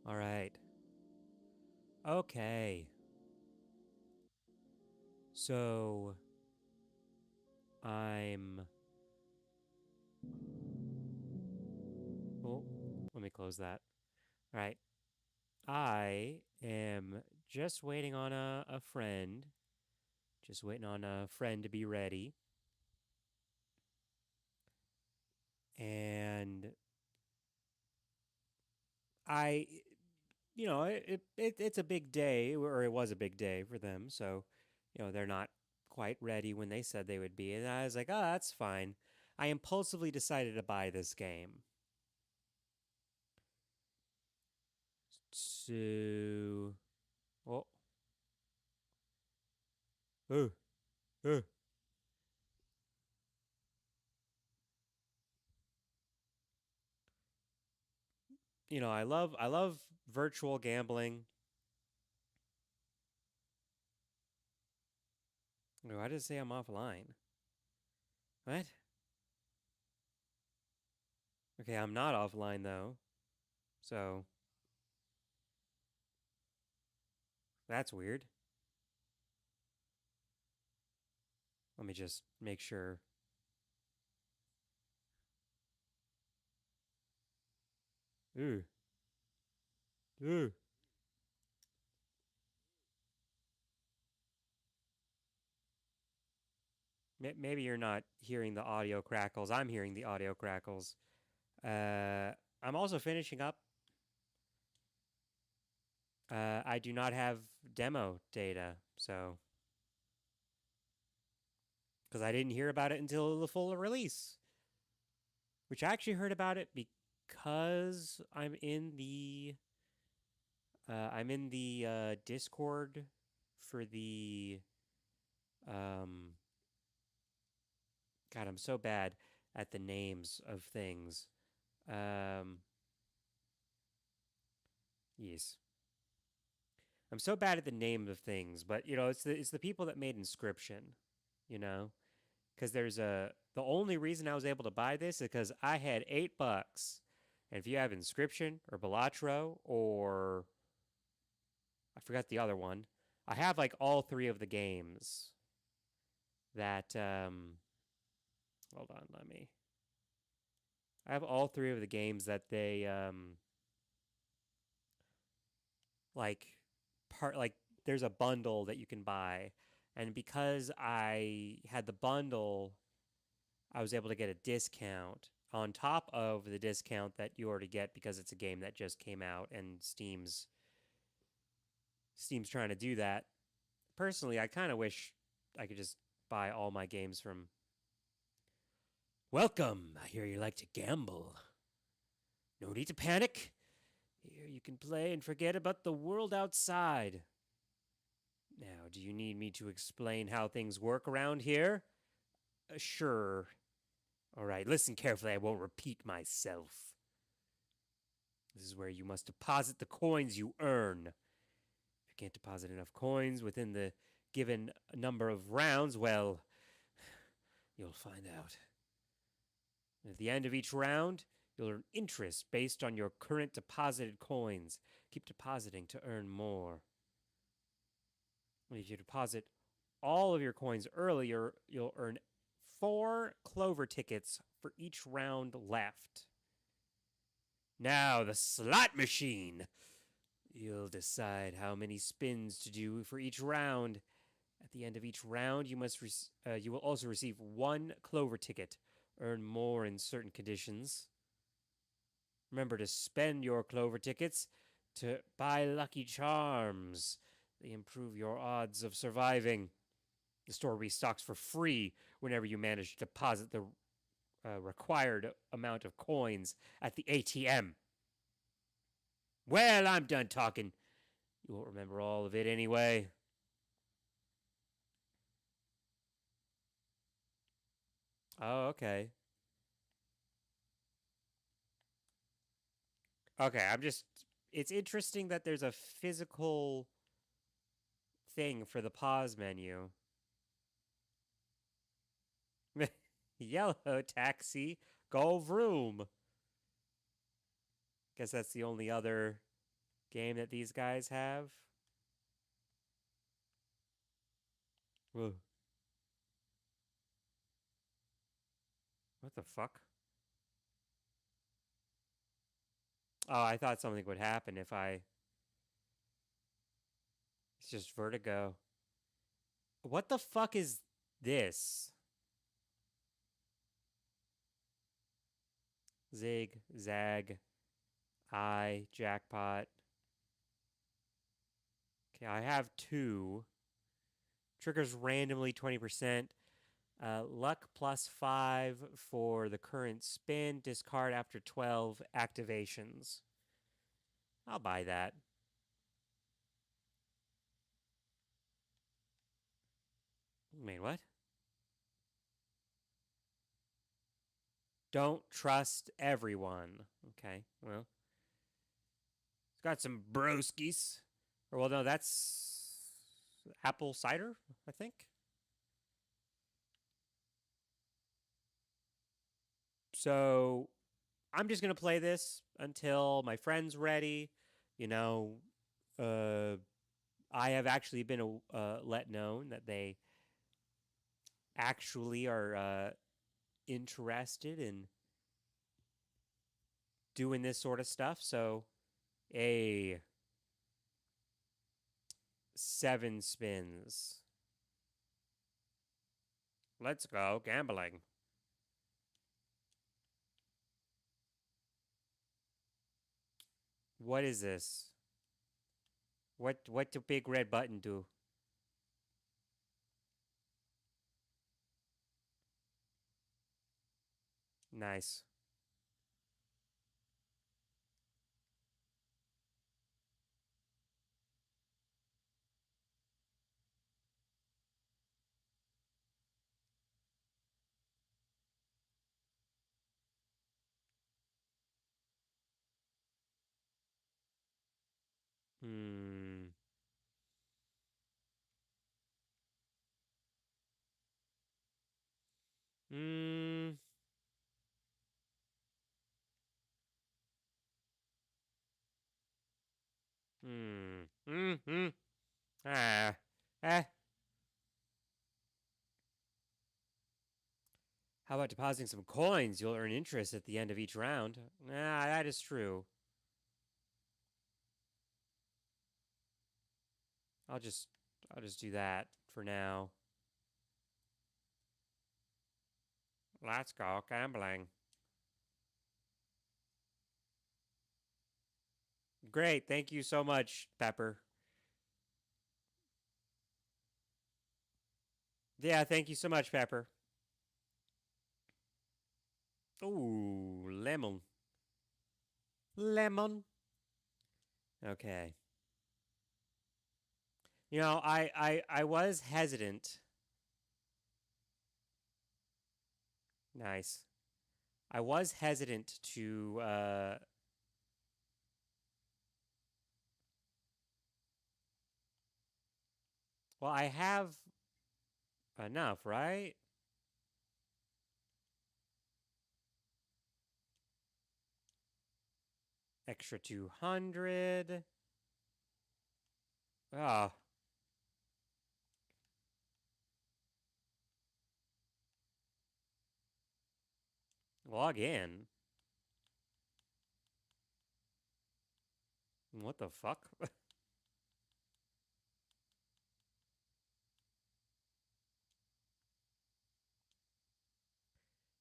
All right. Okay. So I'm. Oh, let me close that. All right. I am just waiting on a friend. Just waiting on a friend to be ready. And I, it's a big day, or it was a big day for them. So, they're not quite ready when they said they would be. And I was like, oh, that's fine. I impulsively decided to buy this game. So, oh, uh, uh. I love virtual gambling. Why did it say I'm offline? What? Okay, I'm not offline though. So that's weird. Let me just make sure. Ooh, ooh. Maybe you're not hearing the audio crackles. I'm hearing the audio crackles. I'm also finishing up. I do not have demo data, so because I didn't hear about it until the full release, which I actually heard about it because I'm in the Discord for the um. God, I'm so bad at the names of things. Um, yes, I'm so bad at the name of things, but it's the people that made Inscription. You know, because the only reason I was able to buy this is because I had $8, and if you have Inscription or Balatro or I forgot the other one, I have like all three of the games that hold on, let me. I have all three of the games that they like like there's a bundle that you can buy, and because I had the bundle, I was able to get a discount on top of the discount that you already get because it's a game that just came out and Steam's trying to do that. Personally, I kind of wish I could just buy all my games from. Welcome. I hear you like to gamble. No need to panic. Here you can play and forget about the world outside. Now, do you need me to explain how things work around here? Sure. All right, listen carefully. I won't repeat myself. This is where you must deposit the coins you earn. If you can't deposit enough coins within the given number of rounds, well, you'll find out. At the end of each round, you'll earn interest based on your current deposited coins. Keep depositing to earn more. If you deposit all of your coins earlier, you'll earn 4 Clover tickets for each round left. Now, the slot machine. You'll decide how many spins to do for each round. At the end of each round, you will also receive 1 Clover ticket. Earn more in certain conditions. Remember to spend your Clover tickets to buy Lucky Charms. They improve your odds of surviving. The store restocks for free whenever you manage to deposit the required amount of coins at the ATM. Well, I'm done talking. You won't remember all of it anyway. Oh, okay. Okay, I'm just. It's interesting that there's a physical thing for the pause menu. Yellow taxi, go vroom. Guess that's the only other. game that these guys have. Whoa. What the fuck? Oh, I thought something would happen if I... It's just vertigo. What the fuck is this? Zig, zag, jackpot. Okay, I have 2. Triggers randomly 20%. Luck plus 5 for the current spin. Discard after 12 activations. I'll buy that. Wait, what? Don't trust everyone. Okay, well. It's got some broskies. Or, well, no, that's apple cider, I think. So I'm just going to play this until my friend's ready. You know, I have actually been let known that they actually are interested in doing this sort of stuff. So, 7 spins. Let's go gambling. What is this? What the big red button do? Nice. Hmm. Hmm. Hmm. Hmm. Hmm. Ah. Eh. How about depositing some coins? You'll earn interest at the end of each round. Ah, that is true. I'll just do that for now. Let's go gambling. Great. Thank you so much, Pepper. Yeah, thank you so much, Pepper. Ooh, lemon. Lemon. Okay. You know, I was hesitant. Nice. I was hesitant to well, I have enough, right? Extra 200. Ah. Log in. What the fuck?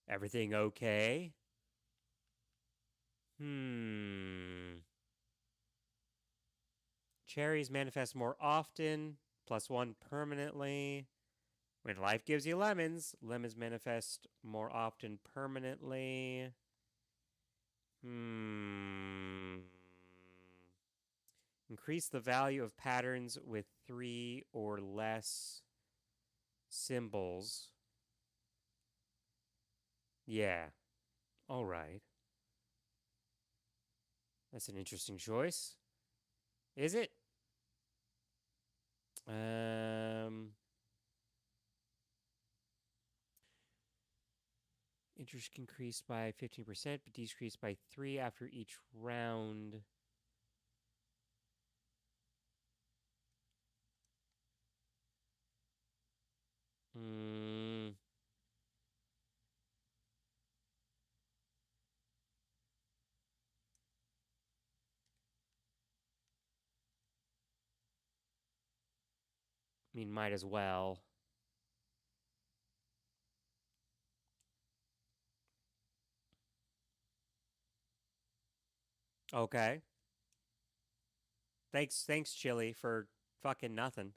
Everything okay? Cherries manifest more often. +1 permanently. When life gives you lemons, lemons manifest more often permanently. Increase the value of patterns with 3 or less symbols. Yeah. All right. That's an interesting choice. Is it? Interest increased by 15%, but decreased by 3 after each round. Hmm. I mean, might as well. Okay. Thanks, Chili, for fucking nothing.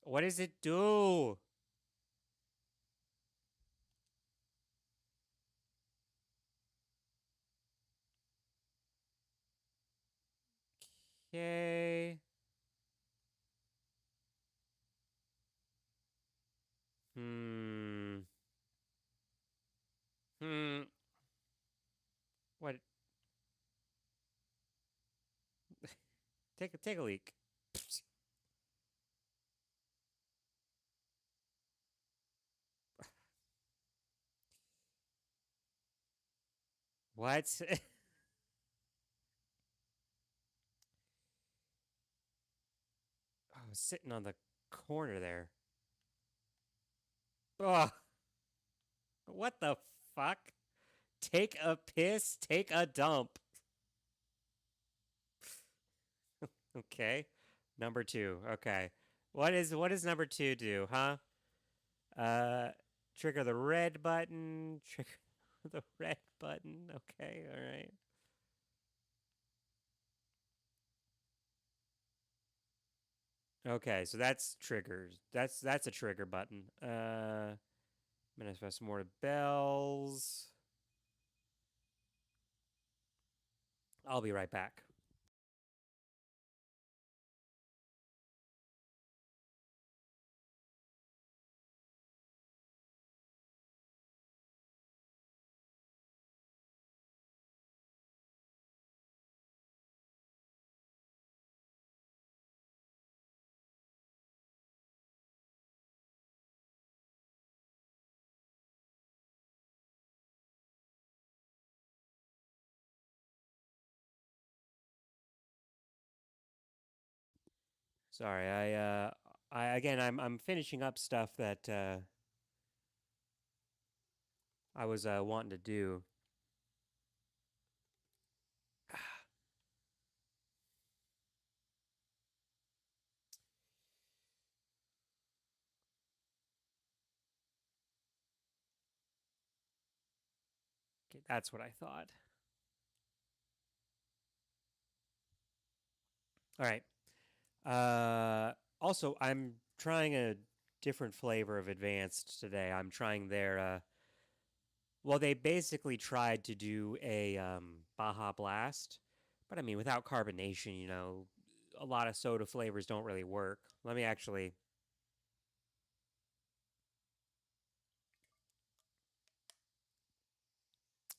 What does it do? Okay. Hmm. Hmm. What? Take a leak. What? I was sitting on the corner there. Ugh. What the fuck? Take a piss, take a dump. Okay. Number two. Okay. What does number two do, huh? Uh trigger the red button. Trigger the red button. Okay, alright. Okay, so that's triggers. That's a trigger button. Manifest more bells. I'll be right back. Sorry, I again I'm finishing up stuff that I was wanting to do. Okay, that's what I thought. All right. Also, I'm trying a different flavor of advanced today. I'm trying their well, they basically tried to do a Baja Blast, but I mean without carbonation, a lot of soda flavors don't really work. Let me actually.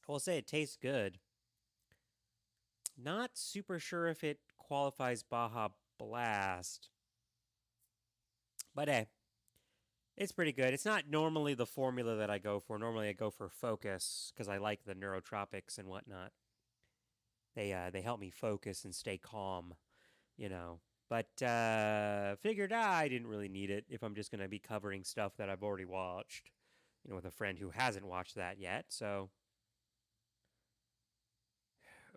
I will say it tastes good. Not super sure if it qualifies Baja Blast, but hey, it's pretty good. It's not normally the formula that I go for. Normally, I go for focus because I like the neurotropics and whatnot. They help me focus and stay calm, you know. But figured I didn't really need it if I'm just gonna be covering stuff that I've already watched, with a friend who hasn't watched that yet. So,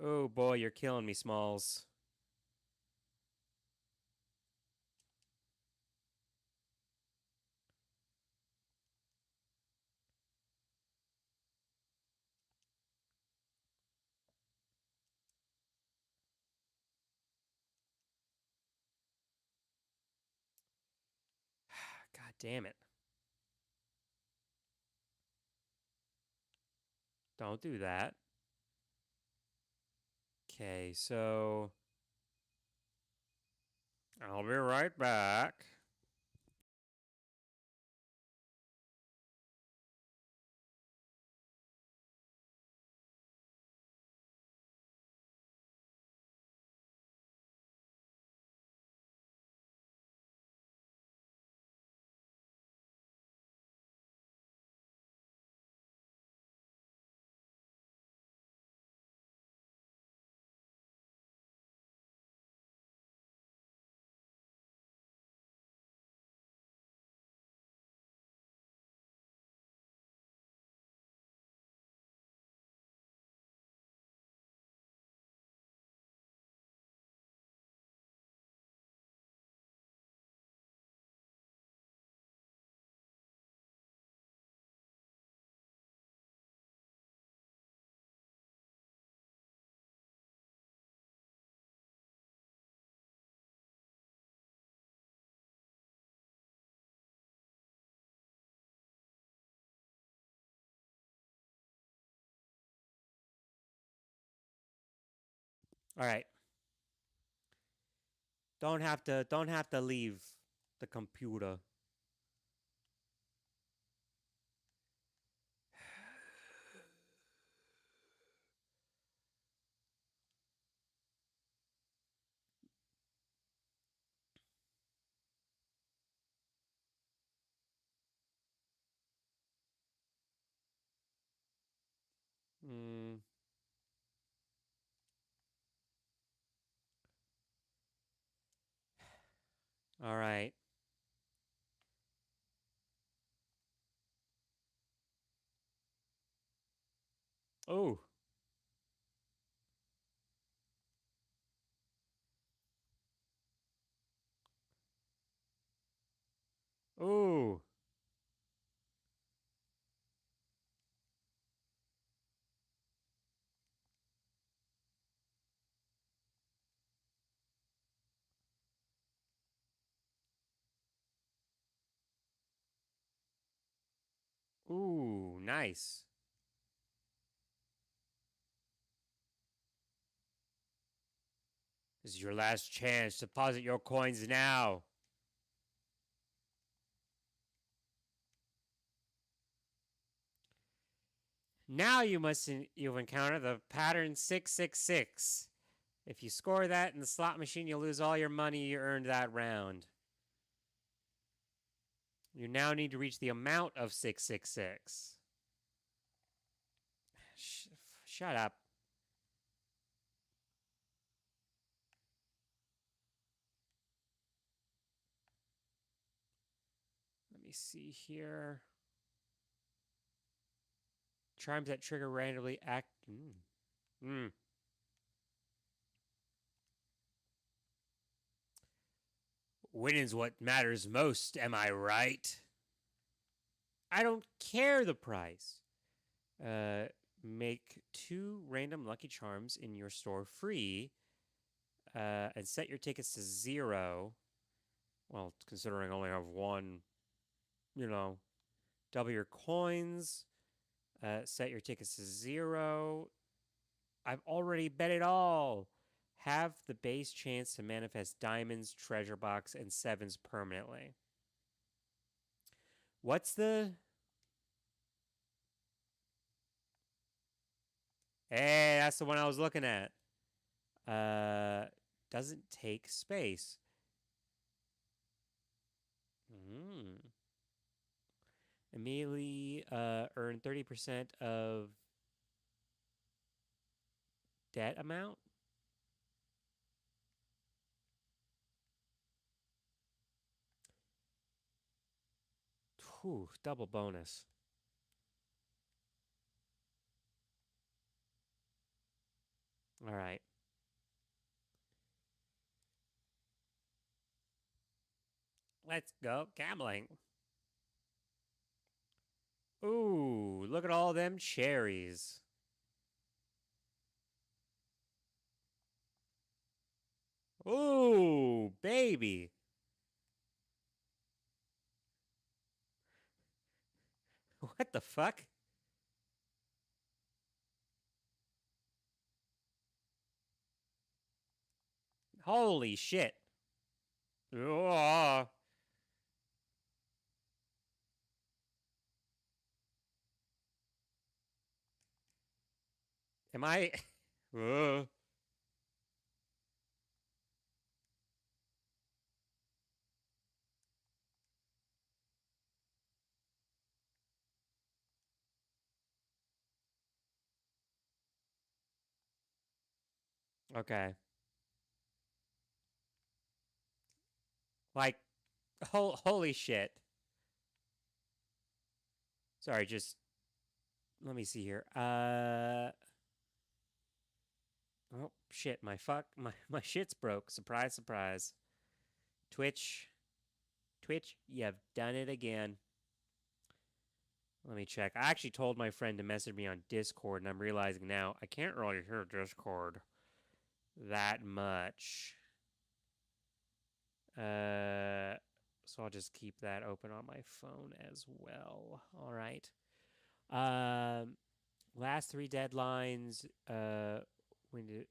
oh boy, you're killing me, Smalls. God damn it! Don't do that. Okay, so I'll be right back. All right. Don't have to leave the computer. Mm, all right. Oh. Ooh. Ooh, nice. This is your last chance. Deposit your coins now. Now you've encountered the pattern 666. If you score that in the slot machine, you'll lose all your money you earned that round. You now need to reach the amount of 666. Shut up. Let me see here. Charms that trigger randomly act. Winning's what matters most, am I right? I don't care the price. Make 2 random lucky charms in your store free, and set your tickets to 0. Well, considering I only have 1, you know, double your coins. Set your tickets to 0. I've already bet it all. Have the base chance to manifest diamonds, treasure box, and 7s permanently. What's the... Hey, that's the one I was looking at. Doesn't take space. Immediately earn 30% of debt amount. Whew, double bonus. All right. Let's go gambling. Ooh, look at all them cherries. Ooh, baby. What the fuck? Holy shit. Oh. Am I... Okay. Like, holy shit. Sorry, just... Let me see here. Oh, shit. My shit's broke. Surprise, surprise. Twitch. Twitch, you've done it again. Let me check. I actually told my friend to message me on Discord, and I'm realizing now I can't really hear Discord that much. So I'll just keep that open on my phone as well. All right. Last 3 deadlines. When did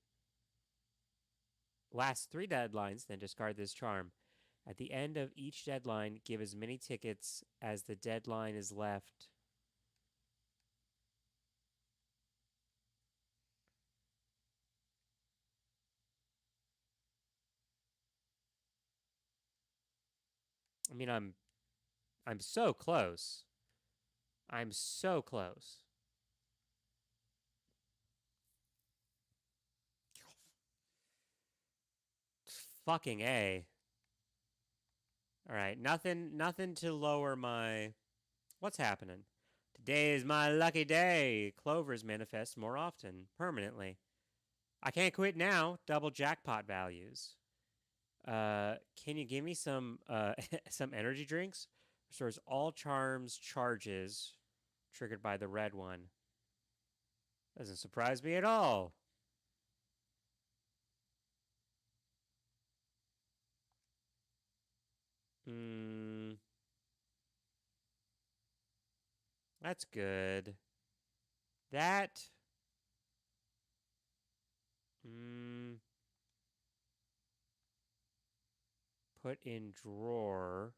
Last 3 deadlines, then discard this charm. At the end of each deadline, give as many tickets as the deadline is left. I mean, I'm so close. I'm so close. Fucking A. All right, nothing to lower my. What's happening? Today is my lucky day. Clovers manifest more often, permanently. I can't quit now. Double jackpot values. Can you give me some some energy drinks? Restores all charms charges triggered by the red one. Doesn't surprise me at all. Hmm, that's good. That. Hmm. Put in drawer.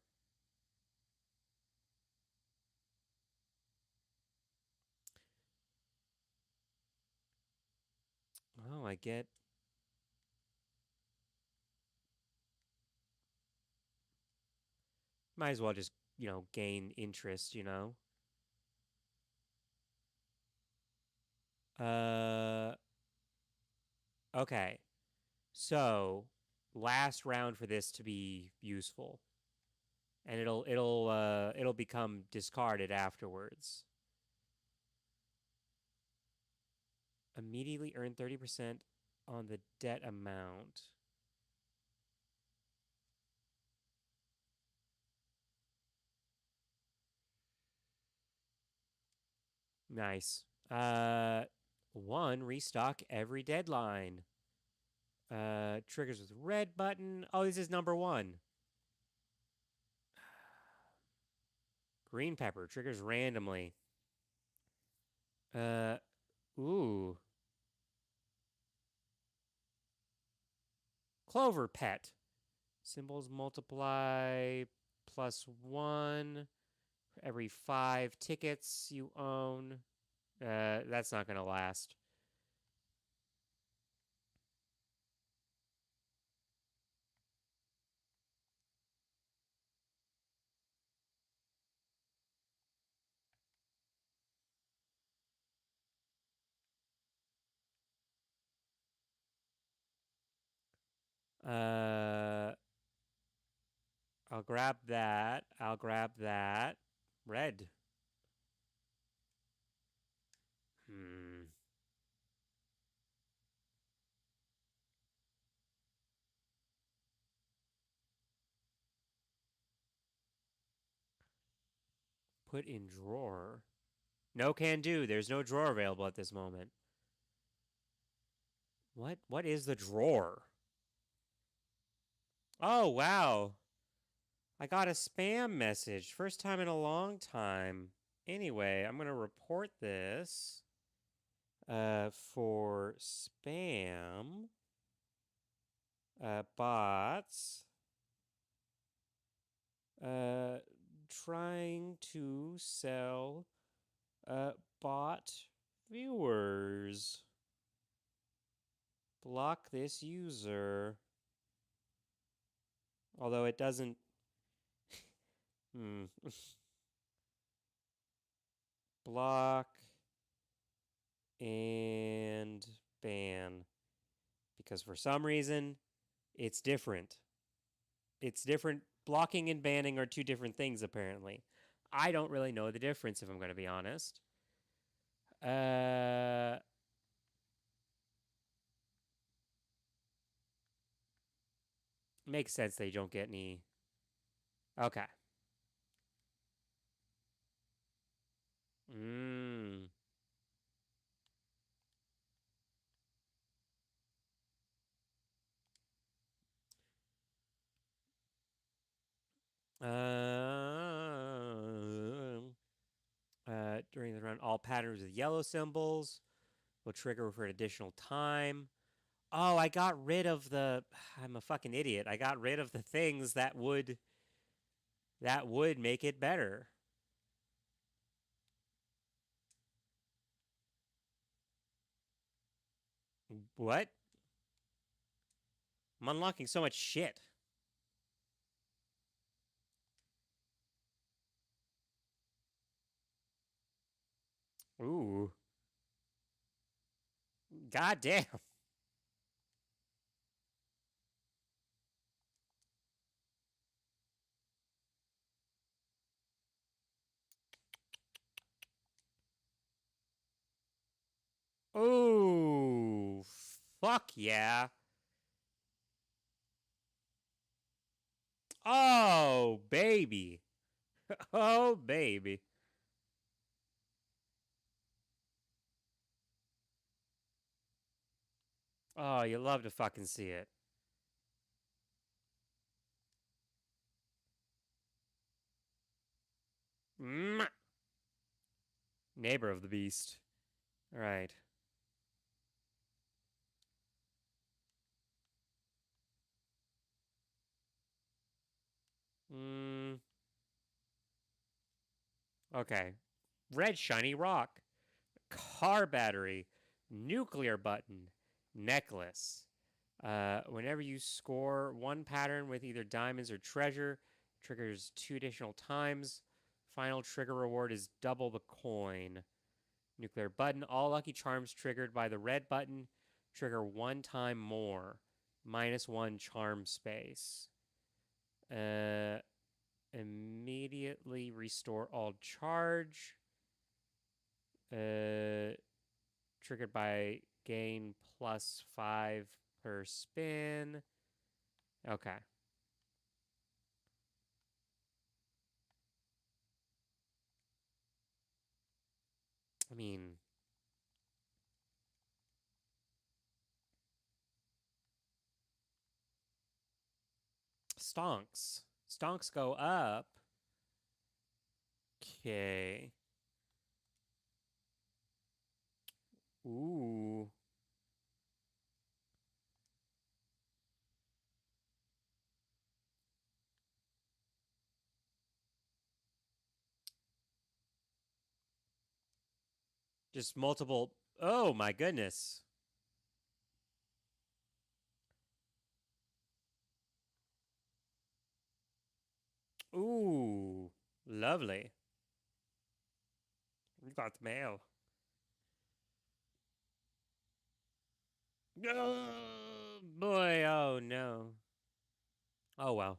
Oh, I get. Might as well just gain interest. Uh. Okay. So, last round for this to be useful, and it'll become discarded afterwards. Immediately earn 30% on the debt amount. Nice. One, restock every deadline. Triggers with red button. Oh, this is number one. Green pepper triggers randomly. Uh, ooh. Cloverpit. Symbols multiply +1 for every 5 tickets you own. That's not gonna last. Uh, I'll grab that. I'll grab that. Red. Hmm. Put in drawer. No can do. There's no drawer available at this moment. What is the drawer? Oh, wow. I got a spam message. First time in a long time. Anyway, I'm going to report this for spam bots uh, trying to sell bot viewers. Block this user. Although it doesn't. Hmm. Block and ban. Because for some reason, it's different. It's different. Blocking and banning are two different things, apparently. I don't really know the difference, if I'm going to be honest. Uh. Makes sense they don't get any. Okay. Mmm. During the run, all patterns with yellow symbols will trigger for an additional time. Oh, I got rid of the. I'm a fucking idiot. I got rid of the things that would make it better. What? I'm unlocking so much shit. Ooh. God damn. Ooh. Fuck yeah. Oh, baby. Oh, baby. Oh, you love to fucking see it. Mwah. Neighbor of the beast. All right. Mm, okay. Red shiny rock. Car battery. Nuclear button. Necklace. Whenever you score one pattern with either diamonds or treasure, triggers 2 additional times. Final trigger reward is double the coin. Nuclear button. All lucky charms triggered by the red button trigger 1 time more. -1 charm space. Uh, Immediately restore all charge. Uh, Triggered by gain +5 per spin. Okay. I mean, stonks. Stonks go up. Okay. Ooh. Just multiple. Oh my goodness. Ooh. Lovely. We got the mail. Oh boy. Oh no. Oh well.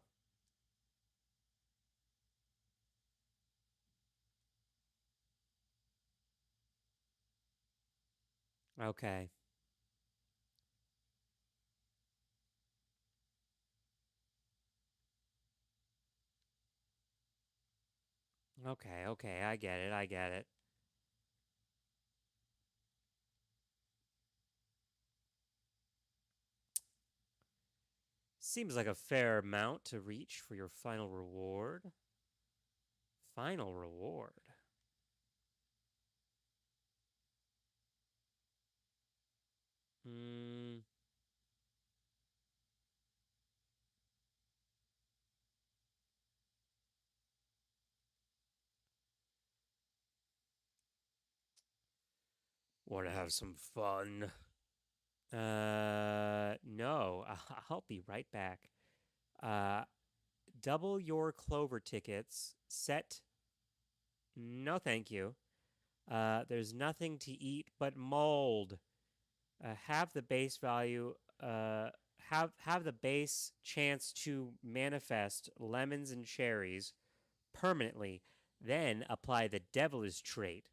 Okay. Okay. Okay. I get it. I get it. Seems like a fair amount to reach for your final reward. Final reward. Hmm. Want to have some fun? No. I'll be right back. Uh, Double your clover tickets. Set. No, thank you. There's nothing to eat but mold. Have the base value. Have the base chance to manifest lemons and cherries permanently. Then apply the devilish trait.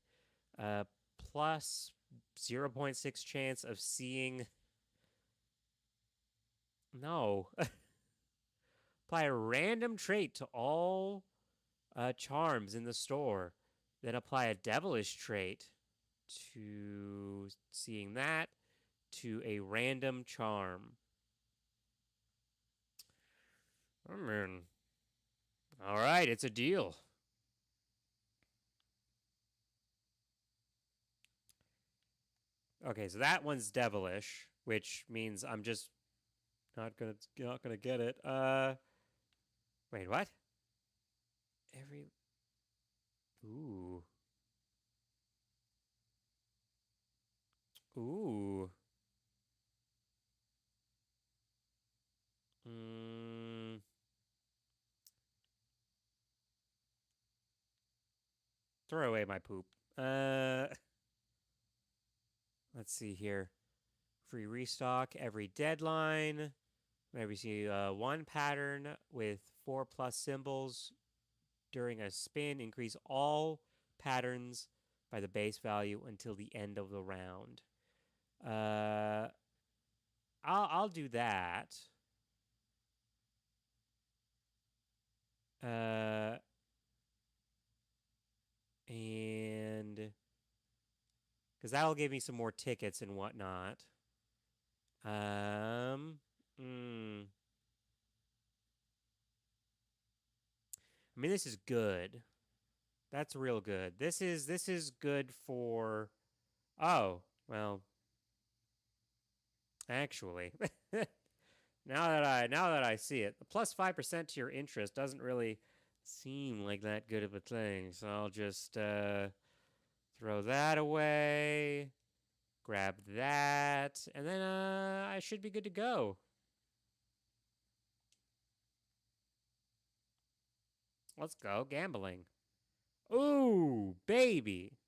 Uh, Plus 0.6 chance of seeing. No. Apply a random trait to all charms in the store. Then apply a devilish trait to seeing that to a random charm. I mean, all right, it's a deal. Okay, so that one's devilish. which means I'm just not gonna get it. Wait, what? Every ooh ooh. Mm, throw away my poop. Uh, let's see here. Free restock every deadline. Maybe see one pattern with 4+ symbols during a spin. Increase all patterns by the base value until the end of the round. Uh, I'll do that. Uh, and because that'll give me some more tickets and whatnot. Um, mm, I mean, this is good. That's real good. This is good for. Oh well, actually, now that I see it, the +5% to your interest doesn't really seem like that good of a thing. So I'll just throw that away, grab that, and then I should be good to go. Let's go gambling. Ooh, baby.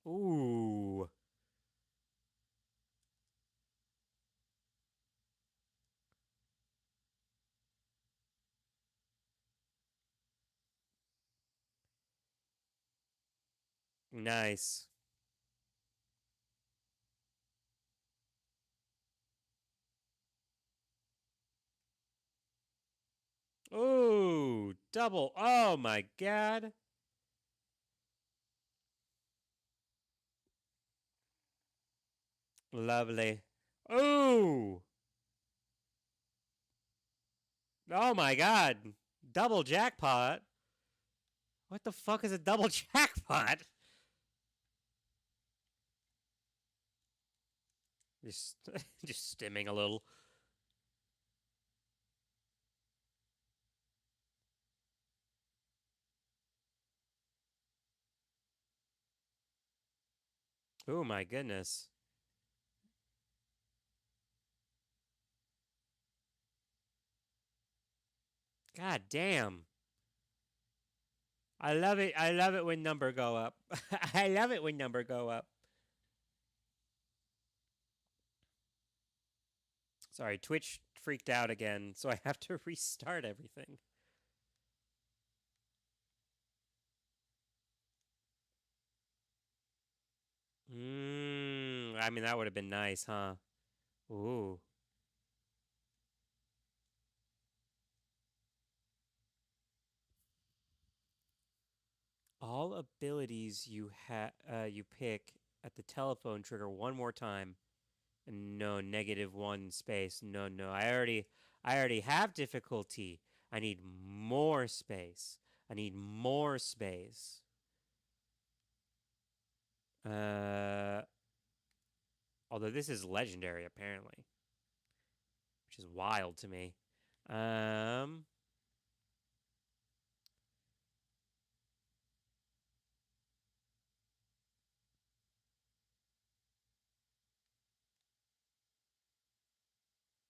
Ooh, nice. Ooh, double. Oh my god. Lovely. Ooh. Oh my god. Double jackpot. What the fuck is a double jackpot? Just just stimming a little. Oh my goodness. God damn. I love it. I love it when number go up. I love it when number go up. Sorry, Twitch freaked out again, so I have to restart everything. I mean that would have been nice, huh? Ooh. All abilities you pick at the telephone trigger one more time. No, -1 space. No, no. I already have difficulty. I need more space. I need more space. Uh Although this is legendary apparently, which is wild to me. Um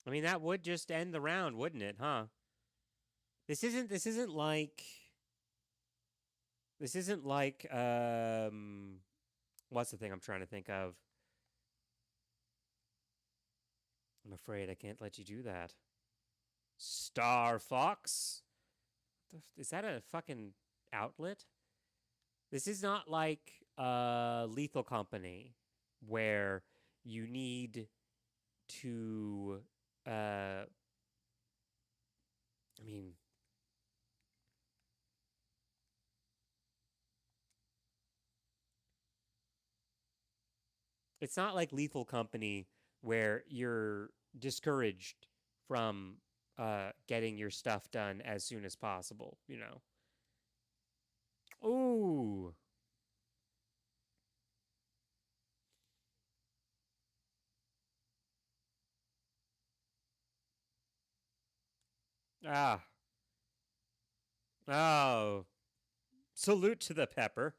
I mean that would just end the round, wouldn't it, huh? This isn't like this isn't like what's the thing I'm trying to think of? I'm afraid I can't let you do that. Star Fox? Is that a fucking outlet? This is not like Lethal Company where you need to I mean it's not like Lethal Company where you're discouraged from getting your stuff done as soon as possible, you know. Ooh. Ah. Oh. Salute to the pepper.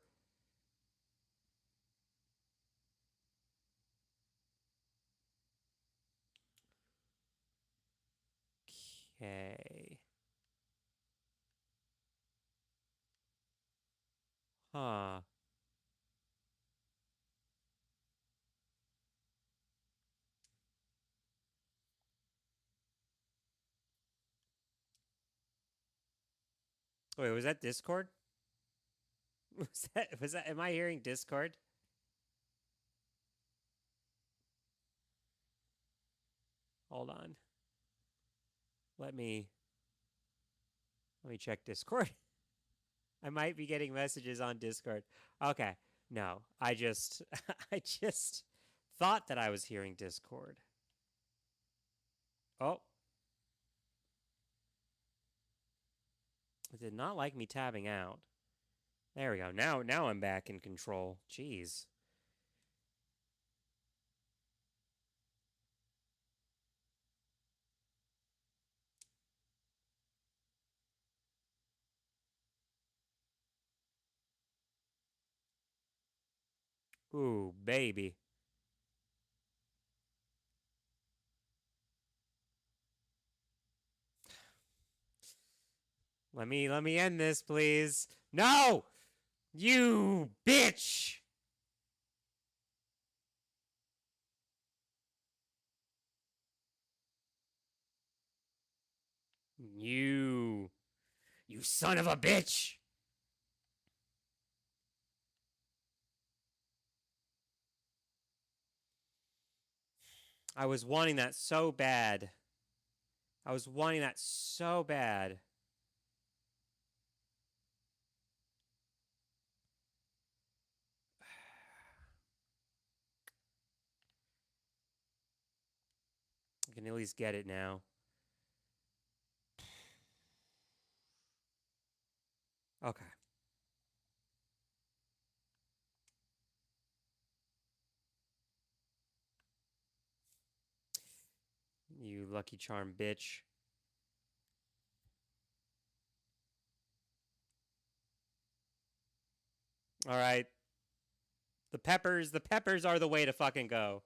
Okay. Huh. Wait, was that Discord? Was that am I hearing Discord? Hold on. Let me let me check Discord. I might be getting messages on Discord. Okay. No. I just I just thought that I was hearing Discord. Oh, it did not like me tabbing out. There we go. Now I'm back in control. Jeez. Ooh, baby. Let me end this, please. No! You bitch! You son of a bitch! I was wanting that so bad. I was wanting that so bad. I can at least get it now. Okay. You lucky charm bitch. All right. The peppers are the way to fucking go.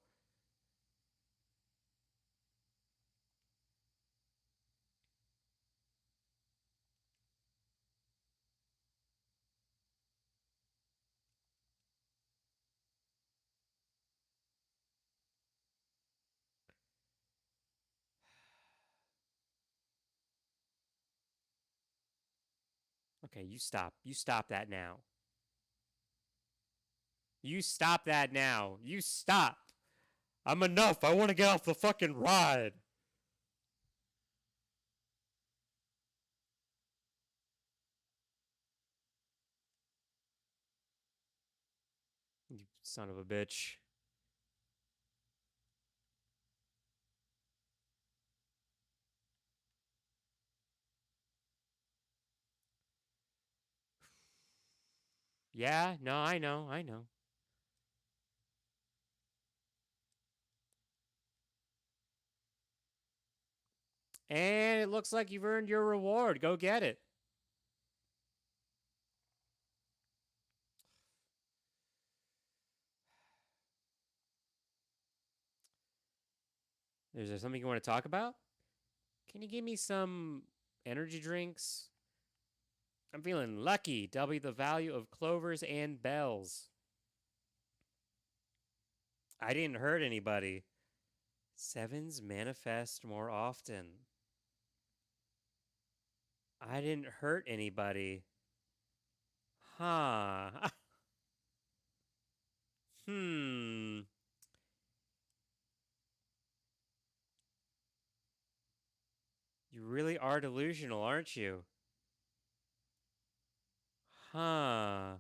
Okay, you stop. You stop that now. You stop that now. You stop. I'm enough. I want to get off the fucking ride. You son of a bitch. Yeah, no, I know. I know. And it looks like you've earned your reward. Go get it. Is there something you want to talk about? Can you give me some energy drinks? I'm feeling lucky. Double the value of clovers and bells. I didn't hurt anybody. Sevens manifest more often. I didn't hurt anybody. Huh. Hmm. You really are delusional, aren't you? Huh.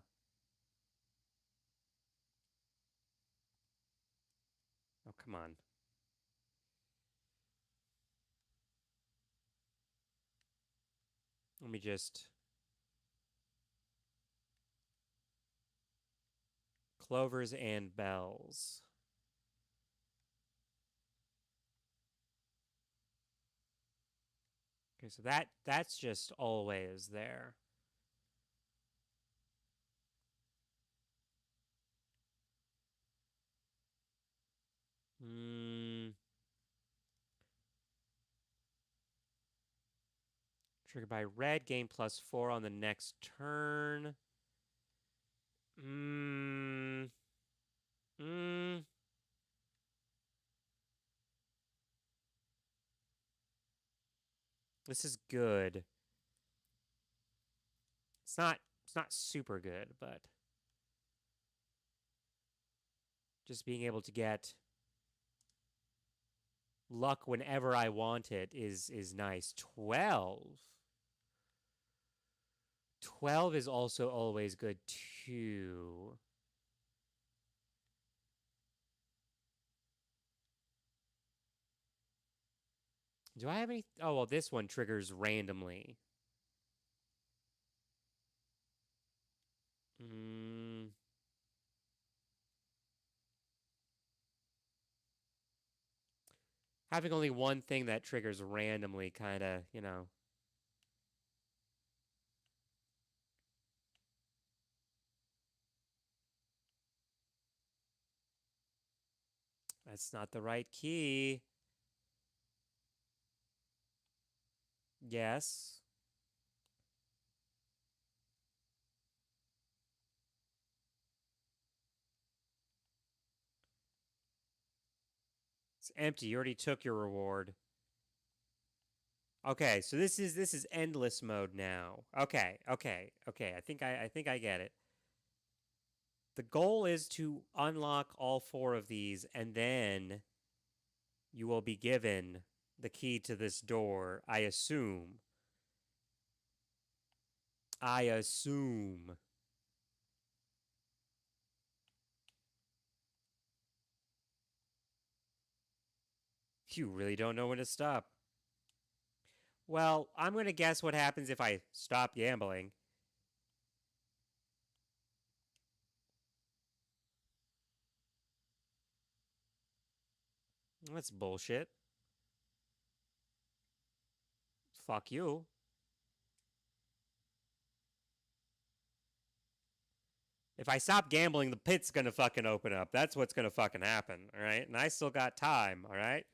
Oh, come on. Let me just... Clovers and bells. Okay, so that's just always there. Triggered by red, gain +4 on the next turn. This is good. It's not super good, but just being able to get luck whenever I want it is nice. 12. 12 is also always good too. Do I have any? Oh, well, this one triggers randomly. Having only one thing that triggers randomly kind of, you know. That's not the right key. Yes. It's empty. You already took your reward. Okay, so this is endless mode now. Okay. I think I get it. The goal is to unlock all 4 of these, and then you will be given the key to this door, I assume. I assume. You really don't know when to stop. Well, I'm going to guess what happens if I stop gambling. That's bullshit. Fuck you. If I stop gambling, the pit's gonna fucking open up. That's what's gonna fucking happen, alright? And I still got time, alright?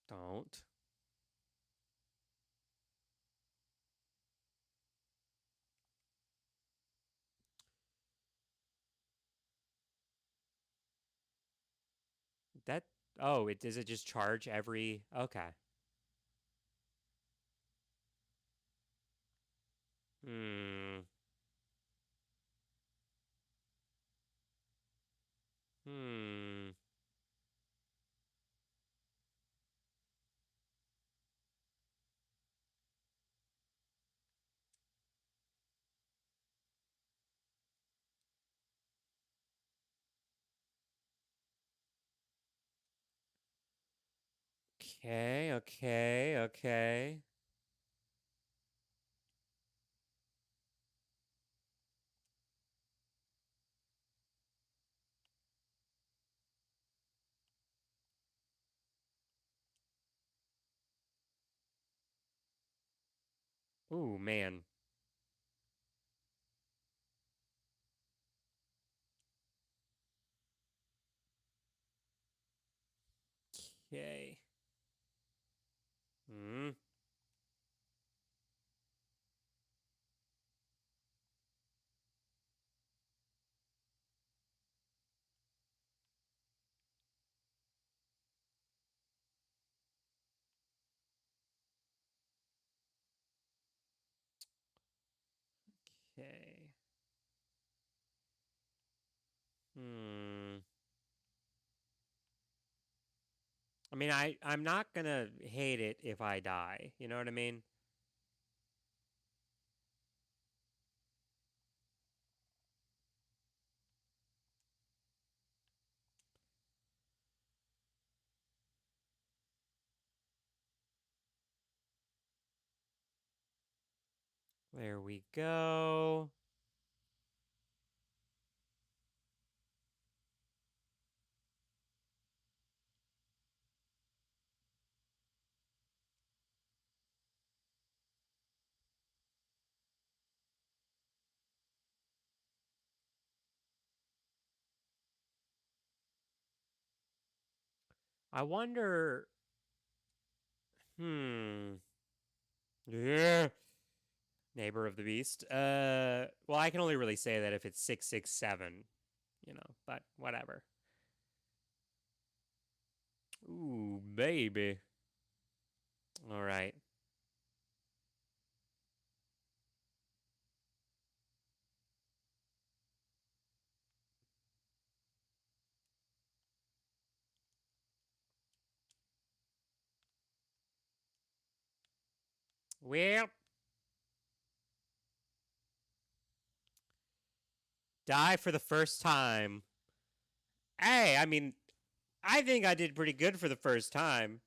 Don't. That... Oh, does it just charge every... Okay. Hmm. Hmm. Okay. Ooh, man. Okay. Hmm. Okay. Hmm. I mean, I'm not gonna hate it if I die. You know what I mean? There we go. I wonder. Yeah. Neighbor of the beast. Well, I can only really say that if it's 667, but whatever. Ooh, baby. All right. Well, die for the first time. Hey, I mean, I think I did pretty good for the first time,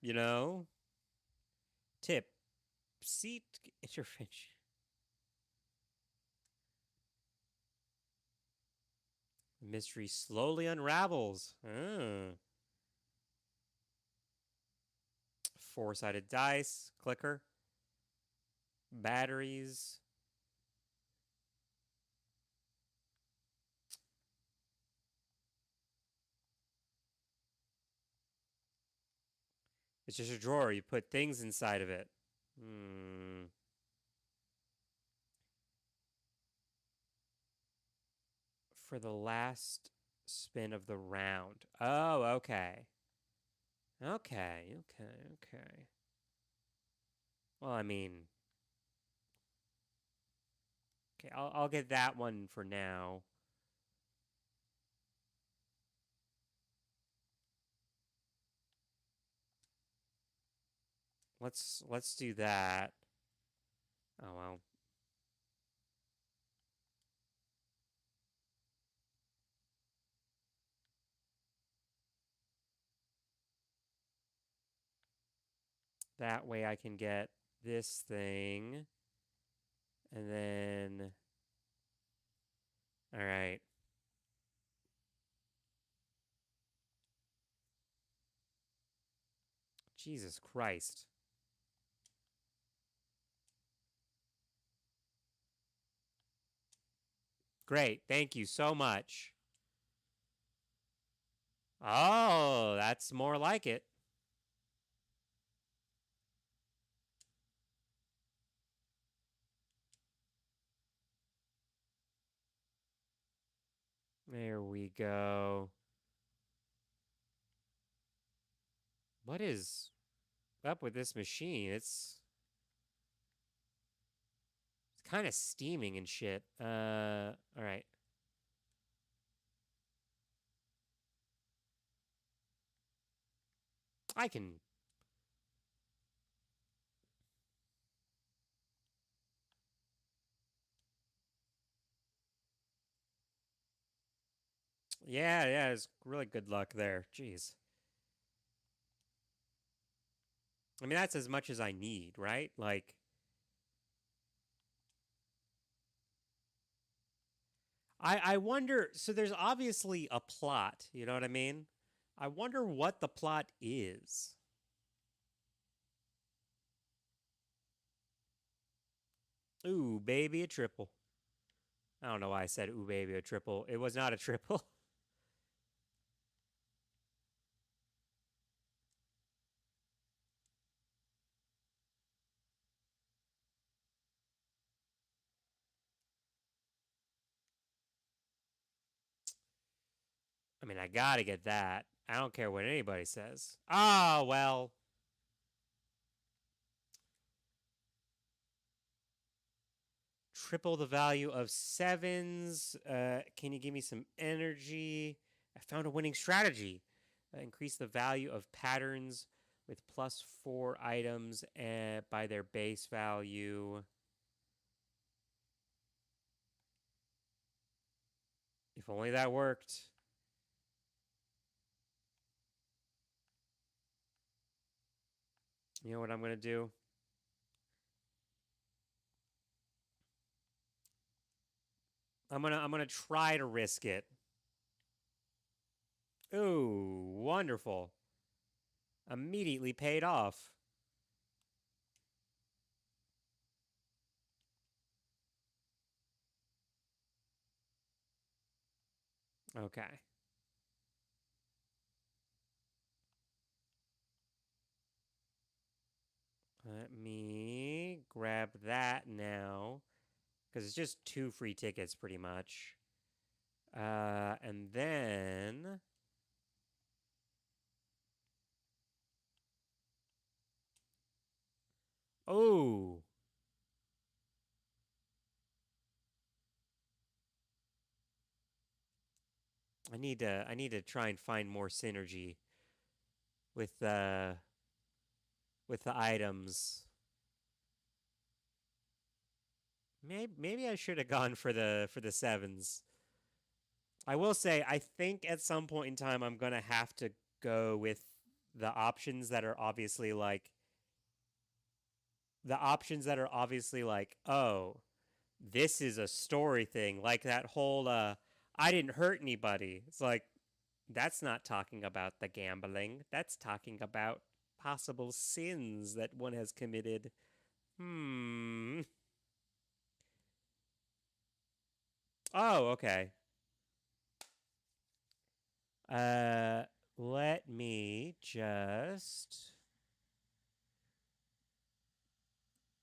Tip. Seat intervention. The mystery slowly unravels. Four-sided dice. Clicker. Batteries. It's just a drawer. You put things inside of it. For the last spin of the round. Oh, okay. Okay. Well, I mean, okay, I'll get that one for now. Let's do that. Oh well. That way I can get this thing. And then all right. Jesus Christ. Great. Thank you so much. Oh, that's more like it. There we go. What is up with this machine? It's kind of steaming and shit. All right. I can. Yeah, it's really good luck there. Jeez. I mean, that's as much as I need, right? Like, I wonder. So there's obviously a plot. You know what I mean? I wonder what the plot is. Ooh, baby, a triple. I don't know why I said ooh, baby, a triple. It was not a triple. I mean, I gotta get that. I don't care what anybody says. Ah, well. Triple the value of sevens. Can you give me some energy? I found a winning strategy. Increase the value of patterns with +4 items by their base value. If only that worked. You know what I'm going to do? I'm gonna try to risk it. Ooh, wonderful. Immediately paid off. Okay. Let me grab that now. Because it's just 2 free tickets, pretty much. And then. Oh! I need to try and find more synergy with the items. Maybe I should have gone for the sevens. I will say I think at some point in time I'm gonna have to go with the options that are obviously like oh, this is a story thing, like that whole I didn't hurt anybody. It's like that's not talking about the gambling. That's talking about possible sins that one has committed. Hmm. Oh, okay. Uh, let me just.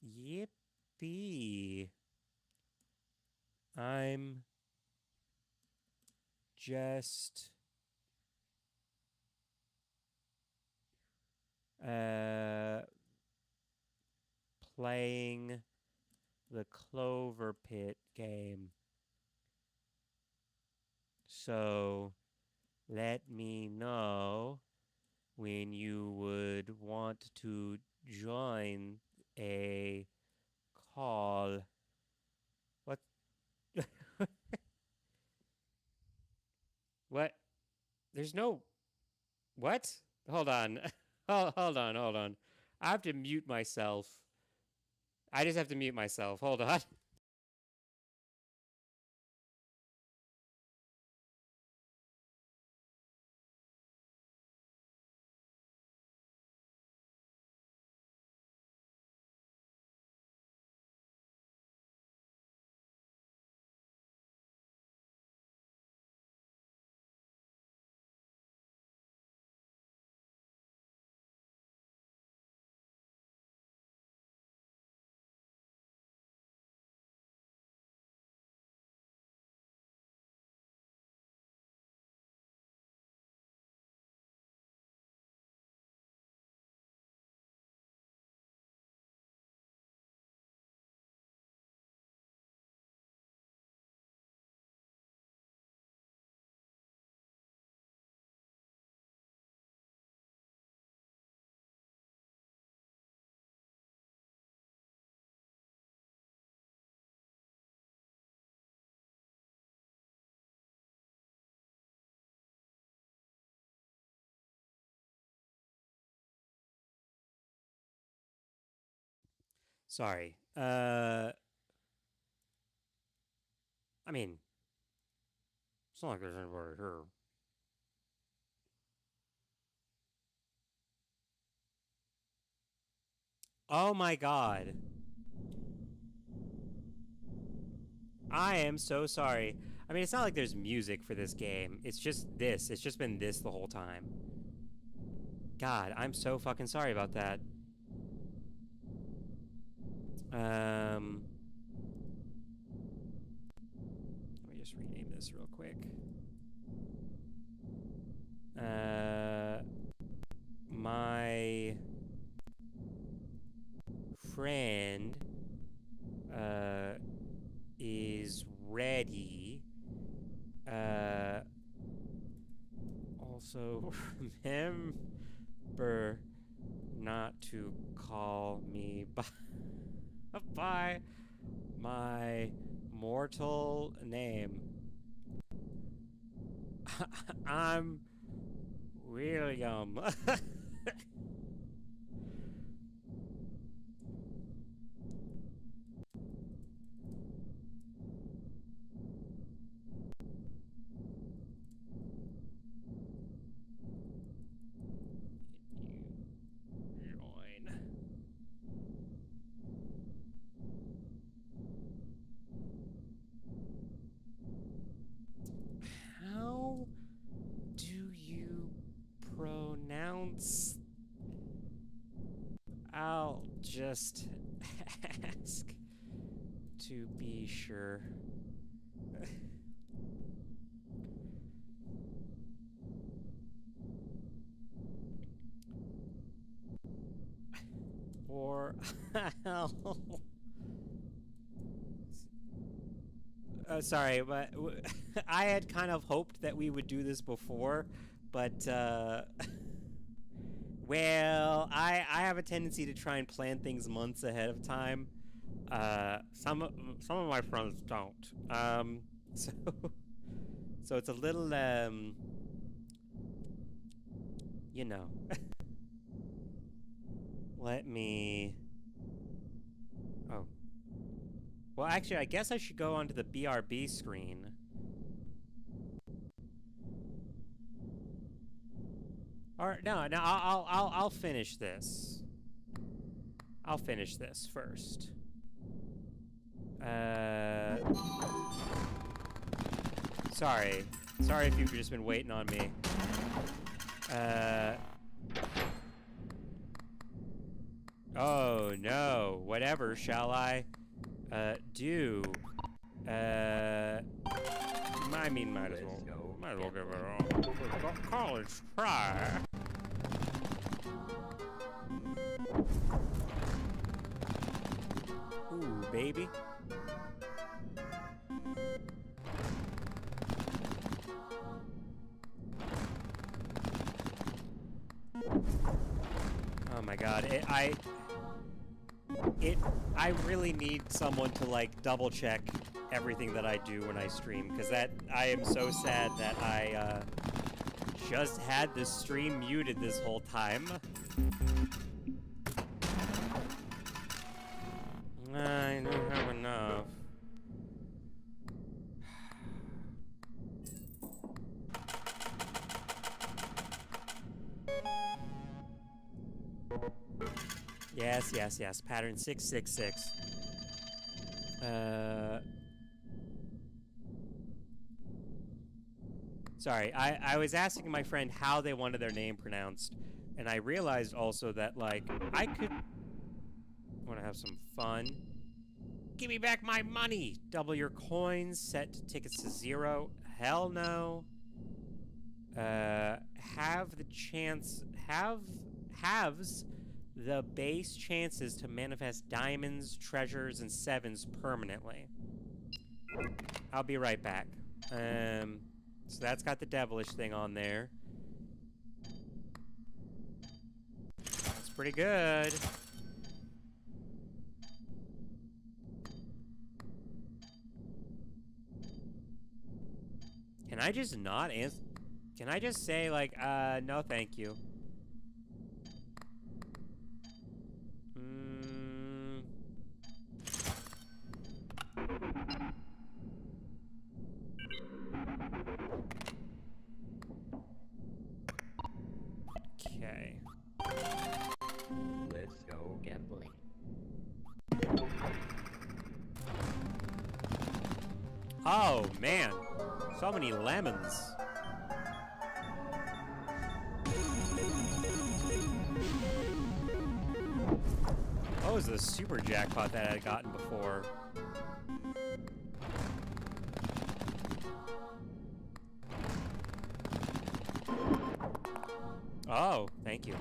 Yippee. I'm just. Uh, Playing the Cloverpit game. So let me know when you would want to join a call. What? What? There's no. What? Hold on. Hold on. I have to mute myself. I just have to mute myself. Hold on. Sorry. I mean, it's not like there's anybody here. Oh my god. I am so sorry. I mean, it's not like there's music for this game. It's just this. It's just been this the whole time. God, I'm so fucking sorry about that. Um, Let me just rename this real quick. My friend is ready. Uh, Also, remember not to call me by my mortal name. I'm William. just ask to be sure. Or sorry, but I had kind of hoped that we would do this before, but well, I have a tendency to try and plan things months ahead of time. Some of my friends don't. So so it's a little you know. Let me. Oh. Well, actually, I guess I should go onto the BRB screen. Or no, I'll finish this. I'll finish this first. Sorry if you've just been waiting on me. Oh no, whatever shall I do? I mean, might as well give it a college try. Ooh, baby. Oh my god, I really need someone to, like, double check everything that I do when I stream, because I am so sad that I, just had this stream muted this whole time. I don't have enough. Yes. Pattern 666. Sorry, I was asking my friend how they wanted their name pronounced, and I realized also that, like, I could want to have some fun. Give me back my money! Double your coins, set tickets to 0. Hell no. Halves the base chances to manifest diamonds, treasures, and 7s permanently. I'll be right back. So that's got the devilish thing on there. That's pretty good. Can I just not answer? Can I just say, like, no thank you? Okay. Let's go gambling. Oh, man. So many lemons. What was the super jackpot that I had gotten before? Oh, thank you.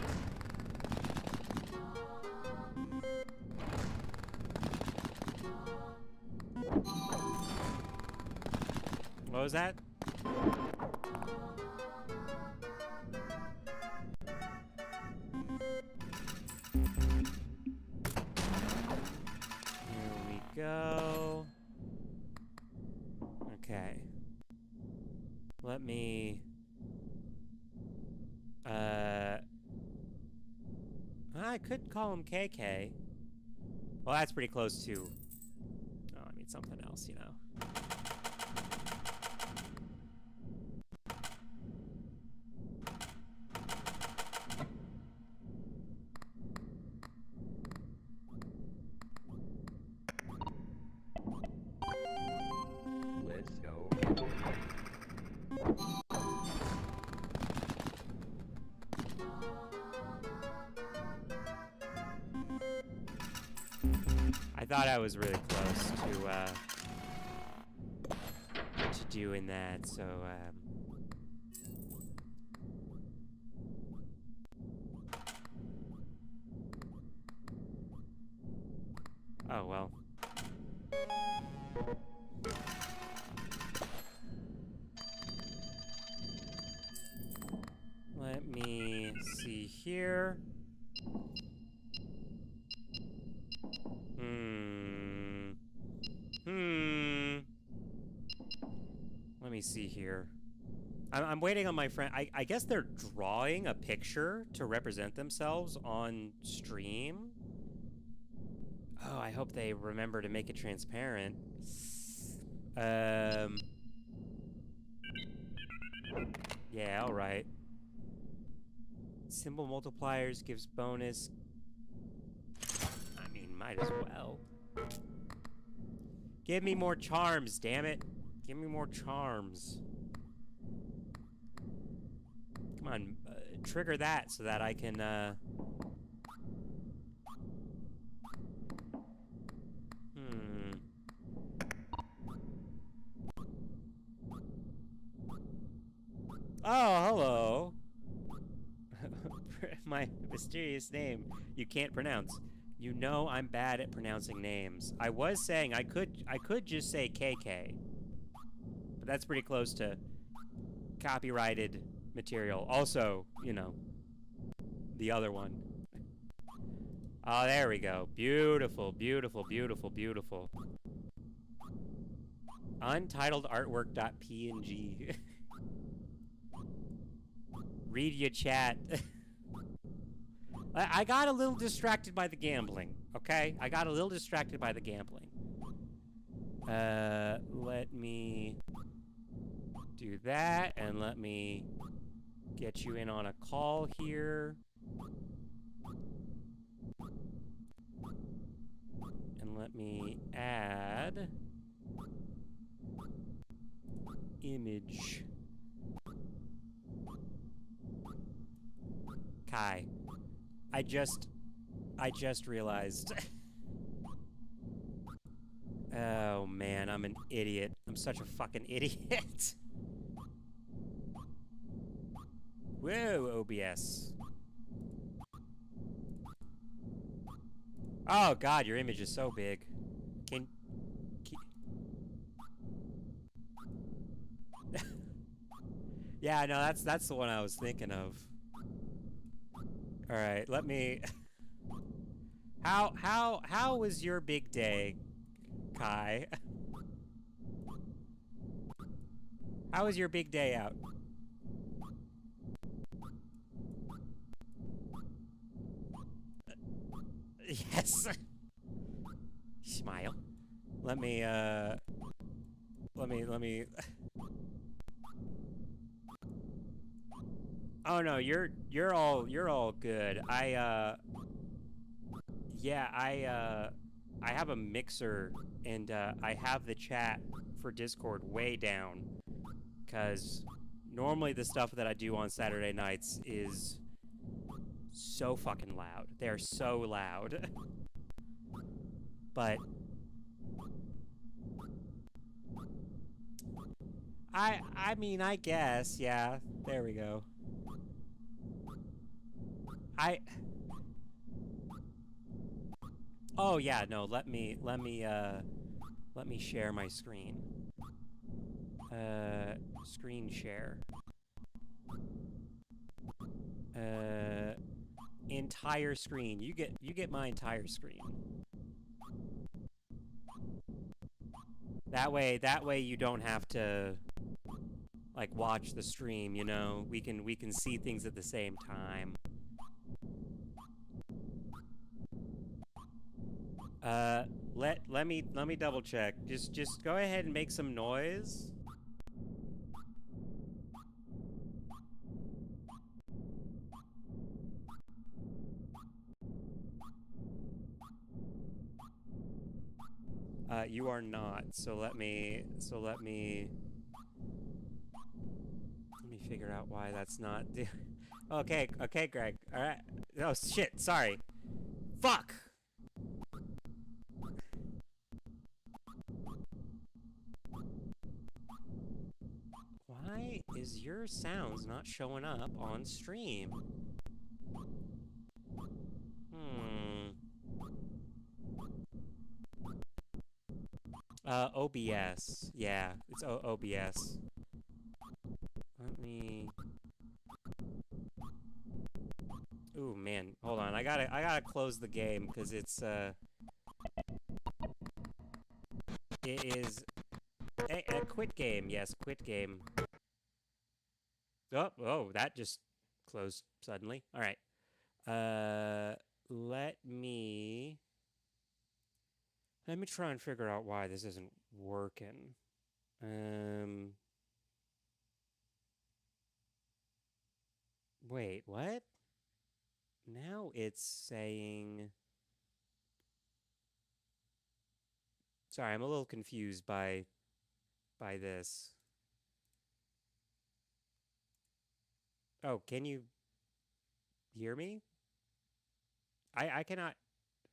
What was that? Here we go. Okay. Let me... I could call him KK. Well, that's pretty close to... Oh, I mean something else, you know. Let's go. I thought I was really close to doing that, so, oh, well. Let me see here. Let me see here. I'm waiting on my friend. I guess they're drawing a picture to represent themselves on stream. Oh, I hope they remember to make it transparent. Yeah, alright. Symbol multipliers gives bonus. I mean, might as well. Give me more charms, damn it. Give me more charms. Come on, trigger that so that I can, Oh, hello. My mysterious name you can't pronounce. You know I'm bad at pronouncing names. I was saying I could just say KK. But that's pretty close to copyrighted material. Also, you know, the other one. Oh, there we go. Beautiful, beautiful, beautiful, beautiful. Untitled artwork.png. Read your chat. I got a little distracted by the gambling, okay? I got a little distracted by the gambling. Let me do that, and let me get you in on a call here. And let me add image. Kai, I just realized. Oh man, I'm an idiot. I'm such a fucking idiot. Whoa, OBS. Oh god, your image is so big. Can yeah, no, that's the one I was thinking of. All right, let me. How was your big day, Kai? How was your big day out? Yes. Smile. Let me. Oh no, you're all good. Yeah, I have a mixer and I have the chat for Discord way down, cause normally the stuff that I do on Saturday nights is so fucking loud. They're so loud. But I mean, I guess, yeah. There we go. Oh yeah, no, let me share my screen. Screen share. Entire screen. You get my entire screen. That way you don't have to like watch the stream, you know? We can see things at the same time. Let me double check. Just go ahead and make some noise. You are not. So let me figure out why that's not. Okay, Greg. All right. Oh shit. Sorry. Fuck. Why is your sounds not showing up on stream? Hmm. OBS. Yeah, it's OBS. Let me. Ooh, man, hold on. I gotta close the game because it is a quit game. Yes, quit game. Oh, that just closed suddenly. All right. Uh, let me let me try and figure out why this isn't working. Um, wait, what? Now it's saying. Sorry, I'm a little confused by this. Oh, can you hear me? I cannot.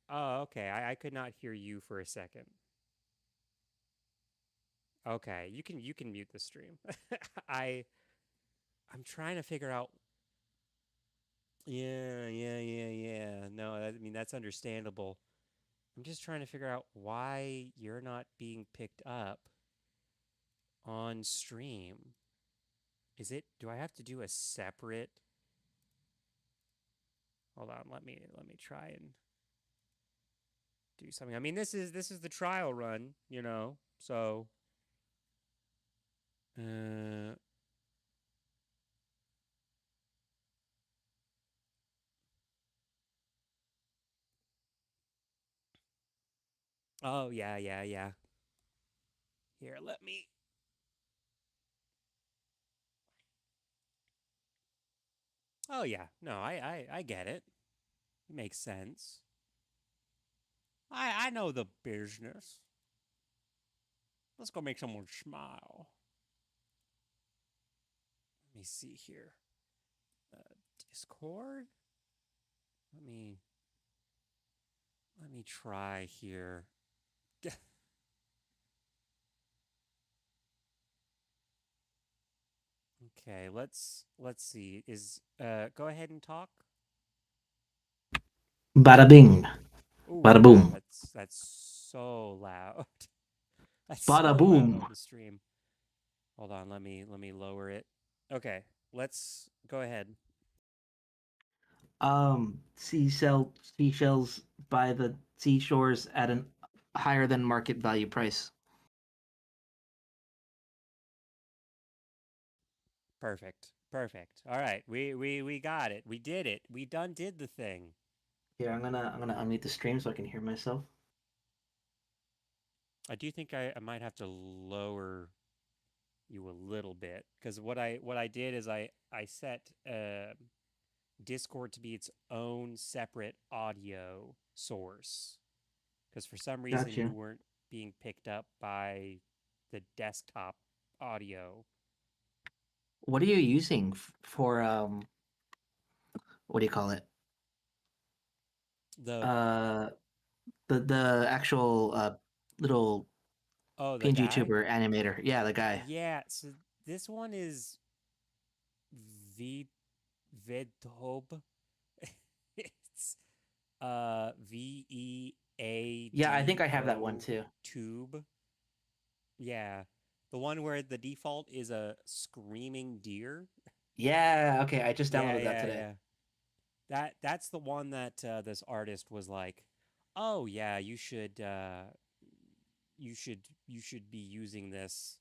Oh, okay. I could not hear you for a second. Okay, you can mute the stream. I I'm trying to figure out. Yeah. No, I mean that's understandable. I'm just trying to figure out why you're not being picked up on stream. Do I have to do a separate? Hold on, let me try and do something. I mean, this is the trial run, you know. So, uh oh, yeah. Here, let me. Oh yeah. No, I get it. It makes sense. I know the business. Let's go make someone smile. Let me see here. Uh, Discord. Let me let me try here. Okay, let's see. Is go ahead and talk. Bada bing, Oh bada boom, wow, that's so loud. That's bada so loud boom. on the stream. Hold on, let me lower it. Okay, let's go ahead. Seashells by the seashores at an higher than market value price. Perfect. All right, we got it. We did it. We done did the thing. Here, I'm gonna unmute the stream so I can hear myself. I do think I might have to lower you a little bit because what I did is I set Discord to be its own separate audio source because for some reason you Gotcha. weren't being picked up by the desktop audio. What are you using for what do you call it? The Uh, the actual little oh the PNG guy. tuber animator. Yeah, the guy. Yeah, so this one is V Vedhob. It's Yeah, I think I have that one VEADO too. tube. Yeah. The one where the default is a screaming deer. Yeah, okay, I just Yeah, downloaded that yeah, today. yeah. That's the one that this artist was like, "Oh yeah, you should be using this."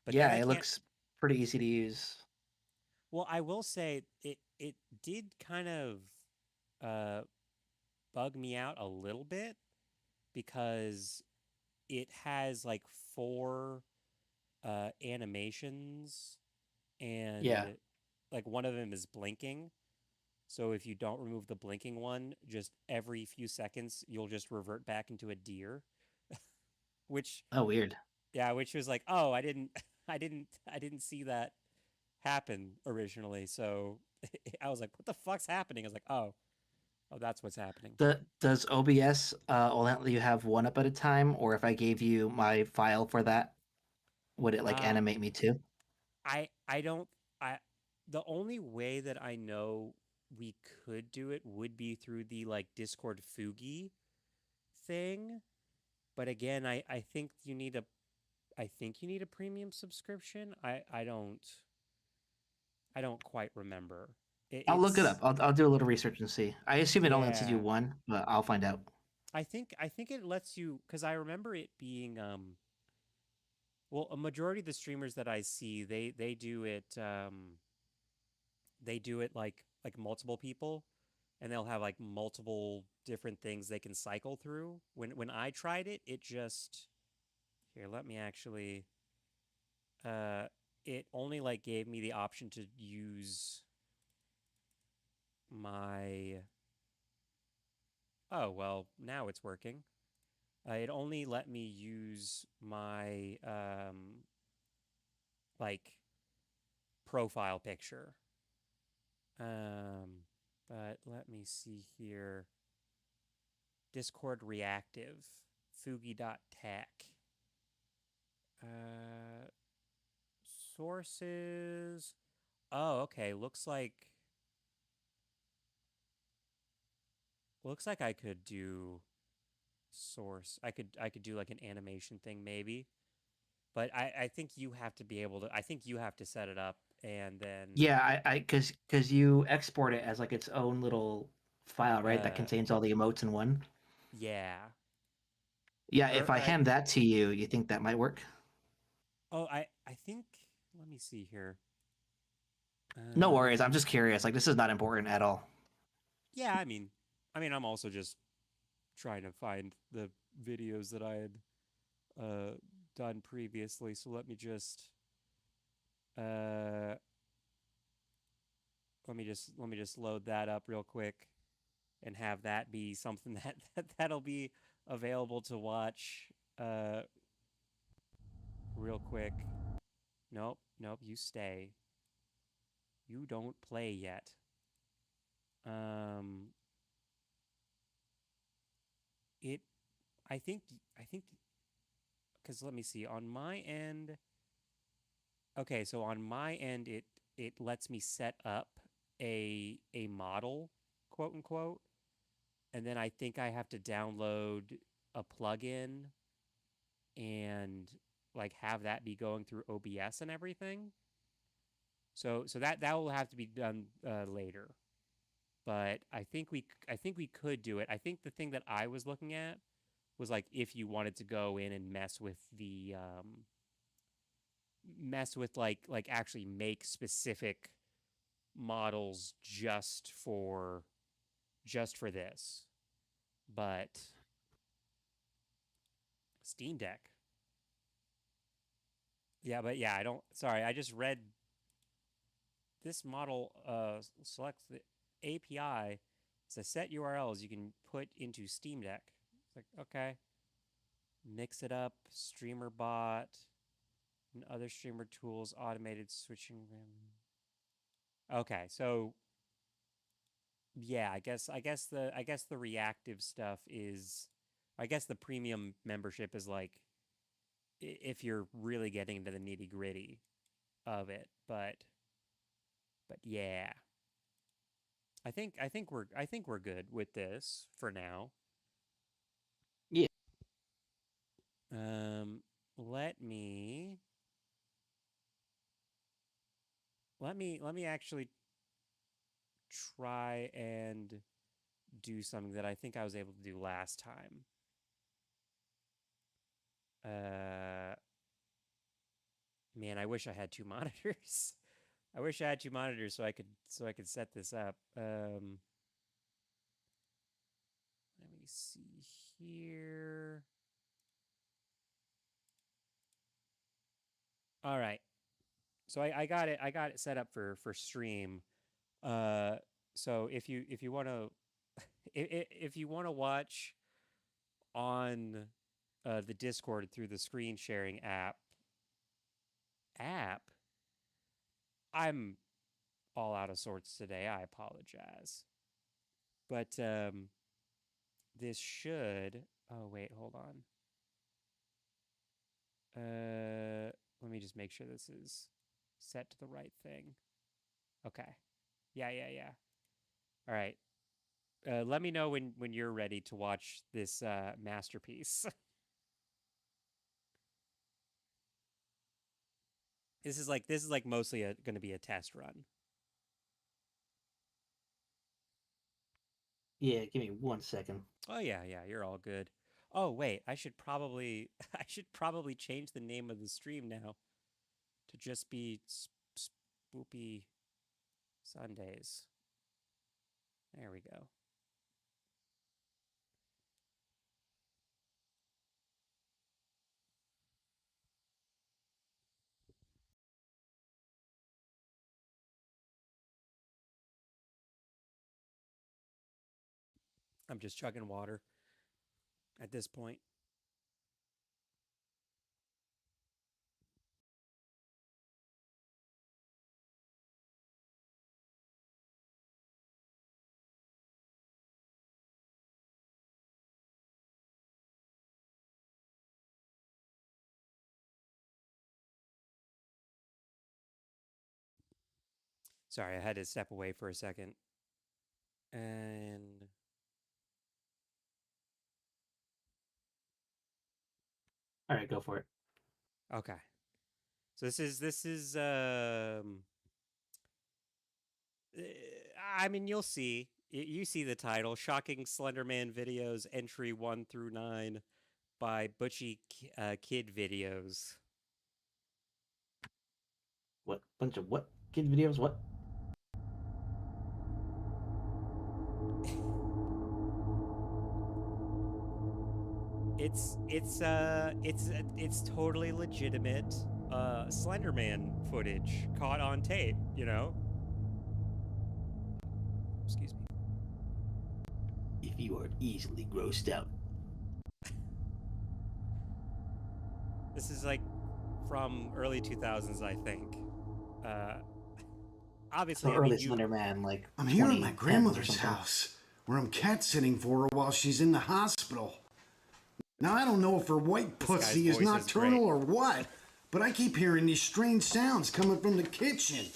But then Yeah, I it can't. looks pretty easy to use. Well, I will say it did kind of uh bug me out a little bit because it has like four animations Yeah. and like one of them is blinking. So if you don't remove the blinking one, just every few seconds you'll just revert back into a deer, which Oh, weird. yeah, which was like, "Oh, I didn't see that happen originally." So I was like, "What the fuck's happening?" I was like, "Oh, that's what's happening." Does OBS only let you have one up at a time, or if I gave you my file for that, would it like Uh animate me too? I don't I the only way that I know we could do it would be through the like Discord Fugi thing. But again, I think you need a premium subscription. I don't quite remember. I'll look it up. It's I'll do a little research and see. I assume it only lets you do yeah. one, but I'll find out. I think it lets you because I remember it being well, a majority of the streamers that I see, they do it like multiple people, and they'll have like multiple different things they can cycle through. When I tried it, it just here, let me actually uh it only like gave me the option to use my oh well, now it's working. It only let me use my like profile picture. Um, but let me see here. Discord reactive, Fugi.tech. Uh, sources. Oh, okay. Looks like I could do source. I could do like an animation thing maybe. But I think you have to be able to I think you have to set it up and then Yeah, because you export it as like its own little file, right? That uh contains all the emotes in one. yeah. Yeah, if Or I hand that to you, you think that might work? oh, I think let me see here. No worries. I'm Um just curious. Like this is not important at all. yeah, I mean I'm also just trying to find the videos that I had uh done previously. So uh let me just load that up real quick and have that be something that'll be available to watch real quick. Nope, nope, you stay. You don't play yet. Um it I think cuz let me see on my end. Okay, so on my end it lets me set up a model, quote unquote, and then I think I have to download a plugin and like have that be going through OBS and everything. So that will have to be done later. But I think we could do it. I think the thing that I was looking at was like if you wanted to go in and mess with like actually make specific models just for this. But Steam Deck. Yeah, but yeah, I don't sorry, I just read this model selects the API. It's a set URLs you can put into Steam Deck. It's like, okay. Mix it up, streamer bot, and other streamer tools, automated switching. Okay, so yeah, I guess the reactive stuff is I guess the premium membership is like if you're really getting into the nitty gritty of it, but yeah, I think we're good with this for now. Yeah. Um, let let me actually try and do something that I think I was able to do last time. Uh, Man, I wish I had two monitors. I wish I had two monitors so I could set this up. Let me see here. All right. So I got it set up for stream. Uh so if you want to if you want to watch on the Discord through the screen sharing app, I'm all out of sorts today. I apologize. But this should oh wait, hold on. Let me just make sure this is Set to the right thing. Okay. Yeah. All right. Let me know when you're ready to watch this masterpiece. This is like mostly going to be a test run. Yeah, give me 1 second. Oh yeah, you're all good. Oh wait, I should probably change the name of the stream now to just be Spoopy Sundays. There we go. I'm just chugging water at this point. Sorry, I had to step away for a second. And All right, go for it. okay. So this is I mean, you'll see. You see the title, Shocking Slenderman Videos Entry 1 through 9 by Butchie Kid Videos. What bunch of what kid videos? What? It's totally legitimate Slenderman footage caught on tape, you know? Excuse me. If you are easily grossed out. This is like from early 2000s, I think. Obviously, So I mean, early Slenderman, like I'm here at 2010 my or grandmother's something. house, where I'm cat sitting for her while she's in the hospital. Now, I don't know if her white This pussy guy's is voice is nocturnal great. or what, but I keep hearing these strange sounds coming from the kitchen.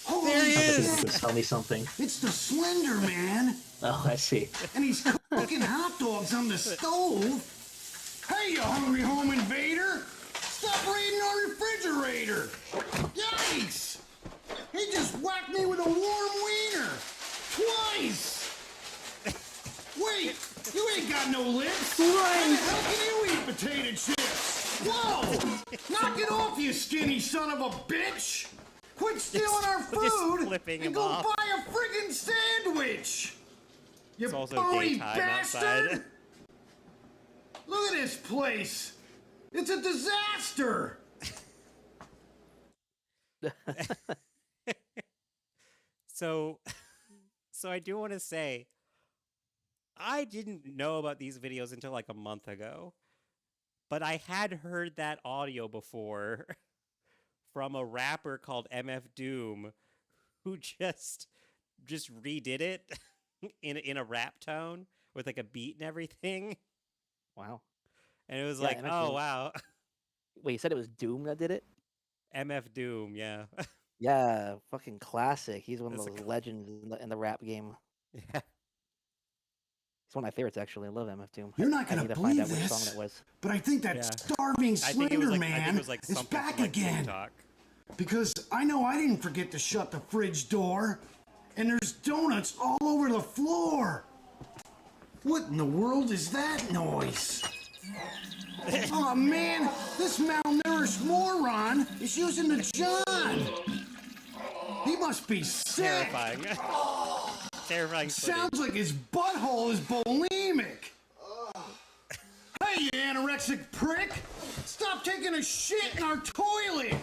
Holy There he Sounds like is! you could tell me something. It's the Slender Man, Oh, I see. and he's cooking hot dogs on the stove. Hey, you hungry home invader! Stop raiding our refrigerator! Yikes! He just whacked me with a warm wiener! Twice! Wait, you ain't got no lips! How the hell can you eat potato chips? Whoa! Knock it off, you skinny son of a bitch! Quit stealing our Just food flipping and him go off. buy a friggin' sandwich! You It's also furry daytime bastard! outside. Look at this place! It's a disaster! So I do want to say, I didn't know about these videos until like a month ago, but I had heard that audio before from a rapper called MF Doom, who just redid it in a rap tone with like a beat and everything, Wow. and it was Yeah, like, MF oh Doom. wow, Wait, you said it was Doom that did it? MF Doom, yeah, Yeah, fucking classic. He's one of That's a those legends in the rap game. yeah. He's one of my favorites, actually. I love MF Doom. You're not I gonna need to find believe out which song this, that was. but I think that Yeah. starving I think it was Slender like Man is is something back from, like, again. TikTok. Because I know I didn't forget to shut the fridge door, and there's donuts all over the floor. What in the world is that noise? Oh man, this malnourished moron is using the John. He must be sick. Terrifying. Terrifying footage. Sounds like his butthole is bulimic. Hey, you anorexic prick! Stop taking a shit in our toilet!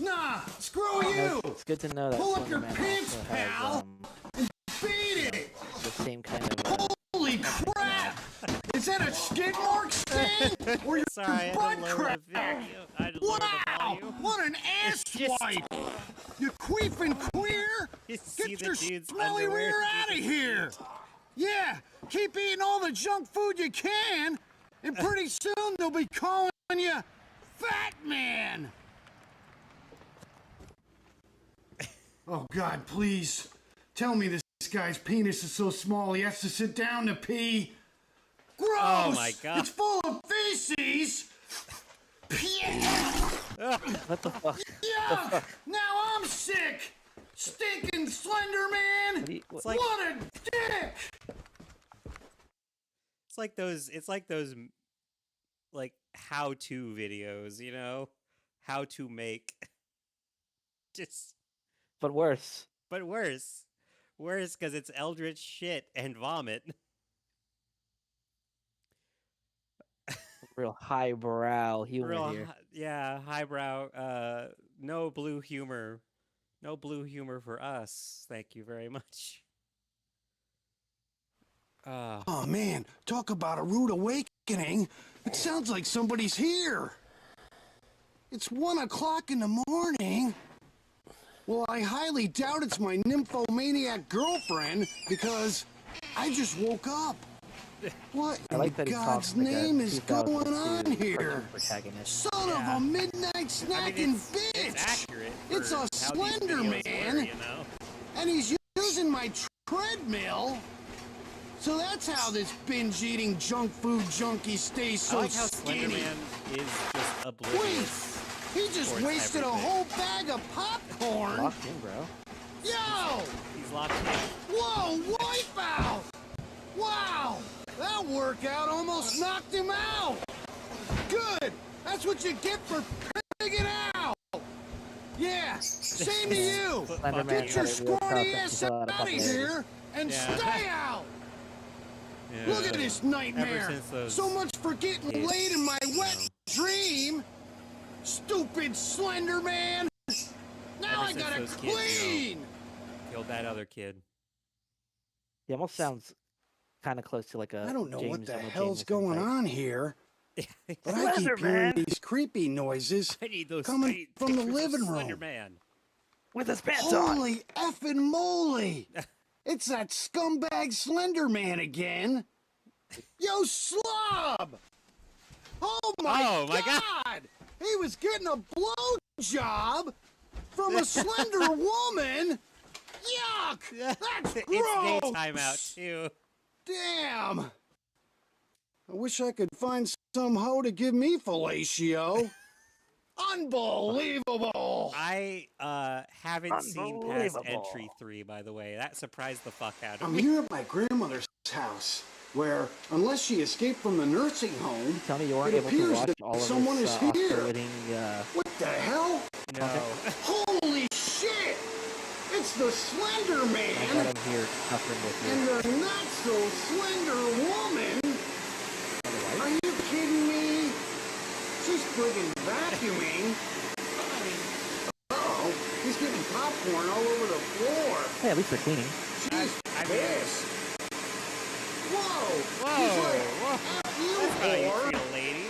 Nah, screw you! It's good to know that Pull up your Slenderman pants, also has pal. Beat it! the same kind of. Holy crap! Is that a skid mark stain? Or your Sorry, I had butt to lower crack? the volume. I had to lower the Wow! volume. What an It's just- asswipe! You queefing queer? You see Get the your dude's smelly underwear rear through out of the here! Yeah, keep eating all the junk food you can, and pretty soon they'll be calling you Fat Man! Oh, God, please. Tell me this guy's penis is so small he has to sit down to pee. Gross! Oh, my God. It's full of feces! What the fuck? Yuck! Now I'm sick! Stinking Slender Man! It's like, What a dick! it's like those like how-to videos, you know? How to make just But worse. but worse. Worse because it's eldritch shit and vomit. Real highbrow humor Real here. yeah, highbrow, no blue humor. No blue humor for us. Thank you very much. Oh man, talk about a rude awakening. It sounds like somebody's here. It's 1 o'clock in the morning. Well, I highly doubt it's my nymphomaniac girlfriend because I just woke up. What I like in that he God's talks like a name is going on 2002 here? protagonist. Son of a midnight snacking bitch! It's accurate. It's a for how these Slender videos Man. were, you know? And he's using my treadmill. So that's how this binge-eating junk food junkie stays I so like how Slender skinny. Man is just Wait, oblivious. he just towards wasted a everything. whole bag of popcorn. Locked in, bro. Yo! He's locked in. Whoa, wipeout! Wow! That workout almost knocked him out! Good! That's what you get for pigging out! Yeah, same to you! Slender Man Get your got a real scrawny tough ass episode out of fucking here and Yeah. stay out! Yeah. Look at this Ever nightmare! since those So much for getting kids, laid in my you wet know. dream! Stupid Slender Man! Now Ever I since gotta those kids, you know. clean! Killed that other kid. He almost sounds kind of close to like a I don't know what James the Earl hell's Jameson going type. on here, but I Slender keep hearing Man. these creepy noises I need those coming I need from the pictures of living Slender room. Man. With his pants on. Holy effing moly! It's that scumbag Slender Man again! Yo, slob! Oh my God. He was getting a blowjob from a slender woman! Yuck! That's It's gross! daytime out too. Damn! I wish I could find some hoe to give me fellatio. Unbelievable! I haven't seen past Unbelievable. entry 3, by the way. That surprised the fuck out of I'm me. here at my grandmother's house, where, unless she escaped from the nursing home, Tell me you weren't it able to appears watch that all of someone this is here. Oscar-winning, what the hell? No. Holy shit! It's the Slender I Man got him here suffering with and you. the not-so-slender woman. Are you kidding me? She's friggin' vacuuming. Uh-oh, he's getting popcorn all over the floor. Hey, at least they're cleaning. She's I mean- pissed. Whoa! Whoa, He's like, whoa. F you, That's how you whore. treat a lady.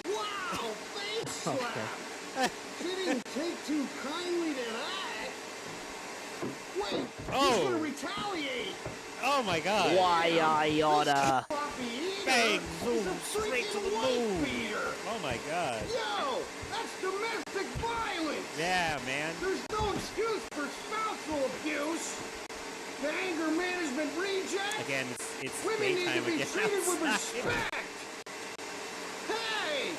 Wow, face slap. Okay. She didn't take too kindly to that. Wait, he's Oh. gonna retaliate. Oh my god. Why I oughta. Floppy eater Bang, is zoom, a straight to freaking the wife moon. beater. Oh my god. Yo, that's domestic violence. Yeah, man. There's no excuse for spousal abuse. The anger management reject. Again, it's Women need to daytime be again. treated with outside. respect. Hey!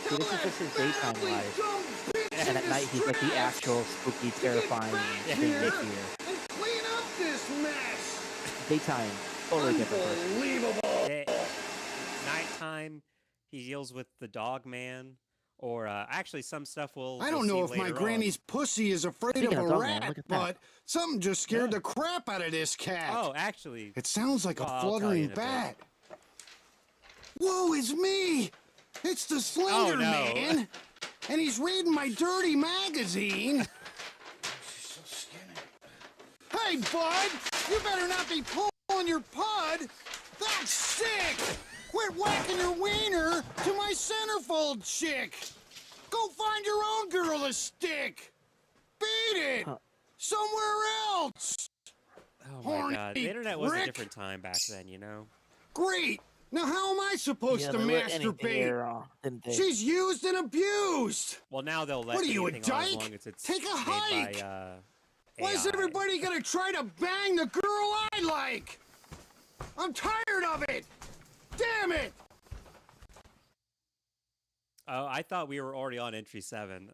See, Tell this is that just his daytime badly life. dumb bitch And in at night he's like the distress actual spooky, to terrifying get back thing here this year. and clean up this mess. Daytime, totally different person. Unbelievable. Nighttime, he deals with the dog man. Or actually, some stuff I we'll don't know see if my later granny's pussy is afraid Speaking of of a dog man, rat, look at that. but something just scared Yeah. the crap out of this cat. on. Oh, actually, It sounds like Well, a I'll tell you fluttering in a bit. bat. Whoa, it's me! It's the Slender no. Man! And he's reading my dirty magazine! She's so skinny. Hey, bud! You better not be pulling your pud! That's sick! Quit whacking your wiener to my centerfold chick! Go find your own girl to stick! Beat it! Huh. Somewhere else! oh my Horny god, the internet was a prick. different time back then, you know. Great! Now how am I supposed Yeah, to they let anything masturbate? air on, didn't they? She's used and abused. Well, now they'll let What are you, a anything on as dyke? long as it's Take a made hike. by Why is AI. everybody gonna try to bang the girl I like? I'm tired of it. Damn it. Oh, I thought we were already on entry 7.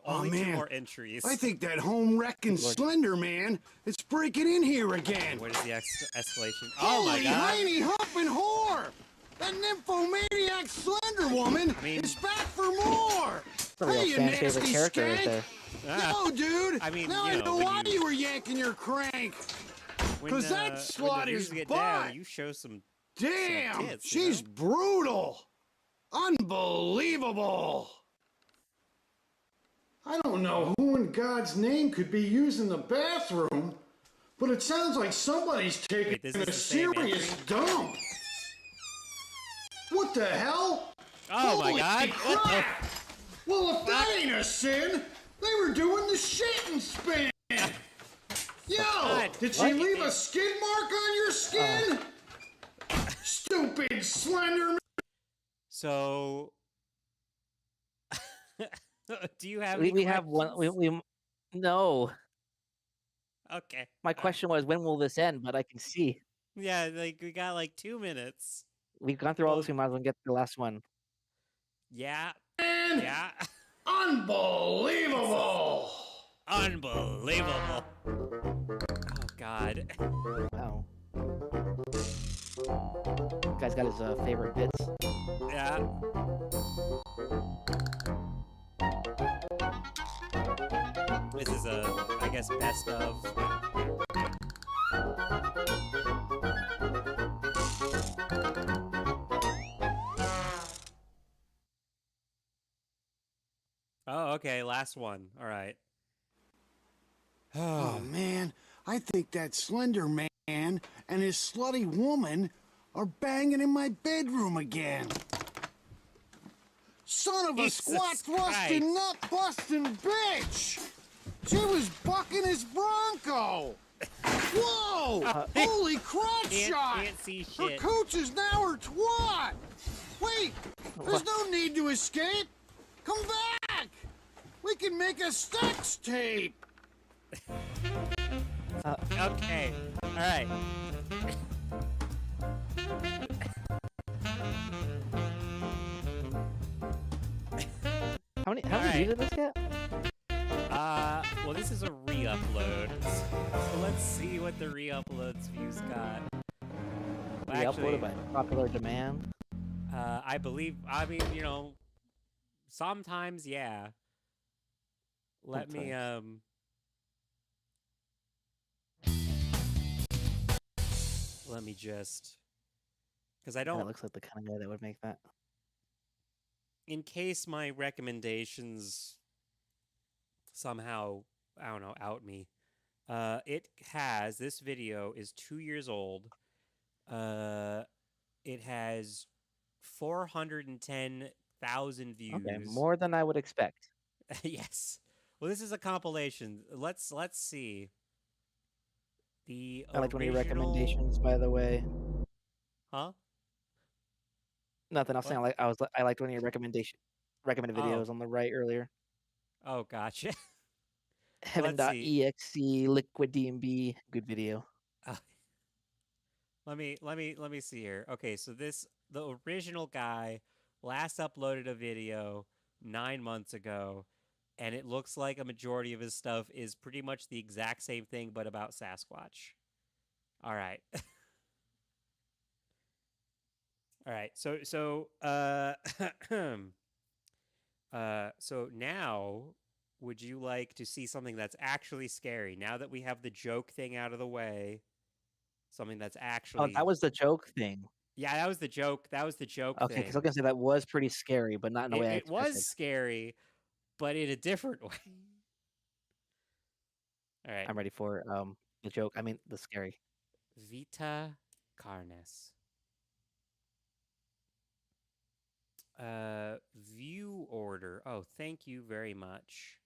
Oh, Only 2 man. more entries. I think that home wrecking Slender Man is breaking in here again. What is the escalation? Oh my Holy god! hiney humping whore! That nymphomaniac Slender Woman I mean- is back for more! The real Hey, you fan favorite nasty character right skank! there. Ah, Yo, dude! I mean, now you I know, know when why you- you were yanking your crank! when, 'cause that when slut the is views get butt. down, you show some. Damn! tits, you She's know? brutal! Unbelievable! I don't know who in God's name could be using the bathroom, but it sounds like somebody's taking Wait, this is a the same serious entry? dump. What the hell? Oh my Holy god! What the? crap! Well, if that ain't a sin, they were doing the shit and spin. Yo, God, did she leave a skid mark on your skin? Stupid Slender. So, do you have? We, any we have one. No. Okay. My question was, when will this end? But I can see Yeah, like we got like 2 minutes. we've gone through all Well- this. We might as well get to the last one. Yeah. Man, Yeah. unbelievable. Unbelievable. Oh god. Wow. Guy's got his favorite bits. Yeah. This is I guess, best of. Oh, okay, last one. All right. Oh man, I think that Slender Man and his slutty woman are banging in my bedroom again. Son of a Jesus squat thrusting, nut busting bitch! She was bucking his Bronco! Whoa! Holy crotch shot! Can't see Her shit. cooch is now her twat! Wait! There's no need to escape! Come back! We can make a sex tape! Okay. All right. How many Alright. views did this get? Well, this is a re-upload. So let's see what the re-uploads views got. Well, We actually, uploaded by popular demand. I believe. I mean, sometimes, yeah. Let me Let me just, because I That don't. looks like the kind of guy that would make that. In case my recommendations somehow, I don't know, out me. This video is 2 years old. It has 410,000 views. Okay, more than I would expect. Yes. Well, this is a compilation. Let's see. The I liked one of your original- recommendations, by the way. Huh? Nothing. I was What? saying I liked one of your recommended videos on the right earlier. Oh, gotcha. see. Heaven.exe liquid DMB, good video. Let me see here. Okay, so the original guy last uploaded a video 9 months ago, and it looks like a majority of his stuff is pretty much the exact same thing, but about Sasquatch. All right. All right. So so now, would you like to see something that's actually scary? Now that we have the joke thing out of the way, something that's Oh, actually. that was the joke thing. Yeah, that was the joke. That was the joke Okay, thing. because I was gonna say that was pretty scary, but not in the way I It was expected. scary, but in a different way. All right. I'm ready for the joke. I mean the scary. Vita Carnis. View order. Oh, thank you very much.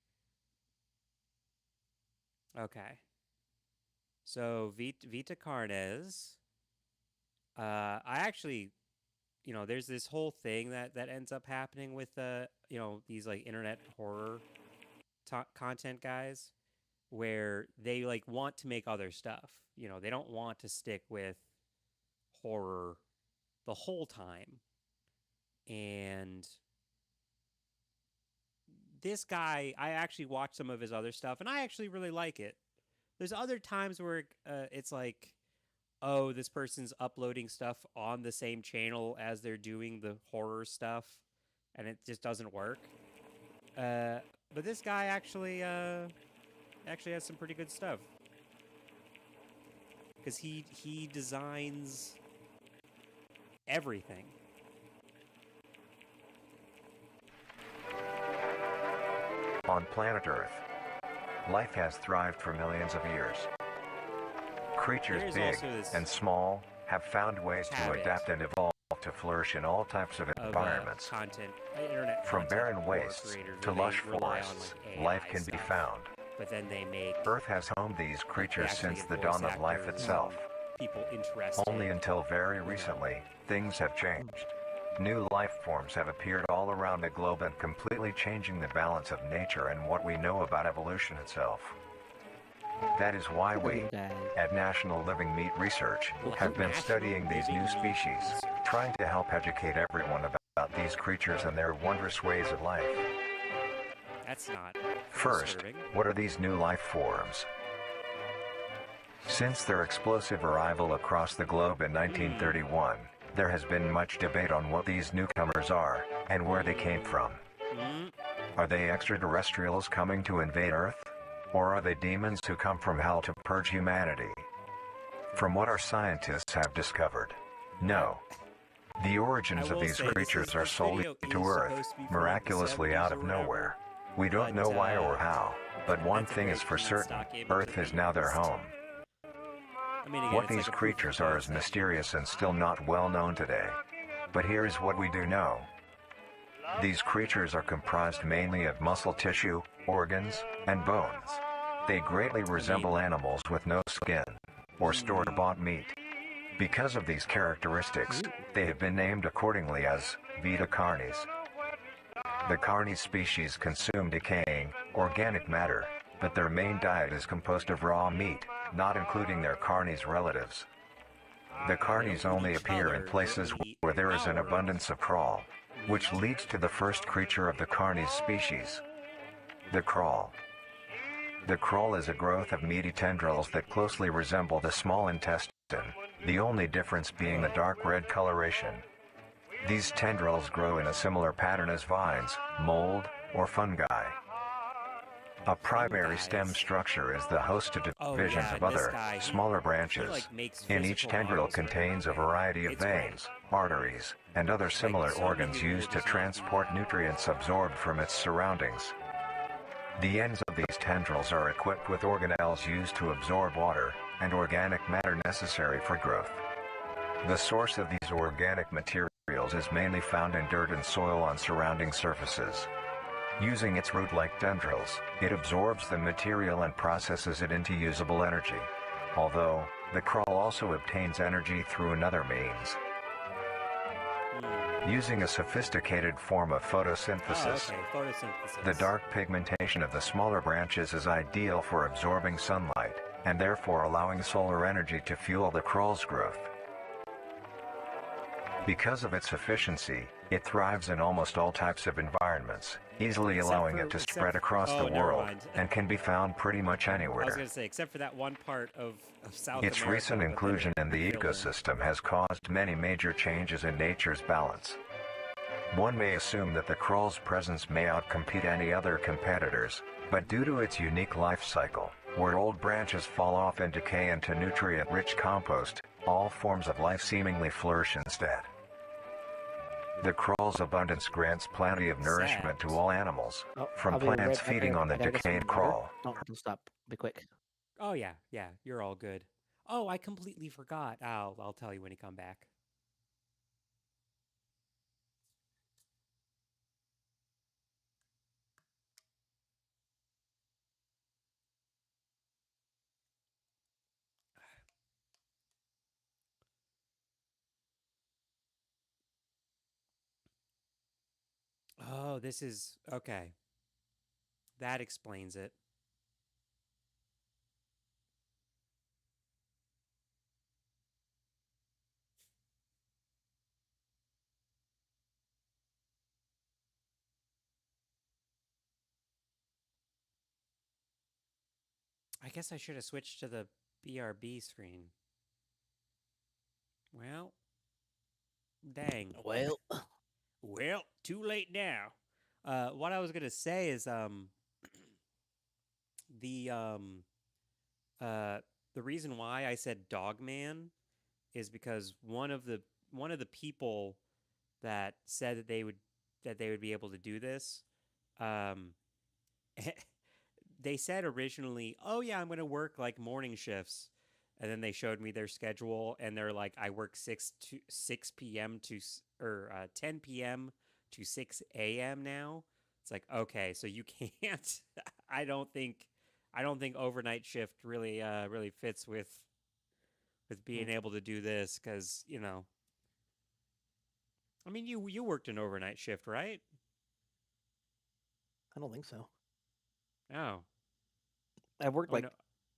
Okay. So Vita Carnes. I actually there's this whole thing that ends up happening with these like internet horror content guys where they like want to make other stuff. They don't want to stick with horror the whole time. And this guy, I actually watched some of his other stuff and I actually really like it. There's other times where it's like, oh, this person's uploading stuff on the same channel as they're doing the horror stuff and it just doesn't work. But this guy actually has some pretty good stuff. Because he designs everything. On planet Earth, life has thrived for millions of years. Creatures There's big and small have found ways to adapt and evolve to flourish in all types of environments. From barren wastes to lush forests, life can be found. But then they make Earth has homed these creatures since the dawn of life itself. People interested. Only until very recently, things have changed. New life forms have appeared all around the globe and completely changing the balance of nature and what we know about evolution itself. That is why we, at National Living Meat Research, have been studying these new species, trying to help educate everyone about these creatures and their wondrous ways of life. That's not First, disturbing. what are these new life forms? Since their explosive arrival across the globe in 1931, there has been much debate on what these newcomers are and where they came from. Are they extraterrestrials coming to invade Earth? Or are they demons who come from hell to purge humanity? From what our scientists have discovered, no. The origins of these creatures are solely to Earth, miraculously out of nowhere. We don't know why or how, but one thing is for certain, Earth is now their home. What these creatures are is mysterious and still not well known today. But here is what we do know. These creatures are comprised mainly of muscle tissue, organs, and bones. They greatly resemble animals with no skin, or store-bought meat. Because of these characteristics, they have been named accordingly as Vita Carnis. The Carnis species consume decaying, organic matter, but their main diet is composed of raw meat, not including their Carnis relatives. The Carnis only appear in places where there is an abundance of crawl, which leads to the first creature of the Carnis species, the crawl. The crawl is a growth of meaty tendrils that closely resemble the small intestine, the only difference being the dark red coloration. These tendrils grow in a similar pattern as vines, mold, or fungi. A primary stem structure is the host of divisions of other, smaller branches. In each tendril contains a variety of veins, arteries, and other similar organs used to transport nutrients absorbed from its surroundings. The ends of these tendrils are equipped with organelles used to absorb water and organic matter necessary for growth. The source of these organic materials is mainly found in dirt and soil on surrounding surfaces. Using its root-like tendrils, it absorbs the material and processes it into usable energy, although the crawl also obtains energy through another means. Using a sophisticated form of photosynthesis, the dark pigmentation of the smaller branches is ideal for absorbing sunlight, and therefore allowing solar energy to fuel the crawl's growth. Because of its efficiency, it thrives in almost all types of environments, easily allowing it to spread across the world, and can be found pretty much anywhere. I was going to say, except for that one part of South America. Its recent inclusion in the ecosystem has caused many major changes in nature's balance. One may assume that the crawl's presence may outcompete any other competitors, but due to its unique life cycle, where old branches fall off and decay into nutrient-rich compost, all forms of life seemingly flourish instead. The crawl's abundance grants plenty of nourishment to all animals, from plants feeding on the decayed crawl. No, don't stop. Be quick. Oh yeah, you're all good. Oh, I completely forgot. I'll tell you when you come back. Oh, this is okay. That explains it. I guess I should have switched to the BRB screen. Well, dang. Well, Well, too late now. What I was gonna say is the um uh the reason why I said Dogman is because one of the people that said that they would be able to do this, um, they said originally, "Oh yeah, I'm going to work like morning shifts," and then they showed me their schedule, and they're like, "I work 6 p.m. to 10 p.m. to 6 a.m. now." It's like, okay, so you can't. I don't think I don't think overnight shift really fits with being able to do this because I mean you worked an overnight shift, right? I don't think so. Oh, I've worked oh no.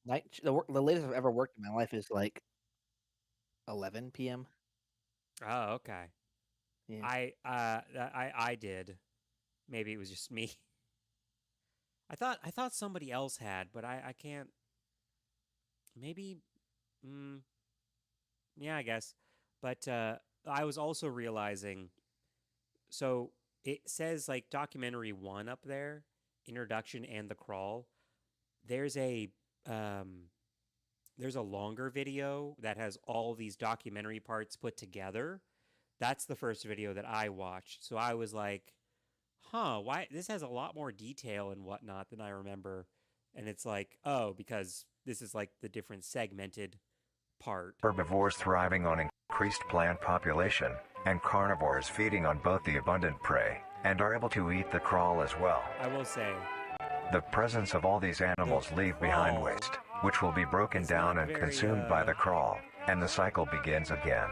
like the latest I've ever worked in my life is like 11 p.m. Oh, okay. Yeah. I did. Maybe it was just me. I thought somebody else had, but I can't. Maybe. Mm, yeah, I guess. But I was also realizing. So it says like documentary one up there, introduction and the crawl. There's a um, there's a longer video that has all these documentary parts put together. That's the first video that I watched. So I was like, huh, why this has a lot more detail and whatnot than I remember. And it's like, oh, because this is like the different segmented part. Herbivores thriving on increased plant population, and carnivores feeding on both the abundant prey, and are able to eat the crawl as well. I will say, The presence of all these animals leave behind crawl waste, which will be broken is down not and very, consumed by the crawl, and the cycle begins again.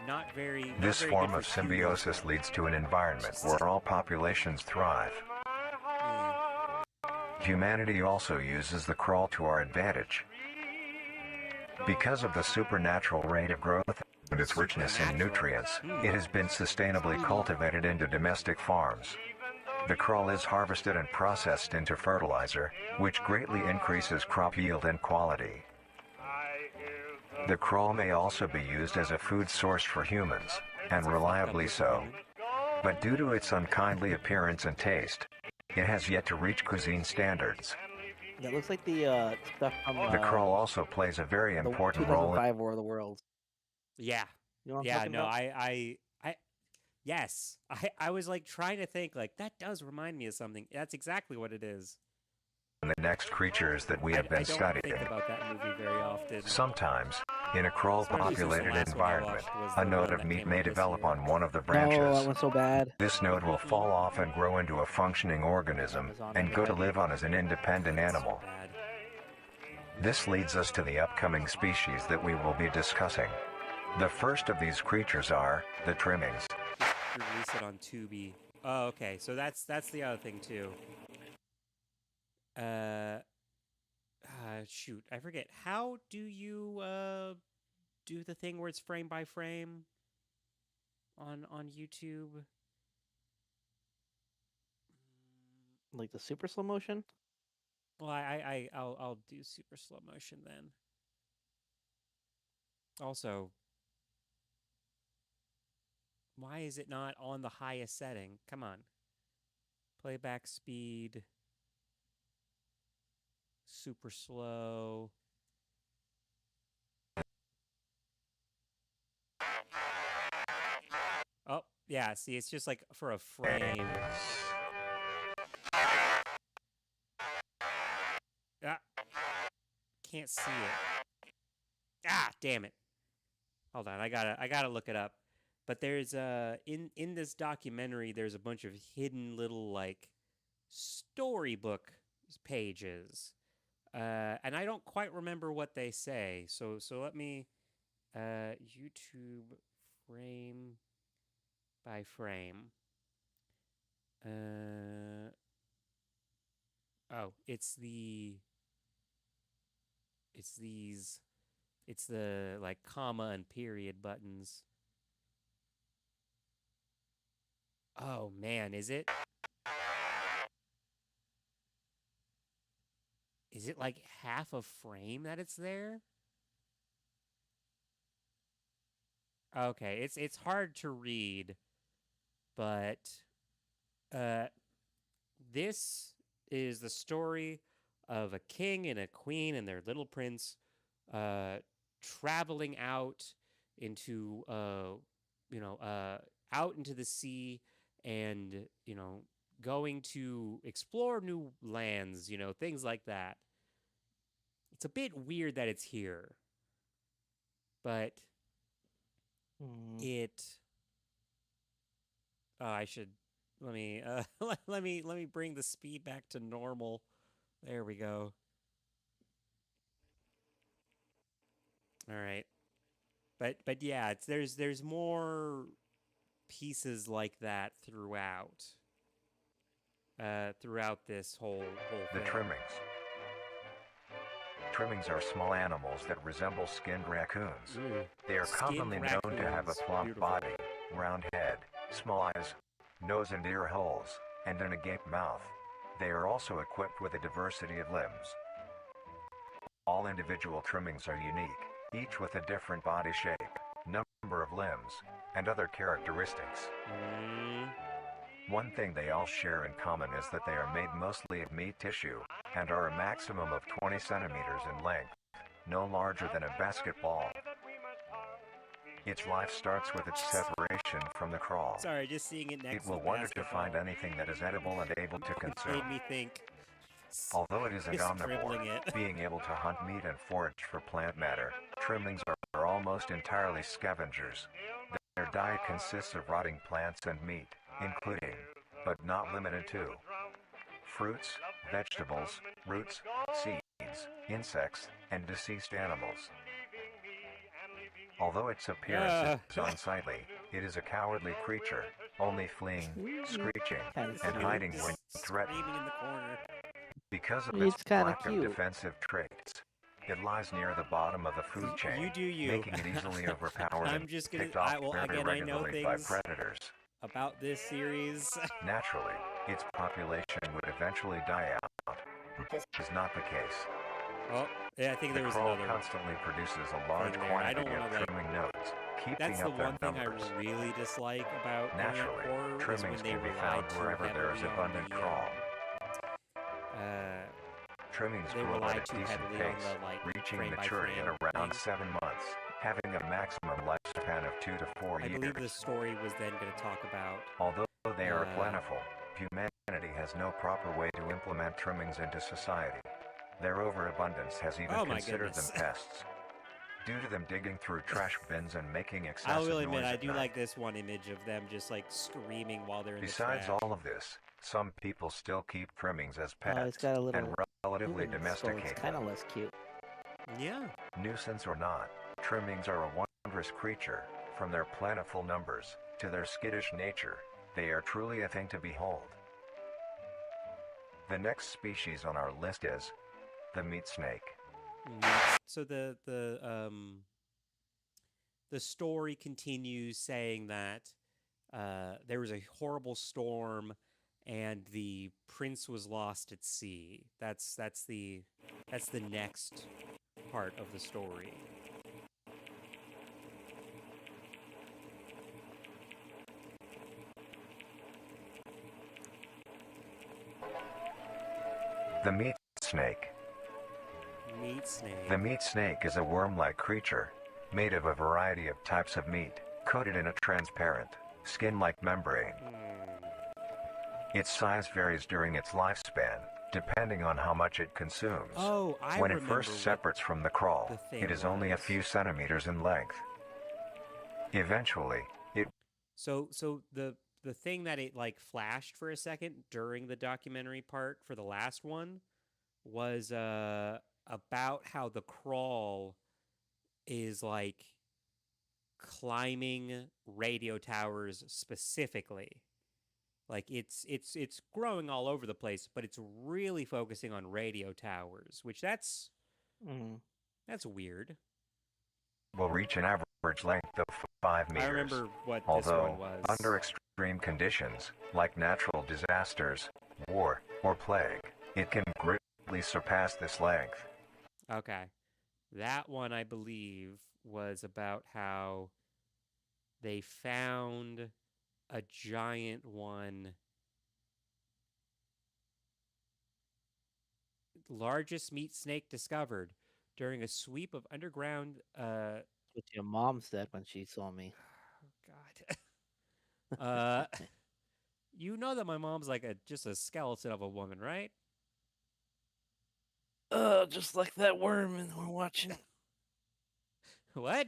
not very. Not This very form good of for humans. symbiosis leads to an environment where all populations thrive. Humanity also uses the crawl to our advantage. Because of the supernatural rate of growth and its richness in nutrients, it has been sustainably cultivated into domestic farms. The crawl is harvested and processed into fertilizer, which greatly increases crop yield and quality. The crawl may also be used as a food source for humans, and reliably so. But due to its unkindly appearance and taste, it has yet to reach cuisine standards. That looks like the stuff from The crawl also plays a very the important role in 2005 War of the Worlds. Yeah. You know what I'm Yeah. talking No. about? Yes. I was like trying to think like that does remind me of something. That's exactly what it is. the next creatures that we have I been don't studying. think about that movie very often. Sometimes, in a Especially since the crawl-populated last one I environment, watched was a the node one of that meat came may out this develop year. on one of the No, that branches. one's so bad. This node will fall off and grow into a functioning organism and go to live on as an independent animal. So bad. This leads us to the upcoming species that we will be discussing. The first of these creatures are the trimmings. Release it on Tubi. Oh, okay. So that's the other thing too. Shoot, I forget. How do you do the thing where it's frame by frame on YouTube? Like the super slow motion. Well, I'll do super slow motion then. Also, why is it not on the highest setting? Come on. Playback speed. Super slow. Oh, yeah, see, it's just like for a frame. Ah, can't see it. Ah, damn it. Hold on, I gotta look it up. But there's in this documentary there's a bunch of hidden little like storybook pages. And I don't quite remember what they say. So let me YouTube frame by frame. Oh, it's these. It's the like comma and period buttons. Oh man, is it? Is it like half a frame that it's there? Okay, it's hard to read, but uh this is the story of a king and a queen and their little prince uh traveling out into out into the sea and, going to explore new lands, things like that. It's a bit weird that it's here, but Mm. it I should let me let me bring the speed back to normal. There we go. All right. But yeah, there's more pieces like that throughout this whole The thing. trimmings. Trimmings are small animals that resemble skinned raccoons. Ooh. They are Skinned commonly known to have a raccoons. plump Beautiful. body, round head, small eyes, nose and ear holes, and an agape mouth. They are also equipped with a diversity of limbs. All individual trimmings are unique, each with a different body shape, number of limbs, and other characteristics. Mm. One thing they all share in common is that they are made mostly of meat tissue, and are a maximum of 20 centimeters in length, no larger than a basketball. Its life starts with its separation from the crawl. Sorry, just seeing it It next will to wonder to basketball. find anything that is edible and able to It consume. made me think. Although it is an Just omnivore, scribbling it. being able to hunt meat and forage for plant matter, trimmings are almost entirely scavengers. Their diet consists of rotting plants and meat, including, but not limited to, fruits, vegetables, roots, seeds, insects, and deceased animals. Although its appearance is unsightly, it is a cowardly creature, only fleeing, screeching, Kinda and cute. hiding Just when threatened. screaming in the corner. Because of its It's kinda lack of cute. defensive traits, it lies near the bottom of the food chain, You do you. making it easily overpowered I'm and just gonna. picked off very Again, I know regularly by things predators. about this series. Naturally, its population would eventually die out, but this is not the case. Oh, yeah, I think The there was crawl another. constantly produces a large thing there. I don't quantity of wanna, like- trimming nodes, keeping That's the up their one thing I numbers. really dislike about internet Naturally, horror is trimmings when they can be rely found too wherever there is heavily on abundant the, crawl. uh, Trimmings they grow rely at a too decent heavily on pace, the like reaching frame by maturity frame at around thing. 7 months, having a maximum lifespan of 2 to 4 I years. believe the story was then going to talk about. Although they are uh, plentiful, humanity has no proper way to implement trimmings into society. Their overabundance has even Oh my considered them goodness. pests. Due to them digging through trash bins and making I'll excessive really admit, noise I at do night. like this one image of them just like screaming while they're in Besides the trash. all of this, some people still keep trimmings as Oh, it's pets got a little and relatively human skull. domesticate It's kind them. of less cute. Yeah. Nuisance or not, trimmings are a wondrous creature. From their plentiful numbers to their skittish nature, they are truly a thing to behold. The next species on our list is the meat snake. So the story continues saying that there was a horrible storm and the prince was lost at sea. That's the next part of the story. The meat snake. Meat snake. The meat snake is a worm-like creature, made of a variety of types of meat, coated in a transparent, skin-like membrane. Its size varies during its lifespan, depending on how much it consumes. Oh, I When it remember first what separates from the crawl, the thing it is only a was. few centimeters in length. Eventually, it So the thing that it like flashed for a second during the documentary part for the last one was about how the crawl is like climbing radio towers specifically. Like it's growing all over the place, but it's really focusing on radio towers, which that's weird. Will reach an average length of 5 meters. I remember what this Although, one was. under extreme conditions, like natural disasters, war, or plague, it can greatly surpass this length. Okay. That one, I believe, was about how they found a giant one. Largest meat snake discovered during a sweep of underground. What your mom said when she saw me. God. You know that my mom's like just a skeleton of a woman, right? Just like that worm and we're watching. What?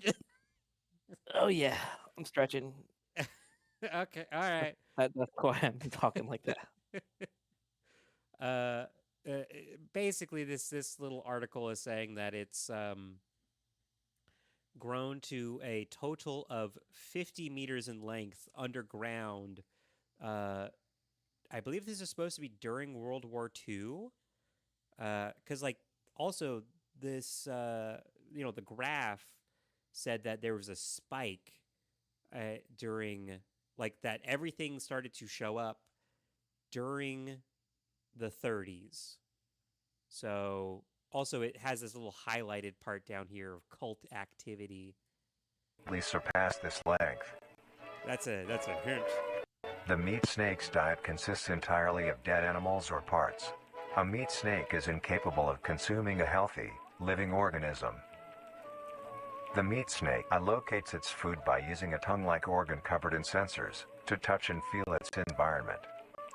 Oh yeah, I'm stretching. Okay, all right. That's why I'm talking like that. Basically, this little article is saying that it's grown to a total of 50 meters in length underground. I believe this is supposed to be during World War II. Because like also this the graph said that there was a spike during like that everything started to show up during the 30s. So also it has this little highlighted part down here of cult activity. Surpass this length. That's a hint. The meat snake's diet consists entirely of dead animals or parts. A meat snake is incapable of consuming a healthy, living organism. The meat snake allocates its food by using a tongue-like organ covered in sensors to touch and feel its environment.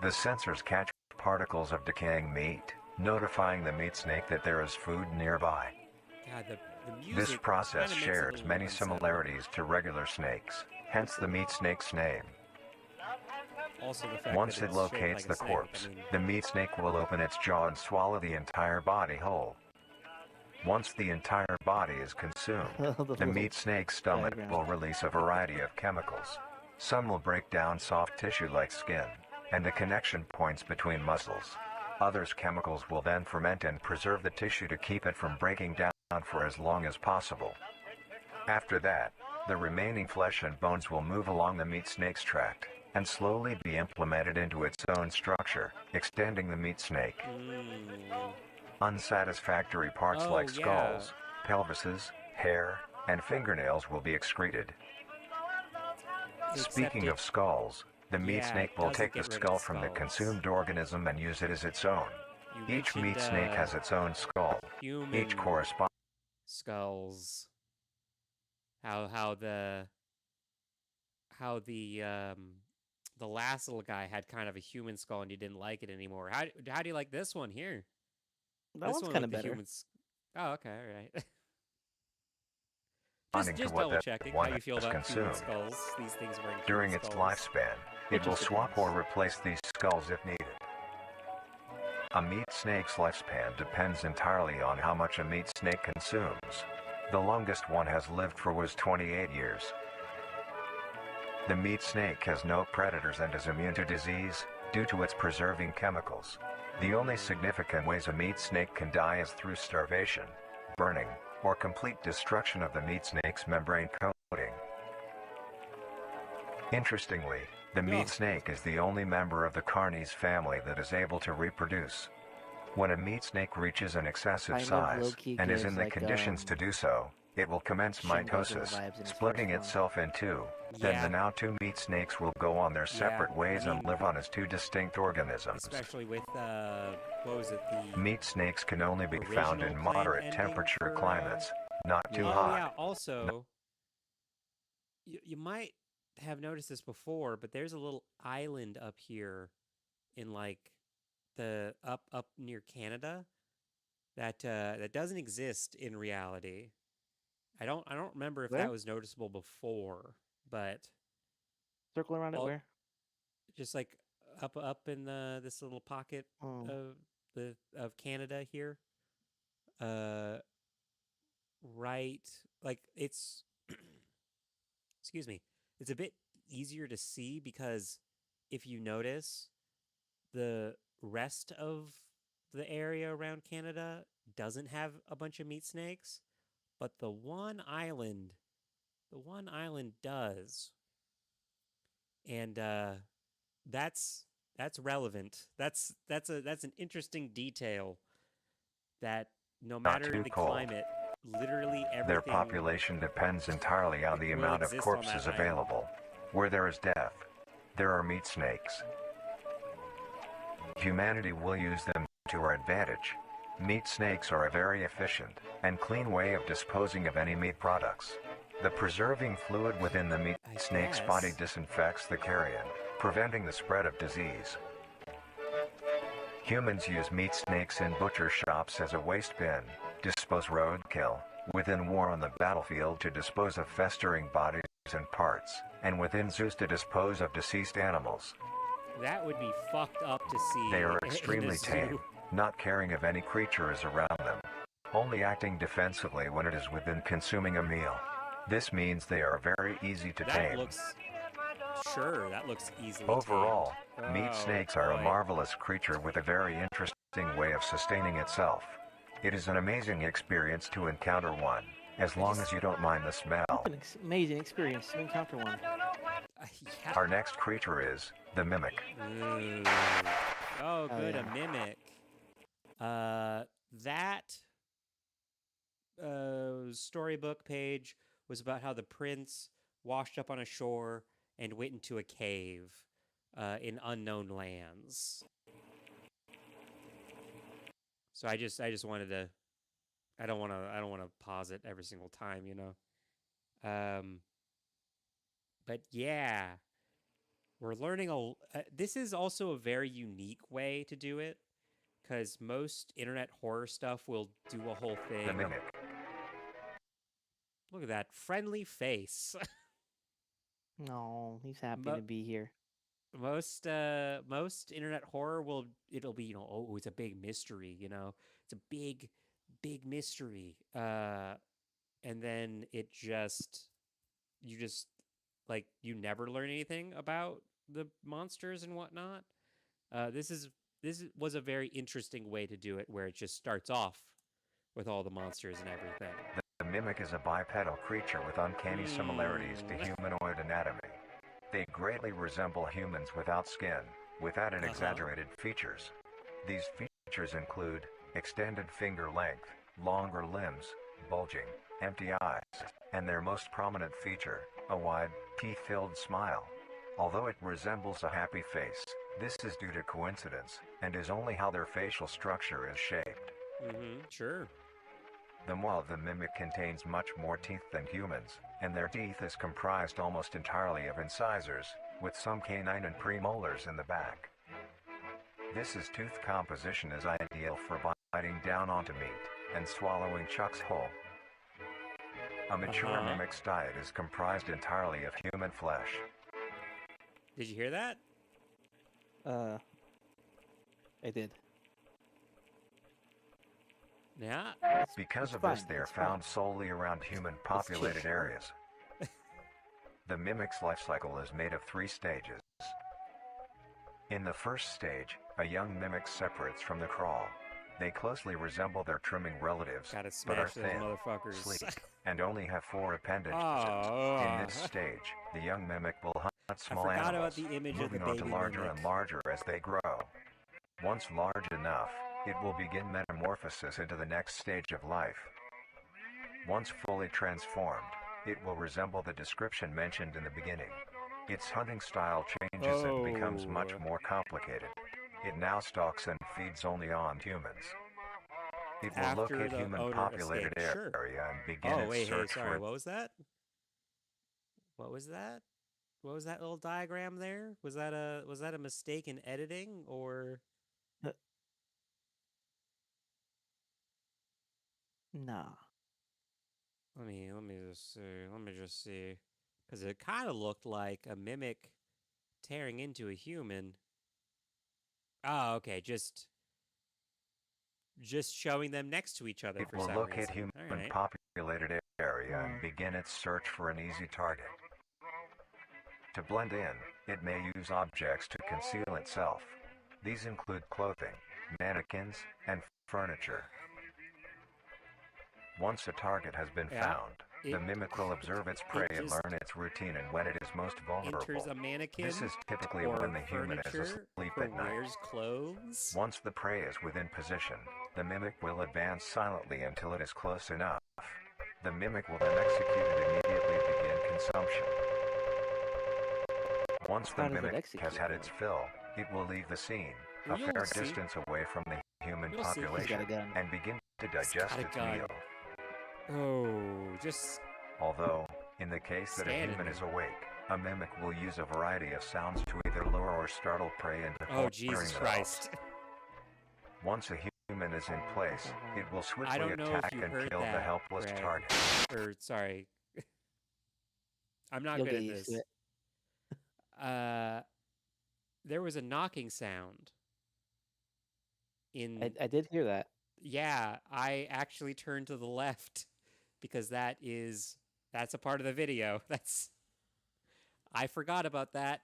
The sensors catch particles of decaying meat, notifying the meat snake that there is food nearby. God, the music This process kinda makes it a shares little many unsettling. similarities to regular snakes, hence the meat snake's name. Also the fact Once that it it's shaped locates like a the snake, corpse, I mean, the meat snake will open its jaw and swallow the entire body whole. Once the entire body is consumed, the meat snake's stomach diagram. will release a variety of chemicals. Some will break down soft tissue like skin and the connection points between muscles. Others chemicals will then ferment and preserve the tissue to keep it from breaking down for as long as possible. After that, the remaining flesh and bones will move along the meat snake's tract and slowly be implemented into its own structure, extending the meat snake. Unsatisfactory parts Oh, like yeah. skulls, pelvises, hair, and fingernails will be excreted. Except Speaking it- of skulls, the meat yeah, snake it will doesn't take the get rid of skull the from the skulls. consumed organism and use it as its own. You Each meat mentioned, snake has its own skull. human Each corresponds skulls. How the last little guy had kind of a human skull and you didn't like it anymore. How do you like this one here? That This one's one kind of with the better. humans. Oh, okay, all right. Responding to just what double that checking one how you feel has about human consumed. skulls. These things wearing during human its skulls. lifespan. It It will just swap depends. or replace these skulls if needed. A meat snake's lifespan depends entirely on how much a meat snake consumes. The longest one has lived for was 28 years. The meat snake has no predators and is immune to disease due to its preserving chemicals. The only significant ways a meat snake can die is through starvation, burning, or complete destruction of the meat snake's membrane coating. Interestingly, the meat Oh. snake is the only member of the Carnis family that is able to reproduce. When a meat snake reaches an excessive Kind of size low-key and is in gives, the like, conditions to do so, it will commence Shin Goku mitosis, vibes in its splitting first itself in two. Then Yeah. the now two meat snakes will go on their separate I ways and mean, live on as two distinct organisms. Especially with what was it? The Meat snakes can only be found in original plan moderate ending temperature for, climates, not too oh hot. yeah. Also, you might have noticed this before, but there's a little island up here in like the up near Canada that doesn't exist in reality. I don't remember if Where? that was noticeable before, but Circle around it Well, where? just like up in this little pocket Oh. of Canada here. Right, like it's excuse me. It's a bit easier to see because if you notice, the rest of the area around Canada doesn't have a bunch of meat snakes, but the one island does. And that's relevant. That's an interesting detail that no Not matter too the cold. climate, literally everything Their population depends entirely on the will amount of exist on that corpses island. available. Where there is death, there are meat snakes. Humanity will use them to our advantage. Meat snakes are a very efficient and clean way of disposing of any meat products. The preserving fluid within the meat I snake's body guess. disinfects the carrion, preventing the spread of disease. Humans use meat snakes in butcher shops as a waste bin, dispose roadkill, within war on the battlefield to dispose of festering bodies and parts, and within zoos to dispose of deceased animals. That would be fucked up to see. They are in a extremely zoo. tame, not caring if any creature is around them, only acting defensively when it is within consuming a meal. This means they are very easy to That tame. looks. Sure, that looks easily Overall, tamed. meat Oh, snakes are a boy. marvelous creature with a very interesting way of sustaining itself. It is an amazing experience to encounter one, as long as you don't mind the smell. Amazing experience to encounter one. Yeah. Our next creature is the mimic. Ooh. Oh, good, yeah. a mimic. That storybook page was about how the prince washed up on a shore and went into a cave in unknown lands. So I just wanted to. I don't want to pause it every single time, you know. But yeah, we're learning this is also a very unique way to do it, because most internet horror stuff will do a whole thing. The mimic. Look at that friendly face. No, he's happy Mo- to be here. most internet horror it'll be, you know, oh, it's a big mystery, you know, it's a big mystery, and then you just like you never learn anything about the monsters and whatnot. This was a very interesting way to do it, where it just starts off with all the monsters and everything. The mimic is a bipedal creature with uncanny similarities to humanoid anatomy. They greatly resemble humans without skin, with added exaggerated features. These features include extended finger length, longer limbs, bulging, empty eyes, and their most prominent feature, a wide, teeth-filled smile. Although it resembles a happy face, this is due to coincidence, and is only how their facial structure is shaped. Sure. The maw of the mimic contains much more teeth than humans, and their teeth is comprised almost entirely of incisors, with some canine and premolars in the back. This tooth composition is ideal for biting down onto meat and swallowing chunks whole. A mature mimic's diet is comprised entirely of human flesh. Did you hear that? I did. Yeah. Because It's of this, fine, they are it's fine. found solely around human-populated chill. areas. The mimic's life cycle is made of 3 stages. In the first stage, a young mimic separates from the crawl. They closely resemble their trimming relatives, Gotta but are smash those thin, motherfuckers. sleek, and only have 4 appendages. Oh. In this stage, the young mimic will hunt small forgot animals, about the image of the moving on to baby larger mimic. and larger as they grow. Once large enough, it will begin metamorphosis into the next stage of life. Once fully transformed, it will resemble the description mentioned in the beginning. Its hunting style changes and becomes much more complicated. It now stalks and feeds only on humans. It will After locate the human-populated owner escaped, sure. area and begin Oh its wait, hey, search sorry. for What was that? What was that? What was that little diagram there? Was that a mistake in editing, or? Nah. Let me just see, because it kind of looked like a mimic tearing into a human. Oh, okay, just showing them next to each other It for will some locate reason. All right. human-populated area and begin its search for an easy target. To blend in, it may use objects to conceal itself. These include clothing, mannequins, and furniture. Once a target has been found, the mimic will observe its prey and learn its routine and when it is most vulnerable. Enters a mannequin. This is typically or when the human is furniture, asleep or at night. wears clothes. Once the prey is within position, the mimic will advance silently until it is close enough. The mimic will then execute and immediately begin consumption. Once the mimic has had its fill, it will leave the scene, a fair distance away from the human population, and begin to digest its meal. Oh, just... Although, in the case that a human is awake, a mimic will use a variety of sounds to either lure or startle prey into Oh, Jesus Christ. Once a human is in place, it will swiftly attack and kill the helpless target. Or, sorry. I'm not You'll good get at used this. to it. There was a knocking sound. I did hear that. Yeah, I actually turned to the left because that's a part of the video. I forgot about that,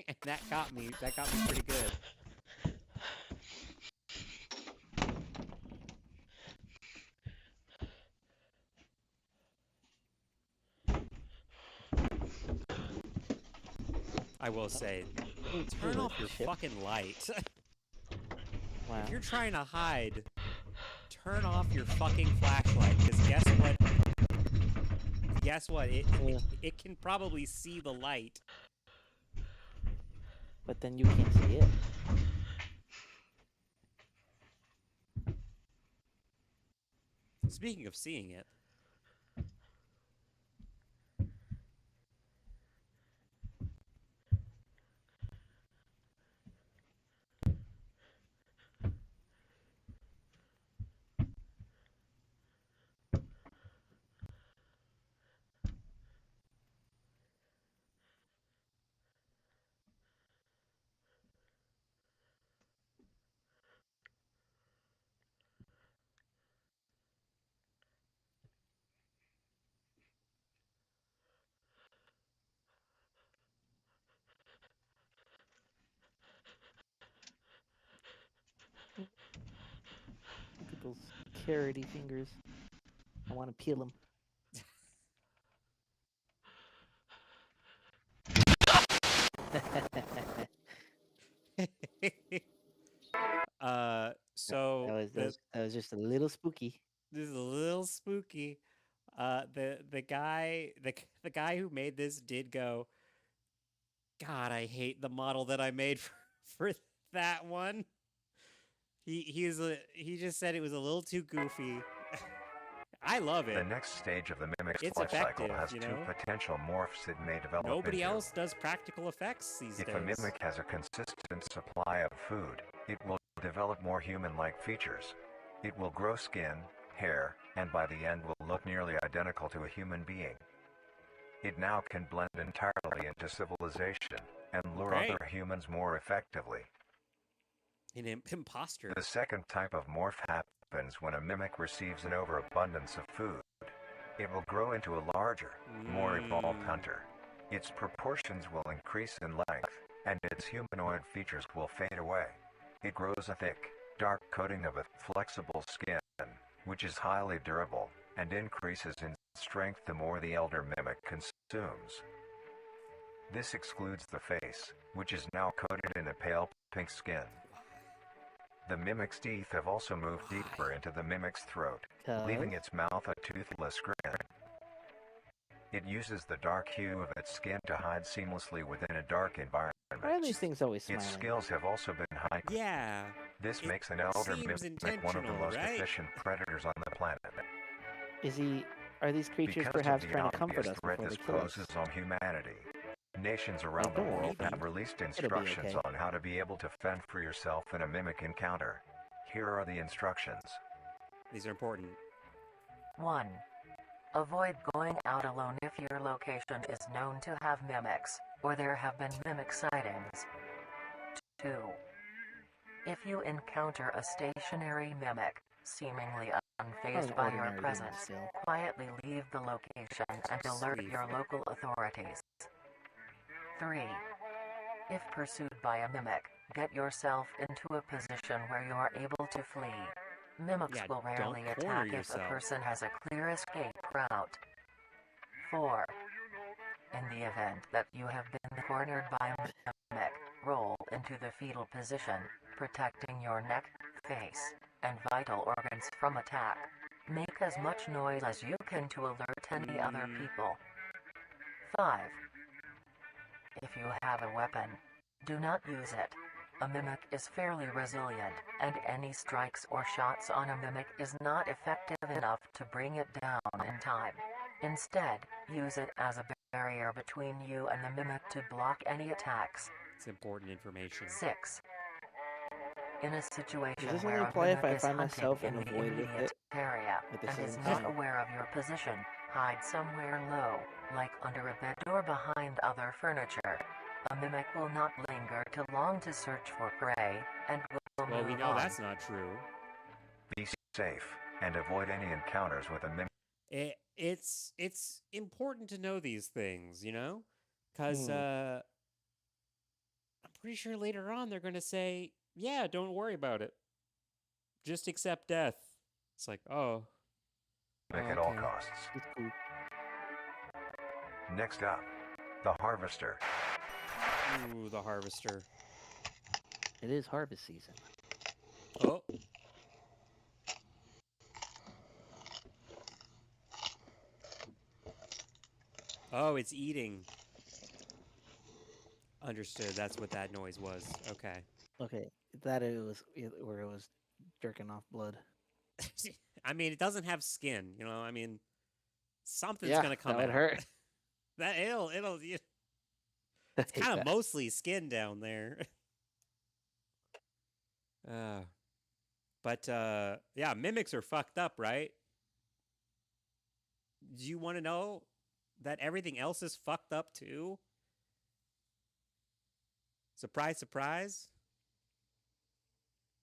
and that got me pretty good. I will say, turn off your fucking light. Wow. If you're trying to hide, turn off your fucking flashlight, because guess what? It can probably see the light. But then you can't see it. Speaking of seeing it, People's carroty fingers. I want to peel them. so that was just a little spooky. this is a little spooky. The guy who made this did go, God, I hate the model that I made for that one. He just said it was a little too goofy. I love it. The next stage of the mimic's It's life cycle effective, has you two know? potential morphs it may develop Nobody into. else does practical effects these If days. a mimic has a consistent supply of food, it will develop more human-like features. It will grow skin, hair, and by the end will look nearly identical to a human being. It now can blend entirely into civilization and lure other humans more effectively. An imposter. The second type of morph happens when a mimic receives an overabundance of food. It will grow into a larger, more evolved hunter. Its proportions will increase in length, and its humanoid features will fade away. It grows a thick, dark coating of a flexible skin, which is highly durable, and increases in strength the more the elder mimic consumes. This excludes the face, which is now coated in a pale pink skin. The mimic's teeth have also moved deeper into the mimic's throat, leaving its mouth a toothless grin. It uses the dark hue of its skin to hide seamlessly within a dark environment. Why are these things always smiling? Its skills have also been heightened. Yeah. This makes an elder seems mimic one of the intentional, most right? efficient predators on the planet. Are these creatures Because perhaps of the trying to comfort obvious us threat before this they kill us? poses on humanity, nations around the don't world worry, have released It'll be instructions okay. on how to be able to fend for yourself in a mimic encounter. Here are the instructions. These are important. 1. Avoid going out alone if your location is known to have mimics, or there have been mimic sightings. 2. If you encounter a stationary mimic, seemingly unfazed by your ordinary presence, humans still. quietly leave the location and alert Leave. your local authorities. 3. If pursued by a mimic, get yourself into a position where you are able to flee. Mimics Yeah, will rarely don't corner attack if yourself. a person has a clear escape route. 4. In the event that you have been cornered by a mimic, roll into the fetal position, protecting your neck, face, and vital organs from attack. Make as much noise as you can to alert any other people. 5. If you have a weapon, do not use it. A mimic is fairly resilient, and any strikes or shots on a mimic is not effective enough to bring it down in time. Instead, use it as a barrier between you and the mimic to block any attacks. It's important information. 6. In a situation Does this where only a apply if mimic I is find hunting myself in in the a void with immediate it area at the and same is not time? aware of your position, hide somewhere low, like under a bed or behind other furniture. A mimic will not linger too long to search for prey, and will Well, move we know on. that's not true. Be safe and avoid any encounters with a mimic. It's important to know these things, you know? Because Hmm. I'm pretty sure later on they're going to say, yeah, don't worry about it. Just accept death. It's like, oh. At all Okay. costs. It's cool. Next up, the Harvester. Ooh, the harvester. It is harvest season. Oh. Oh, it's eating. Understood. That's what that noise was. Okay. Okay, that it was where it was jerking off blood. I mean, it doesn't have skin, you know? I mean, something's Yeah, going to come that would out. hurt. That it'll It's it's kind of mostly skin down there. But yeah, mimics are fucked up, right? Do you want to know that everything else is fucked up too? Surprise, surprise.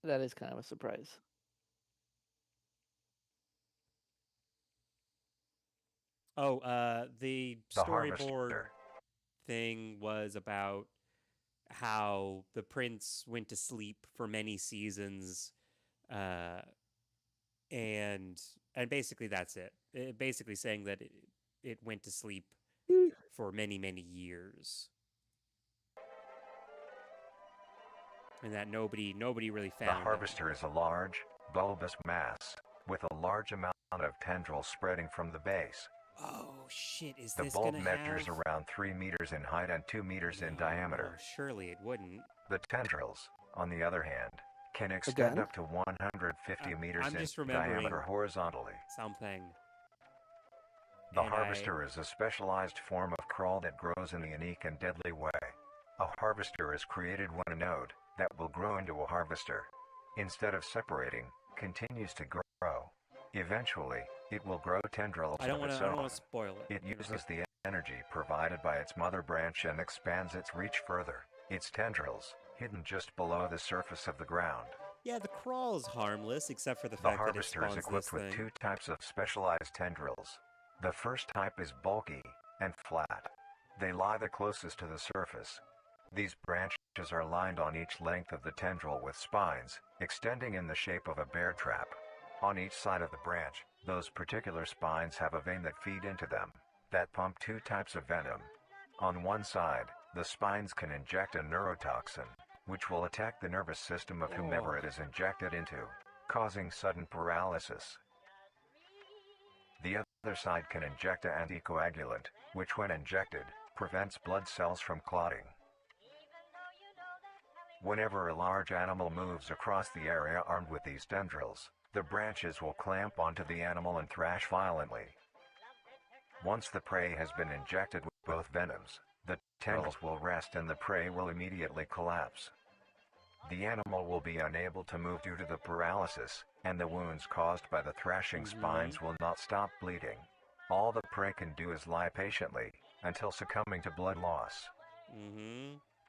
That is kind of a surprise. Oh, the The storyboard Harvester. thing was about how the prince went to sleep for many seasons, and basically that's it. Basically saying that it went to sleep for many years, and that nobody really The found it. Harvester is a large, bulbous mass with a large amount of tendrils spreading from the base. Oh shit! Is The this bulb gonna measures have... around 3 meters in height and 2 meters in No, diameter. surely it wouldn't. The tendrils, on the other hand, can extend gun? up to 150 meters I'm in just remembering diameter horizontally. something. The And harvester is a specialized form of crawl that grows in a unique and deadly way. A harvester is created when a node that will grow into a harvester, instead of separating, continues to grow. Eventually, it will grow tendrils I don't of want its to own. spoil it. It uses the energy provided by its mother branch and expands its reach further. Its tendrils, hidden just below the surface of the ground. Yeah, the crawl is harmless, except for the The fact that it harvester is spawns this equipped with thing. 2 types of specialized tendrils. The first type is bulky and flat. They lie the closest to the surface. These branches are lined on each length of the tendril with spines, extending in the shape of a bear trap. On each side of the branch, those particular spines have a vein that feed into them, that pump 2 types of venom. On one side, the spines can inject a neurotoxin, which will attack the nervous system of whomever it is injected into, causing sudden paralysis. The other side can inject an anticoagulant, which when injected, prevents blood cells from clotting. Whenever a large animal moves across the area armed with these tendrils, the branches will clamp onto the animal and thrash violently. Once the prey has been injected with both venoms, the tendrils will rest and the prey will immediately collapse. The animal will be unable to move due to the paralysis, and the wounds caused by the thrashing spines will not stop bleeding. All the prey can do is lie patiently, until succumbing to blood loss.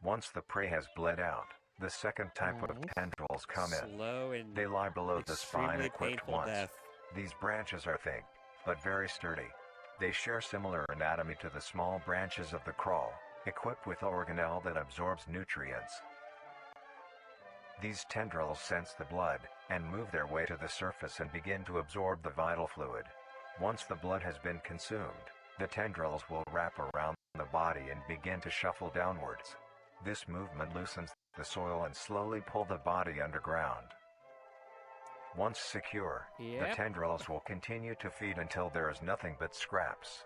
Once the prey has bled out, the second type of Nice. tendrils come in. Slow and They lie below the spine extremely equipped painful once. death. These branches are thick, but very sturdy. They share similar anatomy to the small branches of the crawl. equipped with organelle that absorbs nutrients. These tendrils sense the blood and move their way to the surface and begin to absorb the vital fluid. Once the blood has been consumed, the tendrils will wrap around the body and begin to shuffle downwards. This movement loosens the soil and slowly pull the body underground. Once secure, the tendrils will continue to feed until there is nothing but scraps.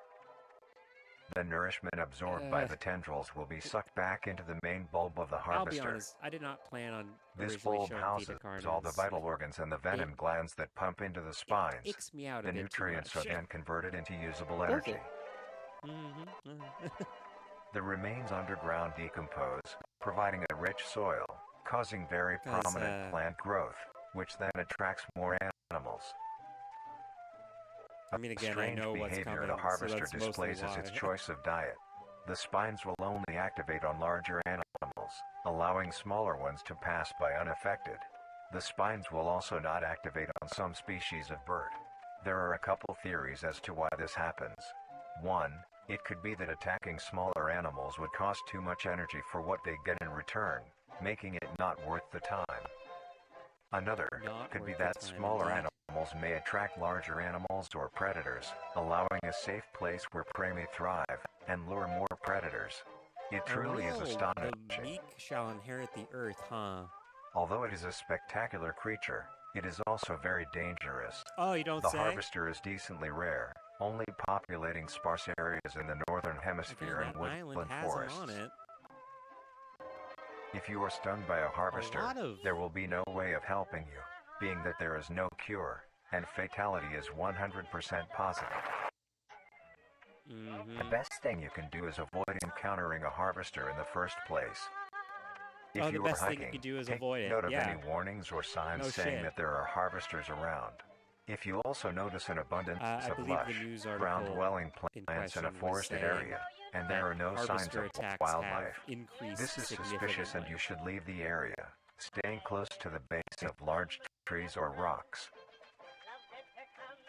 The nourishment absorbed by the tendrils will be sucked back into the main bulb of the harvester. I'll be honest, I did not plan on This originally bulb showing houses Vita Carnis. all the vital organs and the venom glands that pump into the spines. It icks me out a The bit nutrients too are much. then converted into usable Does energy. it? The remains underground decompose, providing a rich soil, causing very 'Cause, prominent plant growth, which then attracts more animals. I mean, again, I Strange know what's behavior coming, the so harvester that's mostly displays is its why. choice of diet. The spines will only activate on larger animals, allowing smaller ones to pass by unaffected. The spines will also not activate on some species of bird. There are a couple theories as to why this happens. One, it could be that attacking smaller animals would cost too much energy for what they get in return, making it not worth the time. Another Not could be worth the that time, smaller indeed. animals may attract larger animals or predators, allowing a safe place where prey may thrive and lure more predators. It truly is The astonishing. meek shall inherit the earth, huh? Although it is a spectacular creature, it is also very dangerous. Oh, you don't The say? harvester is decently rare, only populating sparse areas in the northern Again, hemisphere and that island woodland has 'em forests. on it. If you are stung by a harvester, lot of- there will be no way of helping you, being that there is no cure, and fatality is 100% positive. The best thing you can do is avoid encountering a harvester in the first place. If Oh, the you best are thing you hiking, could do is take avoid it, note of yeah. any warnings or signs No saying shit. that there are harvesters around. If you also notice an abundance I of believe the lush, news ground-dwelling in plants in question a was forested saying area, and that there are no signs harvester of attacks wildlife, have increased this is suspicious and significantly. you should leave the area, staying close to the base of large trees or rocks.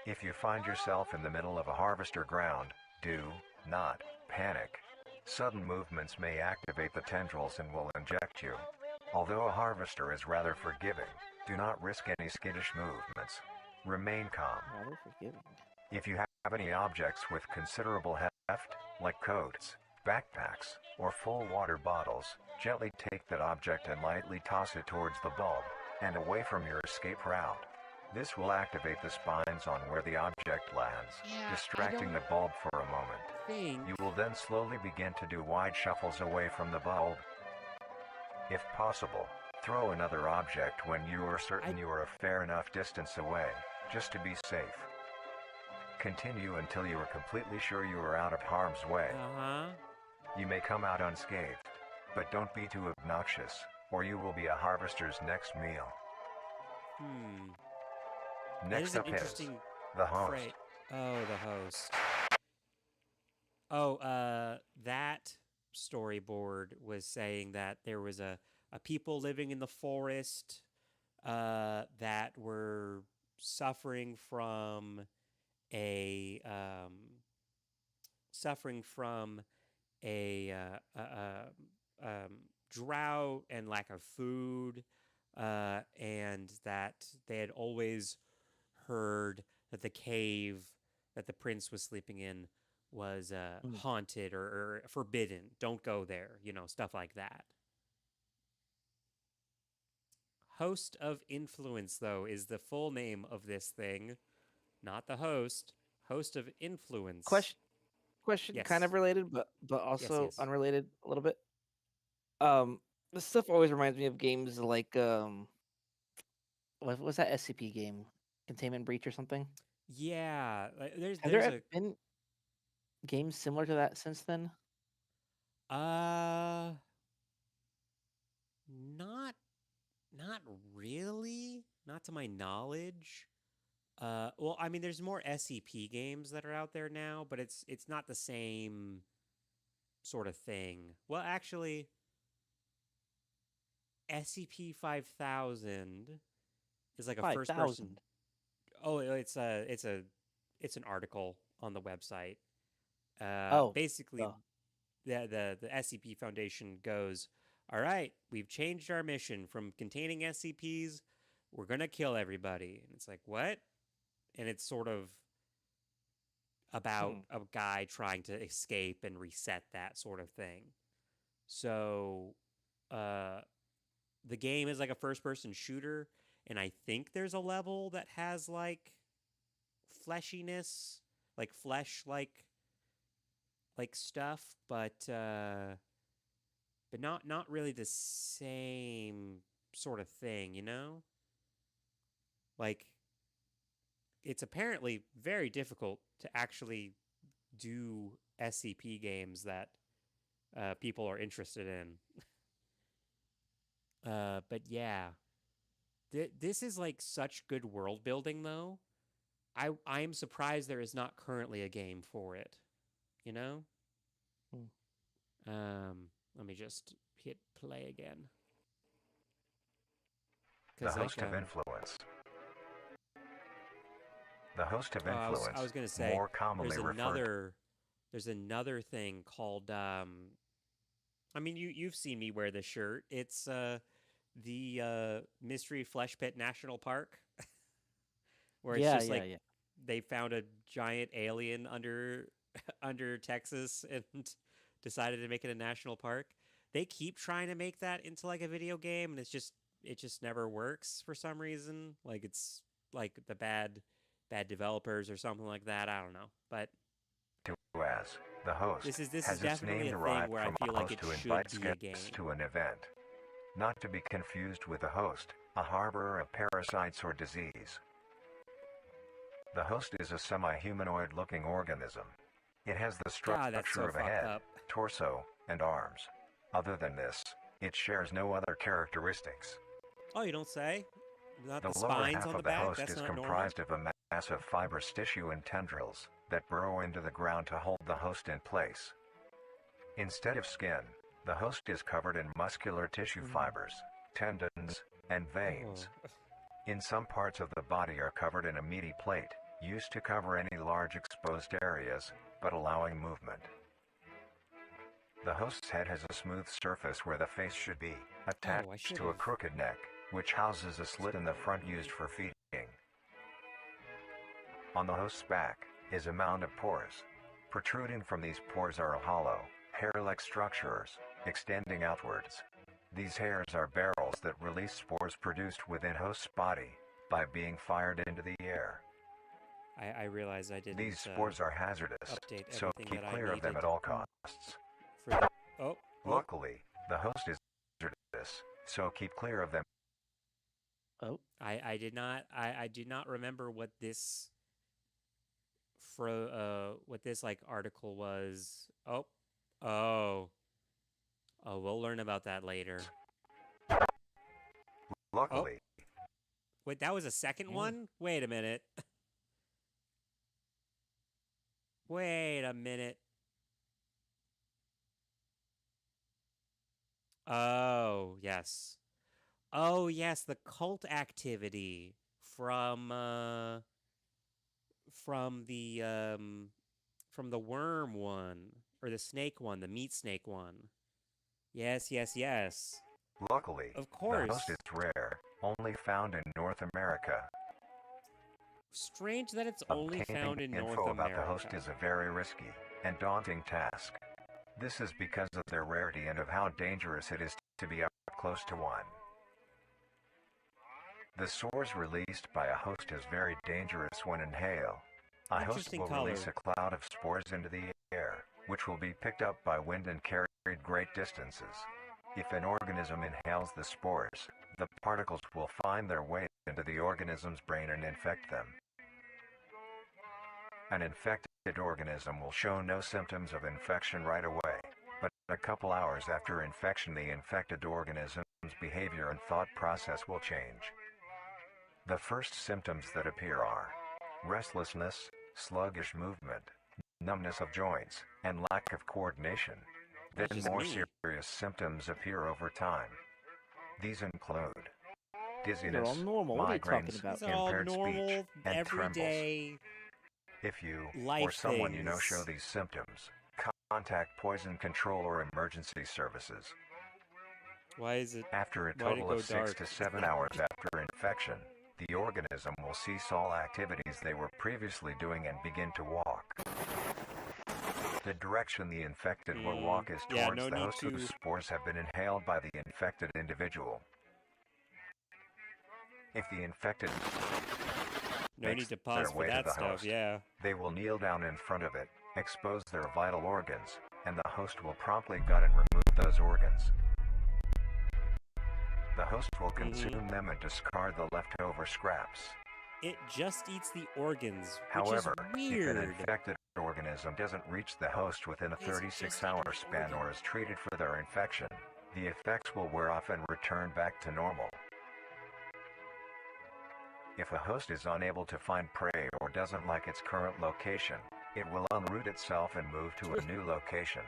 If you find yourself in the middle of a harvester ground, do not panic. Sudden movements may activate the tendrils and will inject you. Although a harvester is rather forgiving, do not risk any skittish movements. Remain calm. Rather forgiving. If you have any objects with considerable heft, like coats, backpacks, or full water bottles, gently take that object and lightly toss it towards the bulb and away from your escape route. This will activate the spines on where the object lands, Yeah, distracting the bulb for a moment. Think. You will then slowly begin to do wide shuffles away from the bulb. If possible, throw another object when you are certain you are a fair enough distance away, just to be safe. Continue until you are completely sure you are out of harm's way. Uh-huh. You may come out unscathed, but don't be too obnoxious, or you will be a harvester's next meal. That Next is an up is interesting the host. phrase. Oh, the host. Oh, that storyboard was saying that there was a people living in the forest that were suffering from a drought and lack of food, and that they had always heard that the cave that the prince was sleeping in was haunted or forbidden. Don't go there, stuff like that. Host of Influence, though, is the full name of this thing, not the host. Host of Influence. Question, Yes. kind of related, but also yes. unrelated a little bit. This stuff always reminds me of games like what was that SCP game? Containment Breach or something? Yeah, there's Have there's there been games similar to that since then? not really, not to my knowledge. Well, I mean, there's more SCP games that are out there now, but it's not the same sort of thing. Well, actually, SCP-5000 is like a first person. 5,000. Oh, it's an article on the website. Oh, Basically, duh. the SCP Foundation goes, all right, we've changed our mission from containing SCPs. We're gonna kill everybody. And it's like, what? And it's sort of about a guy trying to escape and reset that sort of thing. So, the game is like a first-person shooter, and I think there's a level that has like fleshiness, like flesh, like stuff, but not really the same sort of thing, you know? Like, it's apparently very difficult to actually do SCP games that people are interested in. But yeah, this is like such good world building, though. I am surprised there is not currently a game for it. You know? Let me just hit play again. The host of influence. The host of influence. I was gonna say more commonly there's another thing called I mean you've seen me wear this shirt. It's the Mystery Flesh Pit National Park. Where it's just like they found a giant alien under Texas and decided to make it a national park. They keep trying to make that into like a video game, and it just never works for some reason. Like it's like the bad developers or something like that. I don't know, but as the host this is has its definitely name a thing derived where I from feel a like host it who should invites be a guests game. to an event. Not to be confused with a host, a harborer of parasites or disease. The host is a semi-humanoid looking organism. It has the structure of a head, torso, and arms. Other than this, it shares no other characteristics. Oh, you don't say? Not the The lower spines half on the of the back? host That's is not comprised of a mass of fibrous tissue and tendrils that burrow into the ground to hold the host in place. Instead of skin, the host is covered in muscular tissue fibers, tendons, and veins. In some parts of the body are covered in a meaty plate, used to cover any large exposed areas, but allowing movement. The host's head has a smooth surface where the face should be, attached to a crooked neck, which houses a slit in the front used for feeding. On the host's back is a mound of pores. Protruding from these pores are hollow, hair-like structures, extending outwards. These hairs are barrels that release spores produced within host's body by being fired into the air. I realize I didn't. These spores are hazardous, so keep clear of them at all costs. Luckily, the host is hazardous, so keep clear of them. I did not remember what this like article was. We'll learn about that later. Luckily. Wait, that was a second one? Wait a minute. Wait a minute. Oh, yes. Oh, yes, the cult activity from the worm one or the snake one, the meat snake one. Yes. Luckily, of course. The host is rare, only found in North America. Strange that it's only found in North America. Info about the host is a very risky and daunting task. This is because of their rarity and of how dangerous it is to be up close to one. The spores released by a host is very dangerous when inhaled. A host will release a cloud of spores into the air, which will be picked up by wind and carried great distances. If an organism inhales the spores, the particles will find their way into the organism's brain and infect them. An infected organism will show no symptoms of infection right away, but a couple hours after infection the infected organism's behavior and thought process will change. The first symptoms that appear are restlessness, sluggish movement, numbness of joints, and lack of coordination. Then more serious symptoms appear over time. These include dizziness, migraines, impaired speech, and trembles. If you or someone you know show these symptoms, contact poison control or emergency services. Why is it? After a Why'd it total go of 6 to dark? 7 hours after infection, the organism will cease all activities they were previously doing and begin to walk. The direction the infected will walk is Yeah, towards no the need host to- whose spores have been inhaled by the infected individual. If the infected No makes need to their pause for way to that the stuff. host, Yeah. they will kneel down in front of it, expose their vital organs, and the host will promptly gut and remove those organs. The host will consume them and discard the leftover scraps. It just eats the organs, However, which is if an weird. infected organism doesn't reach the host within a It's 36-hour just an span or organ. is treated for their infection, the effects will wear off and return back to normal. If a host is unable to find prey or doesn't like its current location, it will unroot itself and move to a new location.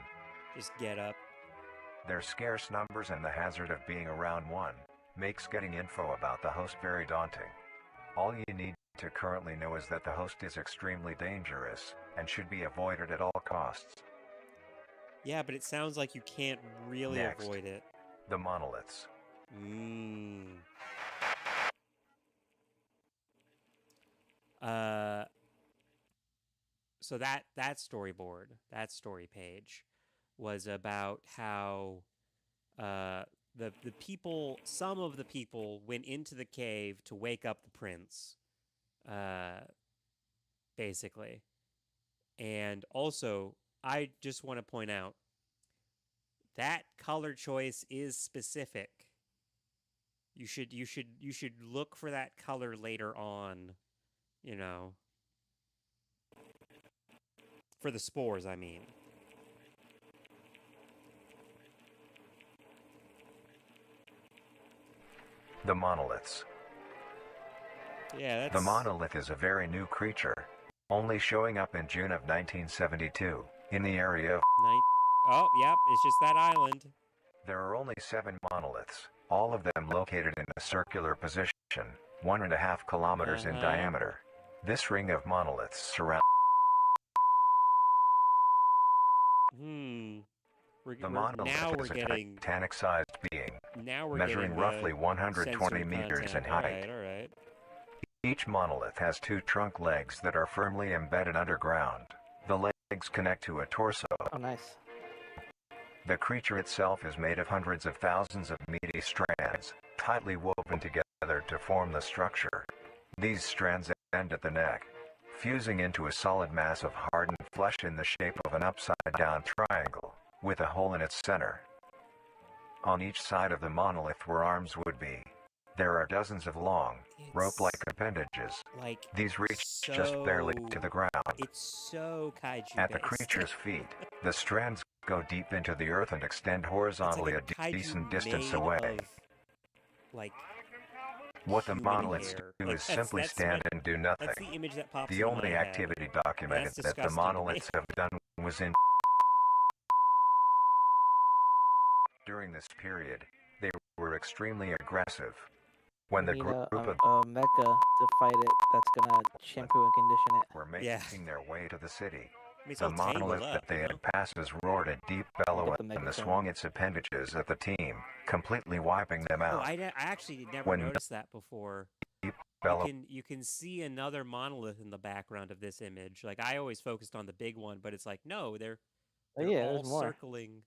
Just get up. Their scarce numbers and the hazard of being around one makes getting info about the host very daunting. All you need to currently know is that the host is extremely dangerous and should be avoided at all costs. Yeah, but it sounds like you can't really Next. avoid it. The monoliths. So that storyboard, that story page, was about how the people, some of the people, went into the cave to wake up the prince, basically. And also, I just want to point out that color choice is specific. You should look for that color later on, you know. For the spores, I mean. The monoliths. Yeah, that's... The monolith is a very new creature, only showing up in June of 1972, in the area of... Oh, yep, it's just that island. There are only 7 monoliths, all of them located in a circular position, 1.5 kilometers in diameter. This ring of monoliths surrounds... The monolith is a titanic-sized being, now we're measuring getting roughly 120 sensory meters in content. height. All right. Each monolith has 2 trunk legs that are firmly embedded underground. The legs connect to a torso. Oh, nice. The creature itself is made of hundreds of thousands of meaty strands, tightly woven together to form the structure. These strands end at the neck, fusing into a solid mass of hardened flesh in the shape of an upside-down triangle, with a hole in its center. On each side of the monolith where arms would be, there are dozens of long, rope-like appendages. Like, These reach just barely to the ground. It's so kaiju At the based. creature's feet, the strands go deep into the earth and extend horizontally It's like a decent kaiju distance made away. of, like, What the human monoliths hair. do Like, is simply stand and do nothing. That's the image that pops The into only my head. activity documented That's that the disgusting to me. monoliths have done was in... During this period, they were extremely aggressive. When the We need group of a mecha to fight it that's gonna shampoo and condition it. were making their way to the city, I mean, it's the all tangled monolith up, that they you had know? passes roared a deep bellow Look at the and megaphone. swung its appendages at the team, completely wiping them Oh, out. I actually never When noticed that before. Bellow You can see another monolith in the background of this image. Like, I always focused on the big one, but it's like, no, they're Oh, yeah, all there's more. circling.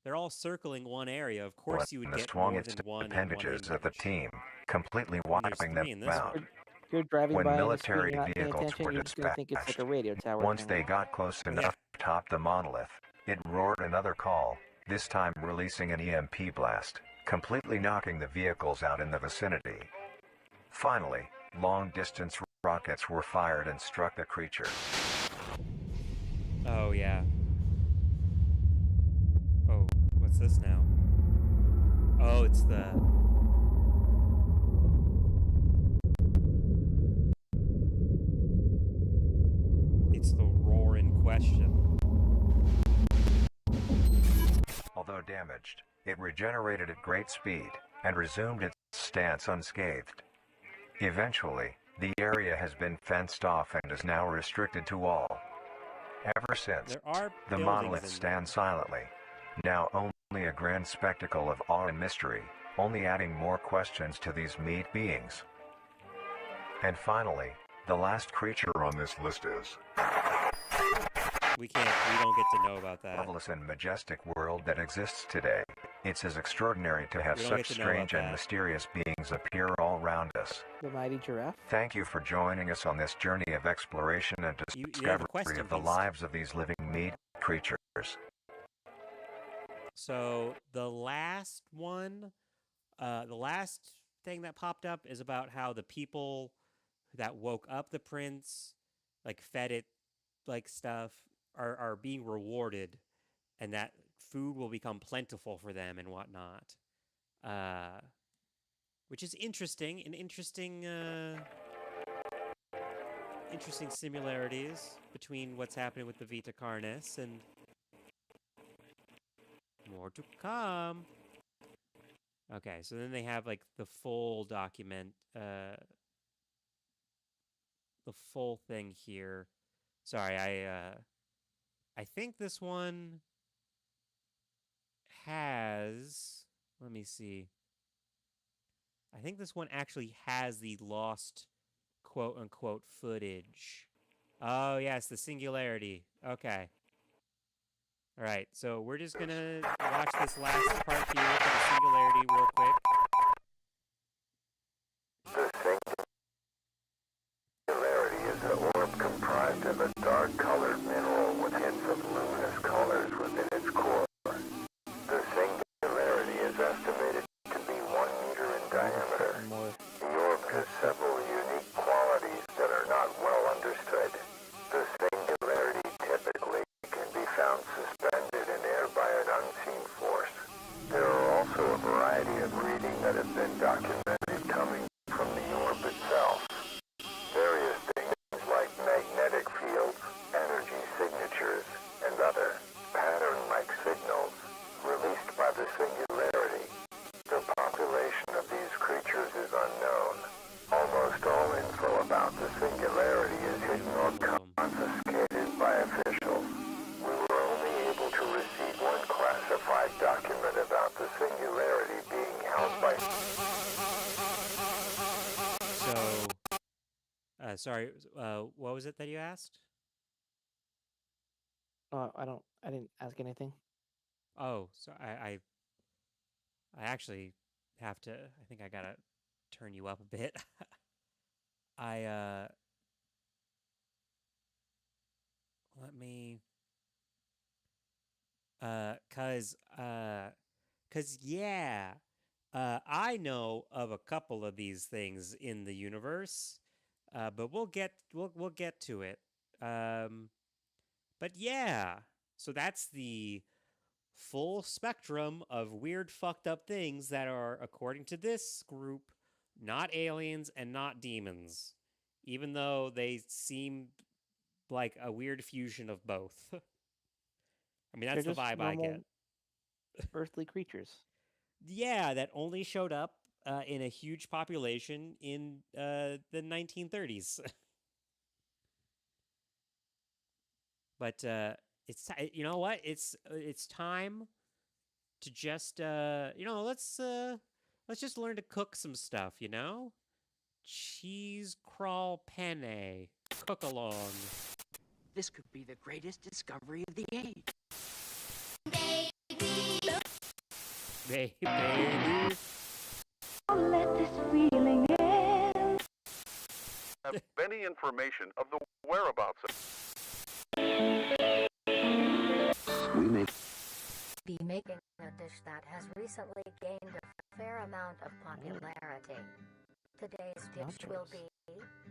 They're all circling one area. Of course, you would and get swung more its than one in one appendages at the image. team, completely And there's wiping 3 in them this out. one. You're driving When by on the military street, you're not paying vehicles attention, were you're just gonna think it's like a dispatched, radio tower. once thing. they got close enough to top the monolith, it roared another call, this time releasing an EMP blast, completely knocking the vehicles out in the vicinity. Finally, long-distance rockets were fired and struck the creature. Oh, yeah. Oh, what's this now? Oh, it's the... It's the roar in question. Although damaged, it regenerated at great speed and resumed its stance unscathed. Eventually, the area has been fenced off and is now restricted to all Ever since, There are the buildings monolith in stands silently, now only a grand spectacle of awe and mystery, only adding more questions to these meat beings. And finally, the last creature on this list is We don't get to know about that. marvelous and majestic world that exists today. It's as extraordinary to have We don't such get to know about strange and that. mysterious beings appear all around us. The mighty giraffe. Thank you for joining us on this journey of exploration and You have a discovery question, of the please. lives of these living meat creatures. So the last one, the last thing that popped up is about how the people that woke up the prince, like fed it like stuff, are being rewarded, and that food will become plentiful for them and whatnot. Which is interesting, and interesting similarities between what's happening with the Vita Carnis and more to come. Okay, so then they have like the full document, the full thing here. Sorry, I think this one has, let me see. I think this one actually has the lost quote unquote footage. Oh, yes, the singularity. Okay. All right, so we're just gonna watch this last part here for the singularity real quick. The singularity is an orb comprised of a dark-colored mineral with hints of luminous colors within its core. The singularity is estimated to be 1 meter in diameter. More. The orb has several unique qualities that are not well understood. The singularity typically can be found suspended in air by an unseen force. There are also a variety of readings that have been documented coming from the orb itself. Various things like magnetic fields, energy signatures, and other pattern-like signals released by the singularity. The population of these creatures is unknown. Almost all info about the singularity is hidden or confiscated by officials. We were only able to receive one classified document about the singularity being held by... So, sorry, what was it that you asked? I didn't ask anything. Oh, so I actually have to, I think I gotta turn you up a bit. Let me, yeah, I know of a couple of these things in the universe, but we'll get to it. But yeah, so that's the full spectrum of weird, fucked up things that are, according to this group, not aliens and not demons, even though they seem like a weird fusion of both. I mean, that's They're the just vibe I get. normal earthly creatures. Yeah, that only showed up in a huge population in the 1930s. But you know what? It's time to just let's just learn to cook some stuff. You know, cheese crawl penne, cook along. This could be the greatest discovery of the age. Baby. Let this feeling in. Have any information of the whereabouts of... Be making a dish that has recently gained a fair amount of popularity. Today's dish will be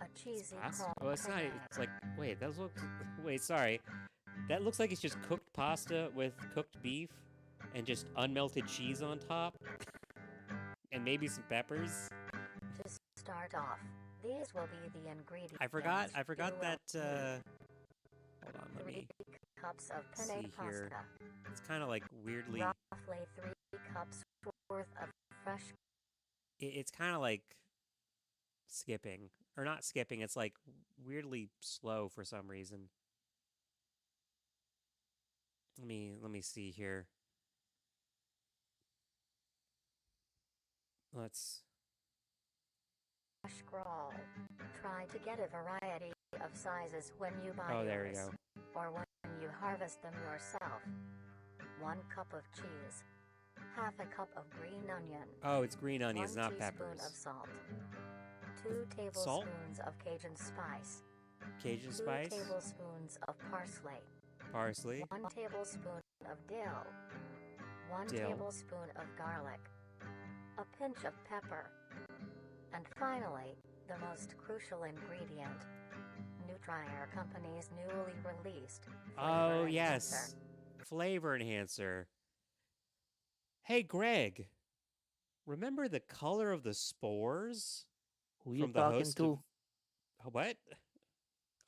a cheesy crawl Well, it's not. penne. It's like wait, that looks. Wait, sorry. That looks like it's just cooked pasta with cooked beef and just unmelted cheese on top, and maybe some peppers. To start off, these will be the ingredients. I forgot You that. will need Hold on, let me 3 cups of penne see here. pasta. It's kind of like weirdly. Roughly 3 cups worth of fresh. It's kind of like skipping, or not skipping. It's like weirdly slow for some reason. Let me see here. Let's. Scroll. Try to get a variety of sizes when you buy Oh, there we yours, go. or when you harvest them yourself. 1 cup of cheese, half a cup of green onion, Oh, it's green onions, 1 not teaspoon peppers. of salt, 2 Salt? tablespoons of Cajun spice, Cajun 2 spice, tablespoons of parsley, parsley, 1 tablespoon of dill, 1 Dill. tablespoon of garlic, a pinch of pepper, and finally, the most crucial ingredient, Nutrier Company's newly released Oh, flavor yes. enhancer. Flavor enhancer. Hey, Greg. Remember the color of the spores? Who you From the talking host to? of... What?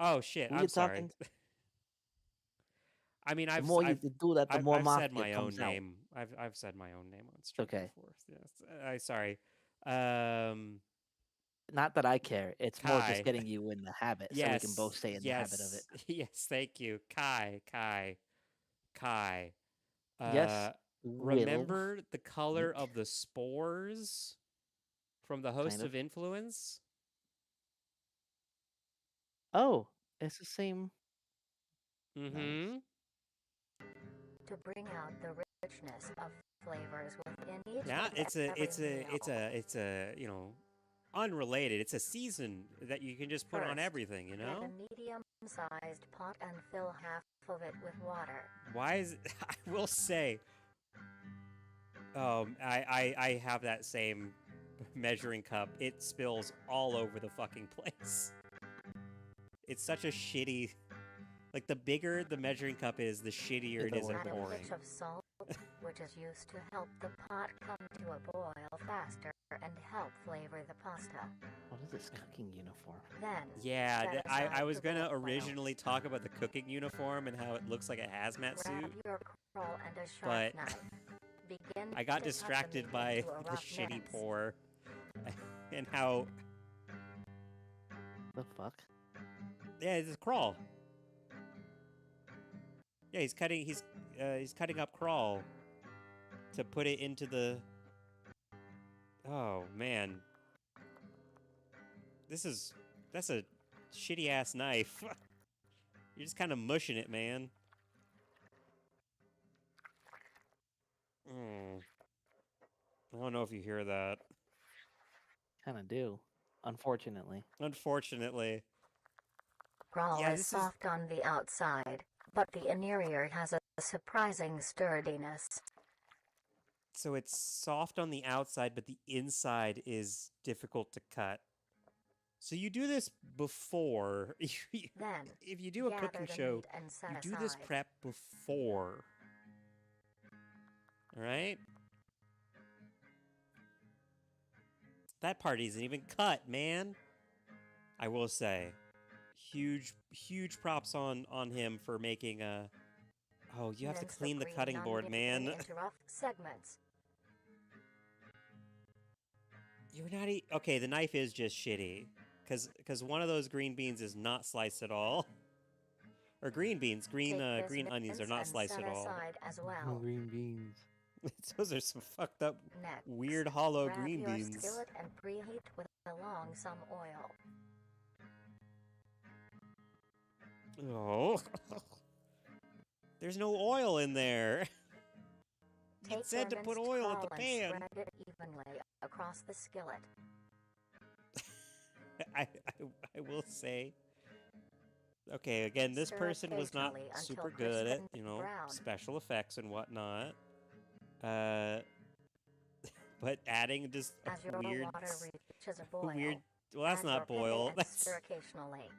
Oh, shit. Who I'm you sorry. talking? I mean, The I've, more you I've, do that, the more I've mafia said my own comes out. name. I've said my own name on stream okay. before. Yes. Sorry. Not that I care. It's more just Kai. getting you in the habit, so we can both stay in the habit of it. Yes, thank you. Kai. Yes, Will. Remember the color Nick. of the spores from the host Kind of. of influence? Oh, it's the same. Mm-hmm. Nice. To bring out the richness of flavors within each Yeah, and it's every a you know, unrelated. It's a season that you can just put on First, everything, you Get know? a medium-sized pot and fill half of it with water. Why is I will say I have that same measuring cup. It spills all over the fucking place. It's such a shitty, like the bigger the measuring cup is, the shittier it is at Add a pouring. pinch of salt, which is used to help the pot come to a boil faster and help flavor the pasta. What is this cooking uniform? Then, Yeah, set I aside was the gonna boil. originally talk about the cooking uniform and how it looks like a hazmat Grab suit, your crawl and a but sharp knife. Begin I got to cut the distracted meat by into a the rough shitty mince. pour and how The fuck? yeah, it's a crawl. Yeah, he's cutting up crawl to put it into the. Oh man, that's a shitty ass knife. You're just kind of mushing it, man. I don't know if you hear that. Kind of do. Unfortunately. Unfortunately. Crawl Yeah, is this is soft on the outside, but the interior has a surprising sturdiness. so it's soft on the outside, but the inside is difficult to cut. So you do this before. Then, if you do a gather cooking the show, meat and set you do aside. this prep before. All right? That part isn't even cut, man. I will say, huge props on him for making a. Oh, you have to Mince clean the green cutting board, onion man. into rough segments. You're not okay. The knife is just shitty, cause one of those green beans is not sliced at all. Or green beans, green Take this onions are mince not and sliced set at all. aside as well. Green beans. Those are some fucked up, Next, weird hollow grab green your beans. skillet and preheat with along some oil. Oh, there's no oil in there. You Take said to your put minced oil in crawl the and pan. spread it evenly across the skillet. I will say. Okay, again, this Stir person was not occasionally until super good at, crisp and brown. special effects and whatnot. But adding just As your weird, water reaches a boil, weird. Well, that's add not your penne boil. and That's stir occasionally.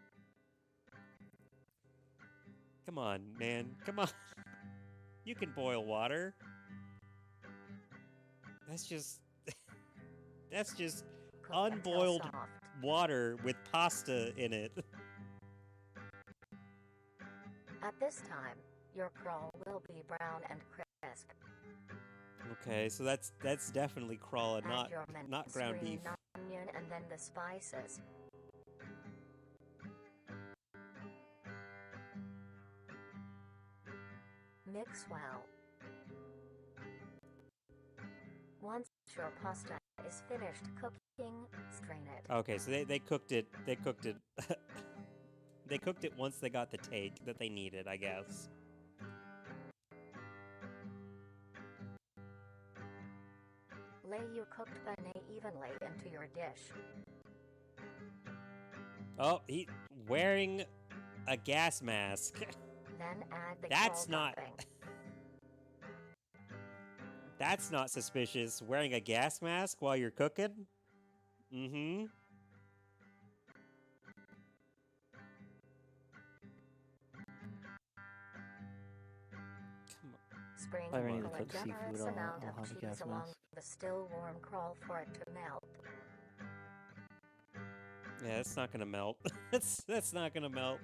come on, man. Come on. You can boil water. That's just Cook until unboiled soft. water with pasta in it. At this time, your crawl will be brown and crisp. Okay, so that's definitely crawl and Add your not minced ground green beef. onion and then the spices. Mix well. Once your pasta is finished cooking, strain it. Okay, so they cooked it. They cooked it. They cooked it once they got the take that they needed, I guess. Lay your cooked beignet evenly into your dish. Oh, he wearing a gas mask. Then add the That's kale not. topping. That's not suspicious. Wearing a gas mask while you're cooking? Mm-hmm. Come on. Sprinkle If I ever need to a cook seafood, generous I'll amount have of a cheese gas along mask. the still warm crawl for it to melt. Yeah, it's not gonna melt. That's not gonna melt.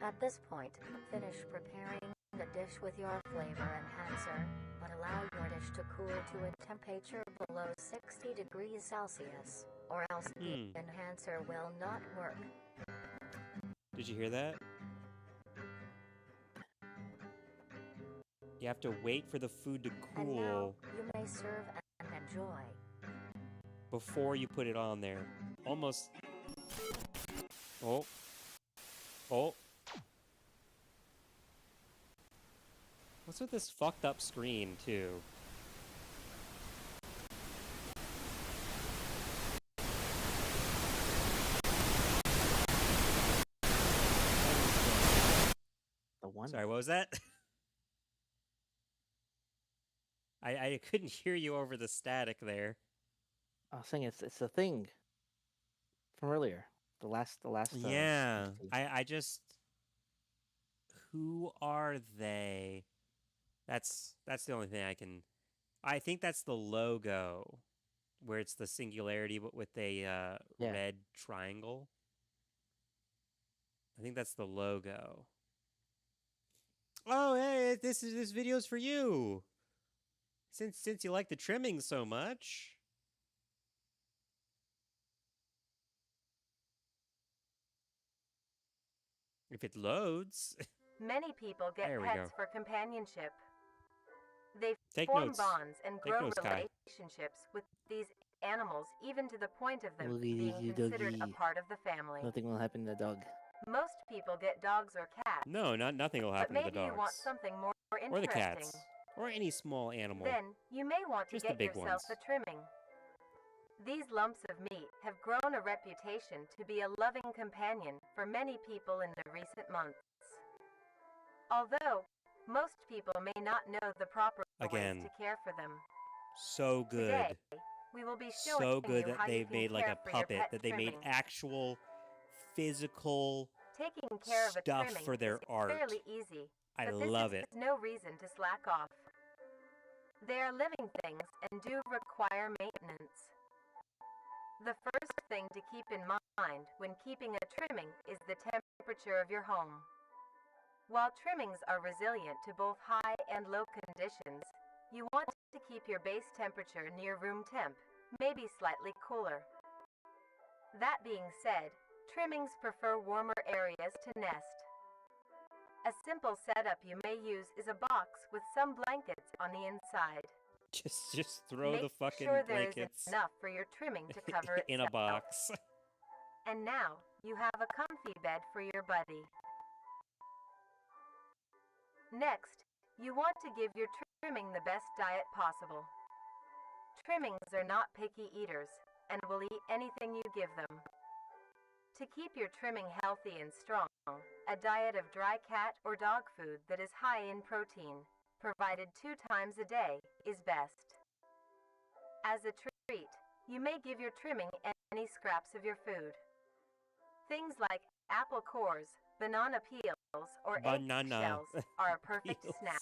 At this point, finish preparing the dish with your flavor enhancer, but allow your dish to cool to a temperature below 60 degrees Celsius, or else the enhancer will not work. Did you hear that? You have to wait for the food to And now, cool you may serve and enjoy. before you put it on there. Almost. Oh. Oh. What's with this fucked up screen, too? The one. Sorry, what was that? I couldn't hear you over the static there. I was saying it's a thing from earlier. The last. Yeah, CT. I just. Who are they? That's the only thing I can. I think that's the logo, where it's the singularity but with a Yeah. red triangle. I think that's the logo. Oh, hey, this video's for you. Since you like the trimming so much. If it loads. Many people get There we pets go. for companionship. They Take form notes. bonds and Take grow notes, Kai. relationships with these animals, even to the point of them Look at being you, considered a doggy. part of the family. Nothing will happen to the dog. Most people get dogs or cats. No, nothing will but happen to the maybe you want dogs. something more interesting. Or the cats. Or any small animal. Then you may want to Just the get big yourself ones. a trimming. These lumps of meat have grown a reputation to be a loving companion for many people in the recent months. Although most people may not know the proper Again. ways to care for them. So good. Today, we will be showing So good you that how you they've can made like care a for your puppet, pet that they made trimming. actual physical Taking care of a stuff trimming for their is art. fairly easy. I but this love is it. no reason to slack off. They are living things and do require maintenance. The first thing to keep in mind when keeping a trimming is the temperature of your home. While trimmings are resilient to both high and low conditions, you want to keep your base temperature near room temp, maybe slightly cooler. That being said, trimmings prefer warmer areas to nest. A simple setup you may use is a box with some blankets on the inside. Just throw Make the fucking sure there is blankets enough for your trimming to cover itself. in a box. And now, you have a comfy bed for your buddy. Next, you want to give your trimming the best diet possible. Trimmings are not picky eaters, and will eat anything you give them. To keep your trimming healthy and strong, a diet of dry cat or dog food that is high in protein, provided 2 times a day, is best. As a treat, you may give your trimming any scraps of your food. Things like apple cores, banana peels, or egg Banana shells are a perfect peels. snack.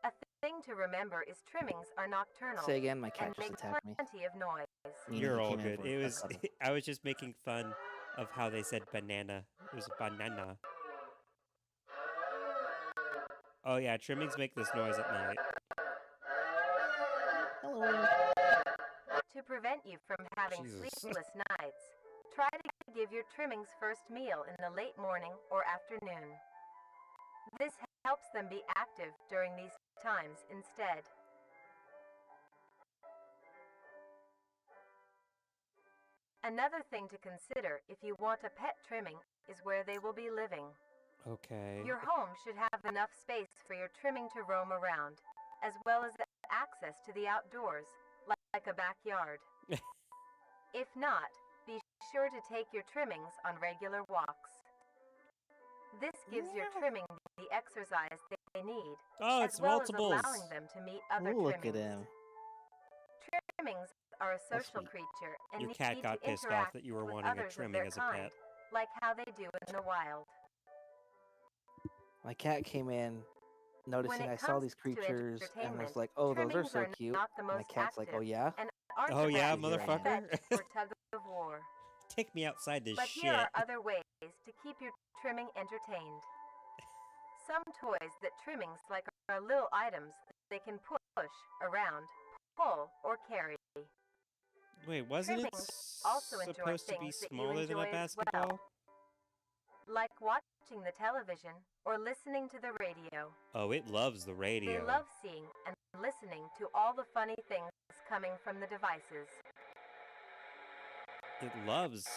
A thing to remember is trimmings are nocturnal Say again, my cat and just make attacked me. plenty of noise. Meaning You're he all came in good. for It a was. cuddle. I was just making fun of how they said banana. It was banana. Oh yeah, trimmings make this noise at night. Hello. To prevent you from having Jesus. sleepless nights, try to give your trimmings first meal in the late morning or afternoon. This helps them be active during these times instead. Another thing to consider if you want a pet trimming is where they will be living. Okay. Your home should have enough space for your trimming to roam around, as well as access to the outdoors, like a backyard. If not, be sure to take your trimmings on regular walks. This gives your trimming the exercise they need, Oh, as it's well multiples. as allowing them to meet other Ooh, look trimmings. at him. Trimmings are a That's social sweet. creature and Your need cat got to pissed off interact that you were with wanting a others of trimming their as a kind, pet. like how they do in the wild. My cat came in, When noticing it I saw comes these to creatures, and was entertainment, like, "Oh, those are trimmings so are cute." not the And my most cat's like, "Oh active yeah." and aren't Oh the yeah, best Very for nice. motherfucker. fetch or tug of war. Take me outside this But shit. here are other ways to keep your trimming entertained. Some toys that trimmings like are little items they can push around, pull, or carry. Wait, wasn't it Trimmings also enjoy supposed to be things that you smaller than a enjoy as well, basketball? like watching the television or listening to the radio. Oh, it loves the radio. They love seeing and listening to all the funny things coming from the devices. It loves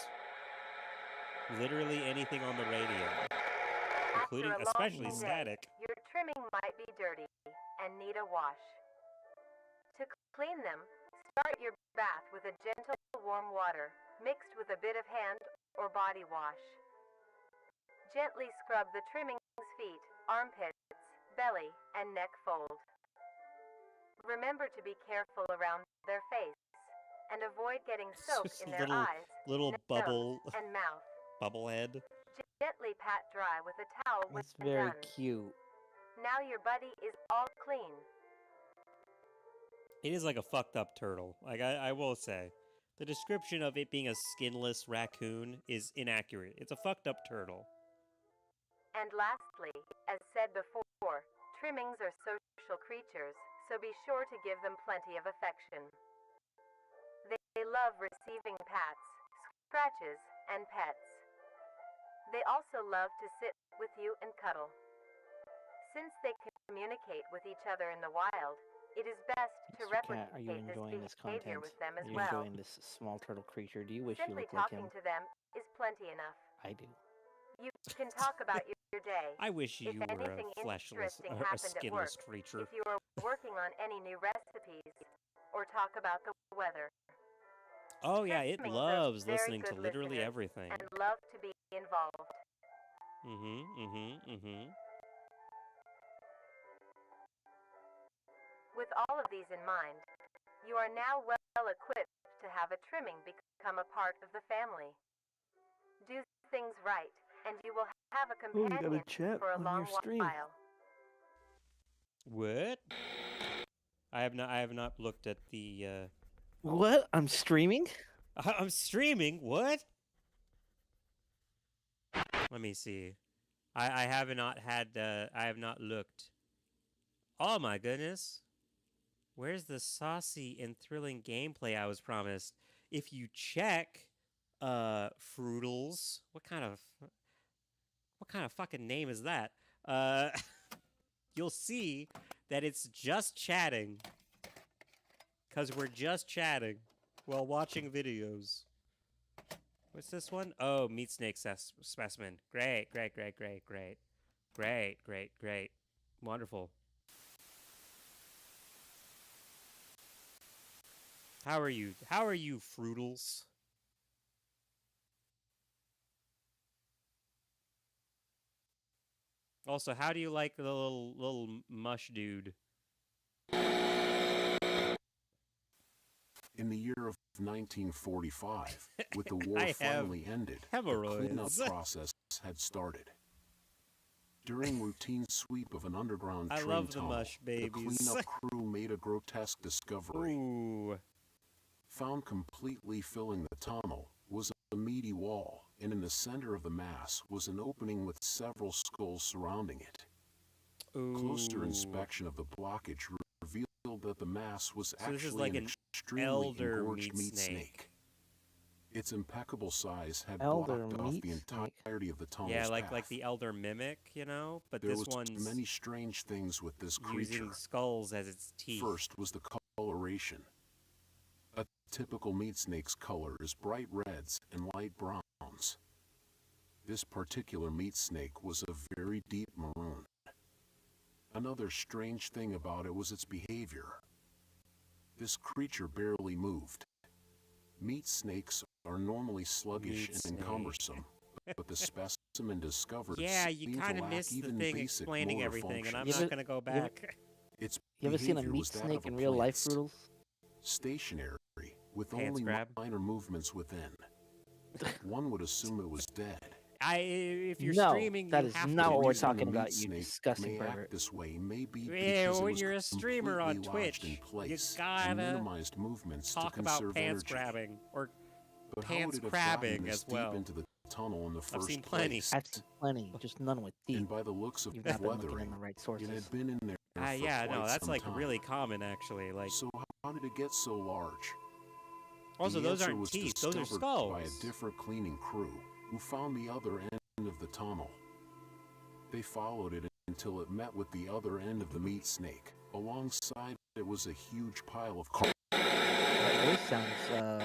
literally anything on the radio, including After a long especially day, static. your trimming might be dirty and need a wash. To clean them, start your bath with a gentle warm water mixed with a bit of hand or body wash. Gently scrub the trimming's feet, armpits, belly, and neck fold. Remember to be careful around their face and avoid getting soaked Just in their little- eyes, little nose, bubble- and mouth. Bubblehead. Gently pat dry with a towel when That's very done. cute. Now your buddy is all clean. It is like a fucked up turtle. Like I will say. The description of it being a skinless raccoon is inaccurate. It's a fucked up turtle. And lastly, as said before, trimmings are social creatures, so be sure to give them plenty of affection. They love receiving pats, scratches, and pets. They also love to sit with you and cuddle. Since they communicate with each other in the wild, it is best to Mr. Cat, are you replicate enjoying this this behavior content? with them Are as you well. enjoying this small turtle creature? Do you wish you Simply looked like talking him? to them is plenty enough. I do. You can talk about your day. I wish If you were anything a fleshless interesting or a happened at work, skinless creature. if you are working on any new recipes, or talk about the weather. Oh yeah, it Trimmings are loves very listening to good literally listeners everything. and love to be involved. With all of these in mind, you are now well equipped to have a trimming become a part of the family. Do things right, and you will have a Oh, you got companion a chat for a on long your stream. while. What? I have not looked at the What? I'm streaming? I'm streaming. What? Let me see. I have not had I have not looked. Oh my goodness. Where's the saucy and thrilling gameplay I was promised? If you check Fruitles, what kind of fucking name is that? You'll see that it's just chatting. 'Cause we're just chatting while watching videos. What's this one? Oh, meat snake specimen. Great. Wonderful. How are you? How are you, Fruitles? Also, how do you like the little mush dude? In the year of 1945, with the war I have finally ended, the cleanup hemorrhoids. process had started. During routine sweep of an underground I train love the tunnel, mush the babies. cleanup crew made a grotesque discovery. Ooh. Found completely filling the tunnel was a meaty wall, and in the center of the mass was an opening with several skulls surrounding it. Closer Ooh. inspection of the blockage revealed that the mass was So this is actually like an an extremely elder engorged meat meat snake. snake. Its impeccable size had Elder blocked off meat the snake. entirety of the tunnel's Yeah, path. like the elder mimic, you know, but There this was one's many strange things with this creature. using skulls as its teeth. First was the coloration. A typical meat snake's color is bright reds and light browns. This particular meat snake was a very deep maroon. Another strange thing about it was its behavior. This creature barely moved. Meat snakes are normally sluggish and cumbersome, but the specimen discovered Yeah, you seemed kind to of lack missed the even thing basic explaining motor everything, and I'm functions. not going to go back. Its You ever seen a behavior meat was that snake of a in real life, plant's Roodles? stationary, with Pants only grab. minor movements within. One would assume it was dead. If you're No, streaming, that you is have not to what we're reason the talking meat about, you snake disgusting may act pervert. this way may be Yeah, because it when was you're a streamer on completely lodged Twitch, in place you gotta and minimized movements to talk about conserve pants energy. grabbing or But how pants would it have gotten crabbing this as well. deep into the tunnel in the I've first seen plenty. place? I've seen plenty, just none with teeth. And by the looks of You've not been looking in weathering, the right it sources. had been in there for Yeah, no, quite that's some like time. really common actually. Like, So how did it get so large? also The those answer aren't was teeth; those are discovered skulls. by a different cleaning crew who found the other end of the tunnel. They followed it until it met with the other end of the meat snake. Alongside it was a huge pile of This sounds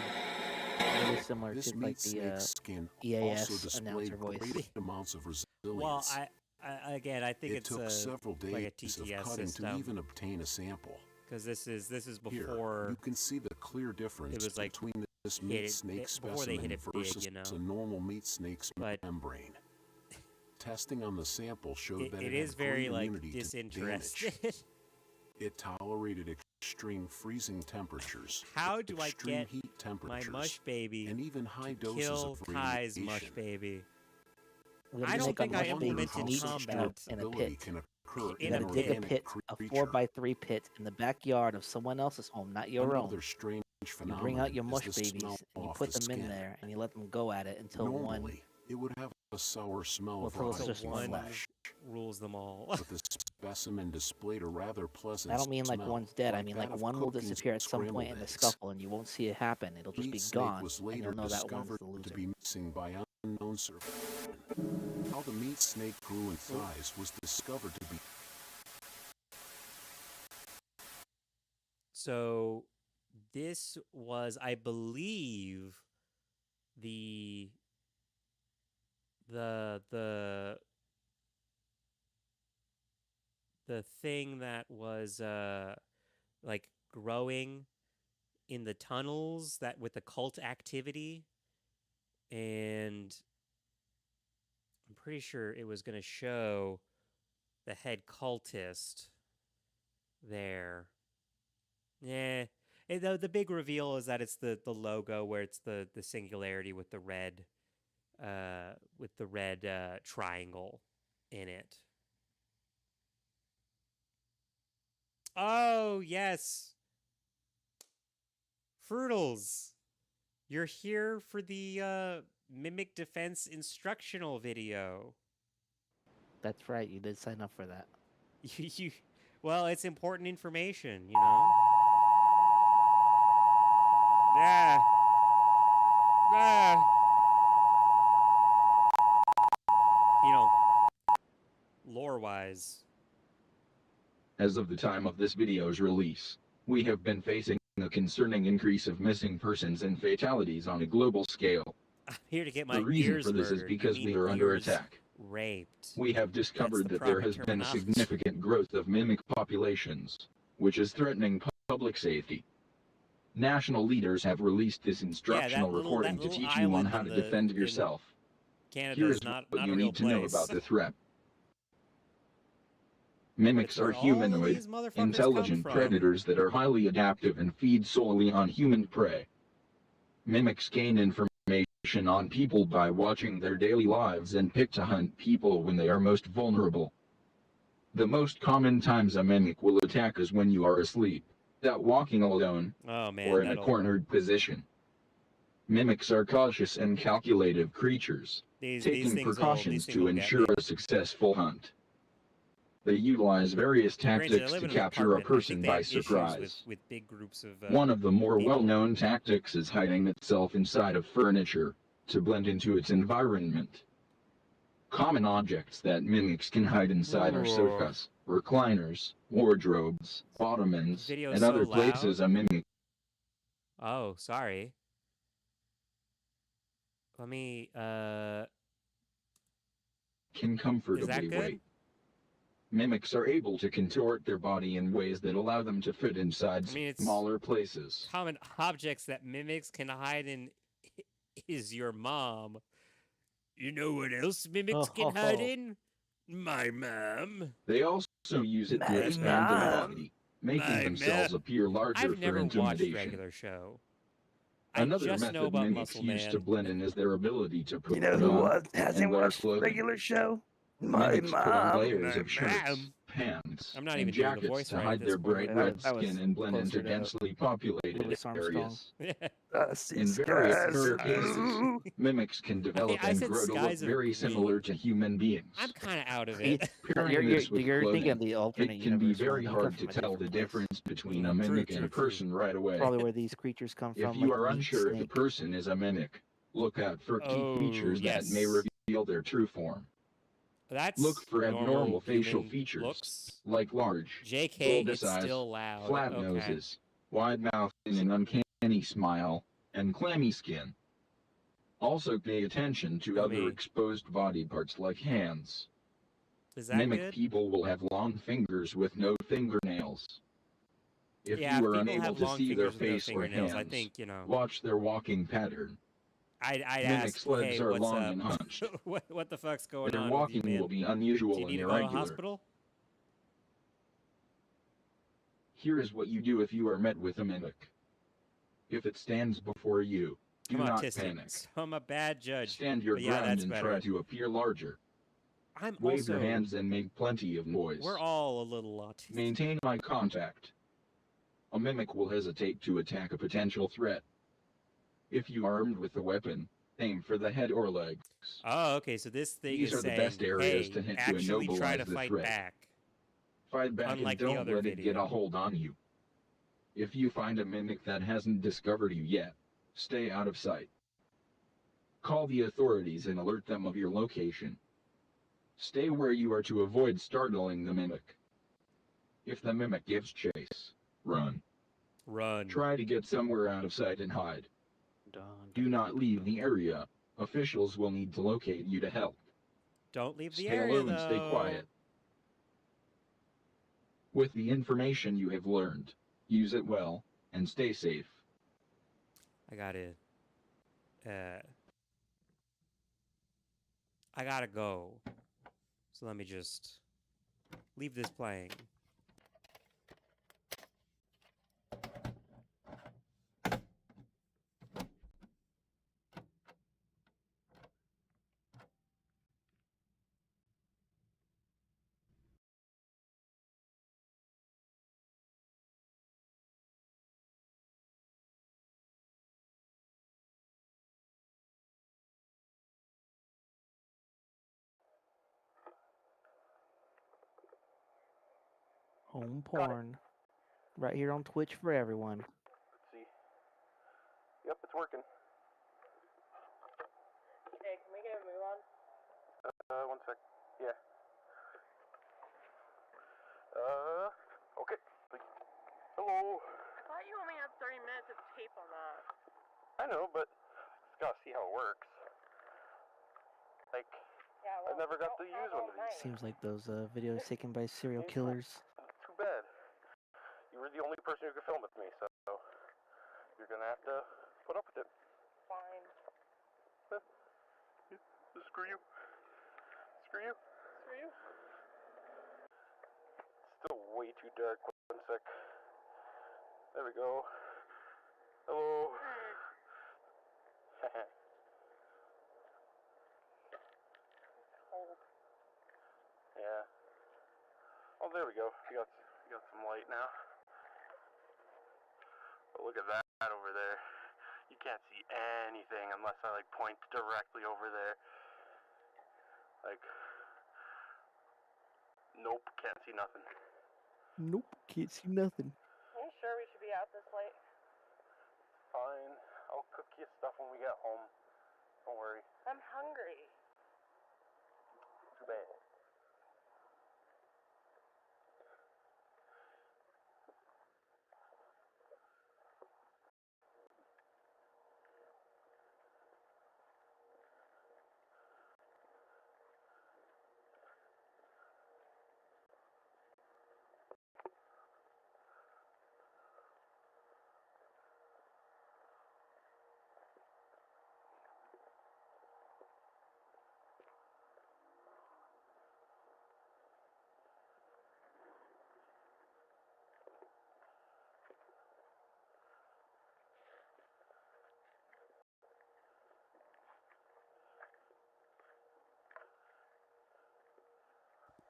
really similar This to meat like the snake's skin EAS also displayed announcer voice. great amounts of resilience. Well, again, I think it it's took several days like a of TTS cutting system. to even obtain a sample. Because this is Here, before you can see the clear difference it was like between this hit meat it- snake before they hit specimen it big, versus you know. a normal meat snake's But membrane. Testing on the sample showed that it it is had very great like immunity to disinterested. damage. It tolerated extreme freezing temperatures, How do I extreme get heat my temperatures, mush baby and even high to doses kill of Kai's radiation. mush baby? We're I gonna don't make a think I mush baby implemented from meat combat in a ability pit. can occur In You a gotta an dig a pit. pit, a creature. 4x3 pit in the backyard of someone else's home, not your Another own. strange You phenomenon bring out your is mush the babies smell and you off put the them in skin. there and you let them go at it until one Normally, it would have a sour smell Well, of until it's rotting just one flesh, rules them all. but the specimen displayed a rather pleasant I don't mean like smell, one's dead. I mean that like of one will cooking disappear at some point scrambled in the eggs. scuffle and you won't see it happen. It'll just Meat be snake gone was and later you'll know that one's discovered the to loser. be missing by unknown survivors. How the meat snake grew in size was discovered to be So this was, I believe, the thing that was like growing in the tunnels that with the cult activity, and I'm pretty sure it was going to show the head cultist there. Yeah. The big reveal is that it's the logo where it's the singularity with the red triangle in it. Oh, yes. Fruitles. You're here for the Mimic Defense instructional video. That's right, you did sign up for that. Well, it's important information, you know? Yeah. Ah. You know, lore-wise. As of the time of this video's release, we have been facing a concerning increase of missing persons and fatalities on a global scale. I'm here to get my The reason ears for this is murdered. You because mean we are under ears attack. raped. We have discovered the that there proper has been a terminology. significant growth of mimic populations, which is threatening public safety. National leaders have released this instructional recording to teach you on how to defend yourself. Canada Here is is not what a you real need to know place. about the threat. Mimics are Where all of humanoid, these motherfuckers intelligent come from. predators that are highly adaptive and feed solely on human prey. Mimics gain information on people by watching their daily lives and pick to hunt people when they are most vulnerable. The most common times a mimic will attack is when you are asleep, out walking alone, Oh, man, or in a that'll- cornered position. Mimics are cautious and calculative creatures, These taking things will- precautions these things to will get ensure me. a successful hunt. They utilize various Granted, I tactics live to in an capture a apartment, and I think person they by have issues surprise. with big groups of One of the more people. well-known tactics is hiding itself inside of furniture to blend into its environment. Common objects that mimics can hide inside are sofas, recliners, wardrobes, ottomans, Video's and so other places loud. a mimic Oh, sorry. Let me, can comfortably good? wait. Mimics are able to contort their body in ways that allow them to fit inside I mean, it's smaller places. common objects that mimics can hide in is your mom. You know what else mimics can hide in? My mom. They also use it to My expand their mom. body, making My themselves appear larger I've for never watched intimidation. regular show. I Another just know method about mimics Muscle use to Man. blend in is their ability to put You know who on hasn't and wear watched clothing. regular show? My Mimics put on mom. layers My of shirts, mom. pants, I'm not and even doing the jackets voice to right at hide this their point. bright Yeah, red that was skin and blend into closer to densely populated Louis Armstrong. areas. Us In is various guys. rare cases, mimics can develop I and said grow to look skies of very similar to human beings. I'm kind of out of You- it. Pairing this with you're thinking of clothing, the alternate it can be universe very one. You come hard to from a tell the different place. difference between a True, mimic true, and a true. person right away. Probably where these creatures come If from. you like are meat unsure if a snake. person is a mimic, look out for key Oh, features that may yes. reveal their true form. That's Look for abnormal normal facial human features, looks. like large, JK, bulbous it's eyes, still loud. flat Okay. noses, wide mouth and an uncanny smile, and clammy skin. Also pay attention to Let other me- exposed body parts like hands. Is that Mimic good? people will have long fingers with no fingernails. If Yeah, you if are people unable have to long see their fingers with no face or fingernails, I hands, think, you know, watch their walking pattern. I'd Mimics' ask, legs hey, are what's long up? and hunched. what the fuck's going Their on with walking you, man? will be Do unusual you need and to go to the irregular. hospital? Here is what you do if you are met with a mimic. If it stands before you, do I'm not autistic, panic. so I'm a bad judge. Stand your But yeah, ground that's and better. try to appear larger. I'm Wave also. your hands and make plenty of noise. We're all a little autistic. Maintain eye contact. A mimic will hesitate to attack a potential threat. If you are armed with a weapon, aim for the head or legs. Oh, okay. So this thing These is are the saying, best areas hey, to hit to actually try immobilize to the fight threat. back. Fight back Unlike and the don't other let it get video. a hold on you. If you find a mimic that hasn't discovered you yet, stay out of sight. Call the authorities and alert them of your location. Stay where you are to avoid startling the mimic. If the mimic gives chase, run. Run. Try to get somewhere out of sight and hide. Do not leave the area. Officials will need to locate you to help. Don't leave the Stay area, alone and though. stay quiet. With the information you have learned, use it well, and stay safe. I gotta go. So let me just leave this playing. Home porn. Right here on Twitch for everyone. Let's see. Yep, it's working. Hey, can we get a move on? One sec. Yeah. Okay. Hello. I thought you only had 30 minutes of tape on that. I know, but just gotta see how it works. Like, Yeah, well, I've never got to use one of these. Seems like those videos taken by serial killers. Too bad. You were the only person who could film with me, so you're gonna have to put up with it. Fine. Screw you. Screw you. Screw you. Still way too dark. One sec. There we go. Hello. Cold. Yeah. Oh, there we go. We got some light now. But look at that over there. You can't see anything unless I like point directly over there. Like Nope, can't see nothing. Nope, can't see nothing. Are you sure we should be out this late? Fine, I'll cook you stuff when we get home. Don't worry. I'm hungry. Too bad.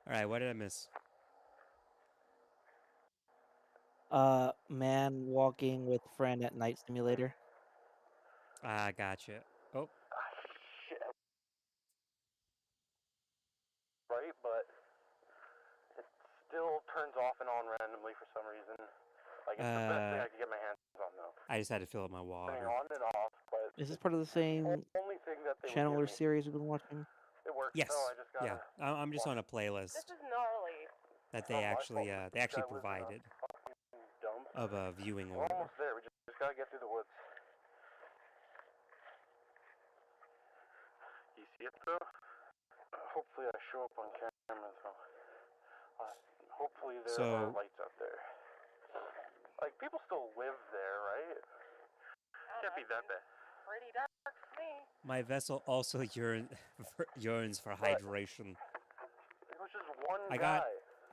All right, what did I miss? Man walking with friend at night simulator. Ah, gotcha. Oh, Shit. Right, but it still turns off and on randomly for some reason. Like, it's the best thing I could get my hands on, though. I just had to fill up my Turning water. on and off, but Is this part of the same only thing that they channel would or give me. series we've been watching? It works, Yes. though. I just gotta. Yeah, I'm just on a playlist This is gnarly. that Not they my actually fault. they actually This guy lives in a provided fucking dump. of a viewing We're order. almost there. We just gotta get through the woods. You see it, though? Hopefully I show up on camera, though. Hopefully there are So lights out there. Like, people still live there, right? Can't be that bad. Pretty dark for me. my vessel also yearns for hydration. It was just one I guy.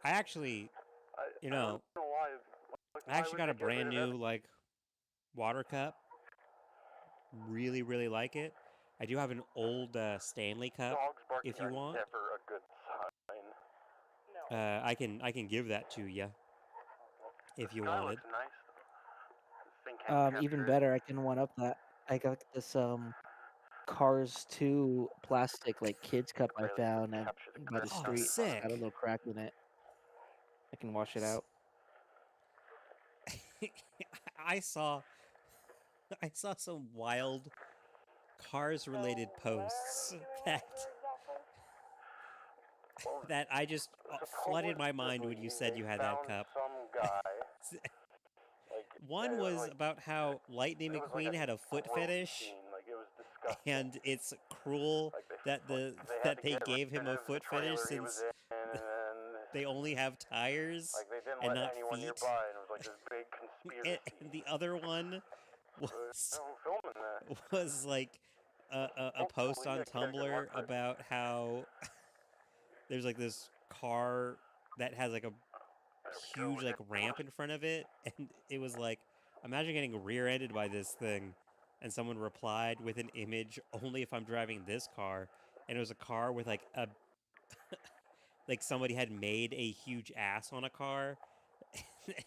actually, I don't know why. Like, I actually got a brand new like water cup. Really, really like it. I do have an old Stanley cup Dogs barking if you are want. never a good sign. No. I can give that to you if you Sky wanted. looks nice. This thing can't Even capture it. better, I can one up that. I got this Cars 2 plastic like kids cup I found by the Oh, street. It's sick. got a little crack in it. I can wash it out. I saw some wild Cars related posts that I just flooded my mind when you said you had that cup. Some guy. One was about how Lightning McQueen had a foot fetish, Like, it was disgusting. and it's cruel that they gave him a foot fetish since they only have tires Like, they didn't and let not anyone feet. nearby, and it was like this big conspiracy. And the other one was filming that. was like a post on Tumblr about how there's like this car that has like a huge like ramp in front of it, and it was like, imagine getting rear-ended by this thing. And someone replied with an image, only if I'm driving this car, and it was a car with like a like somebody had made a huge ass on a car.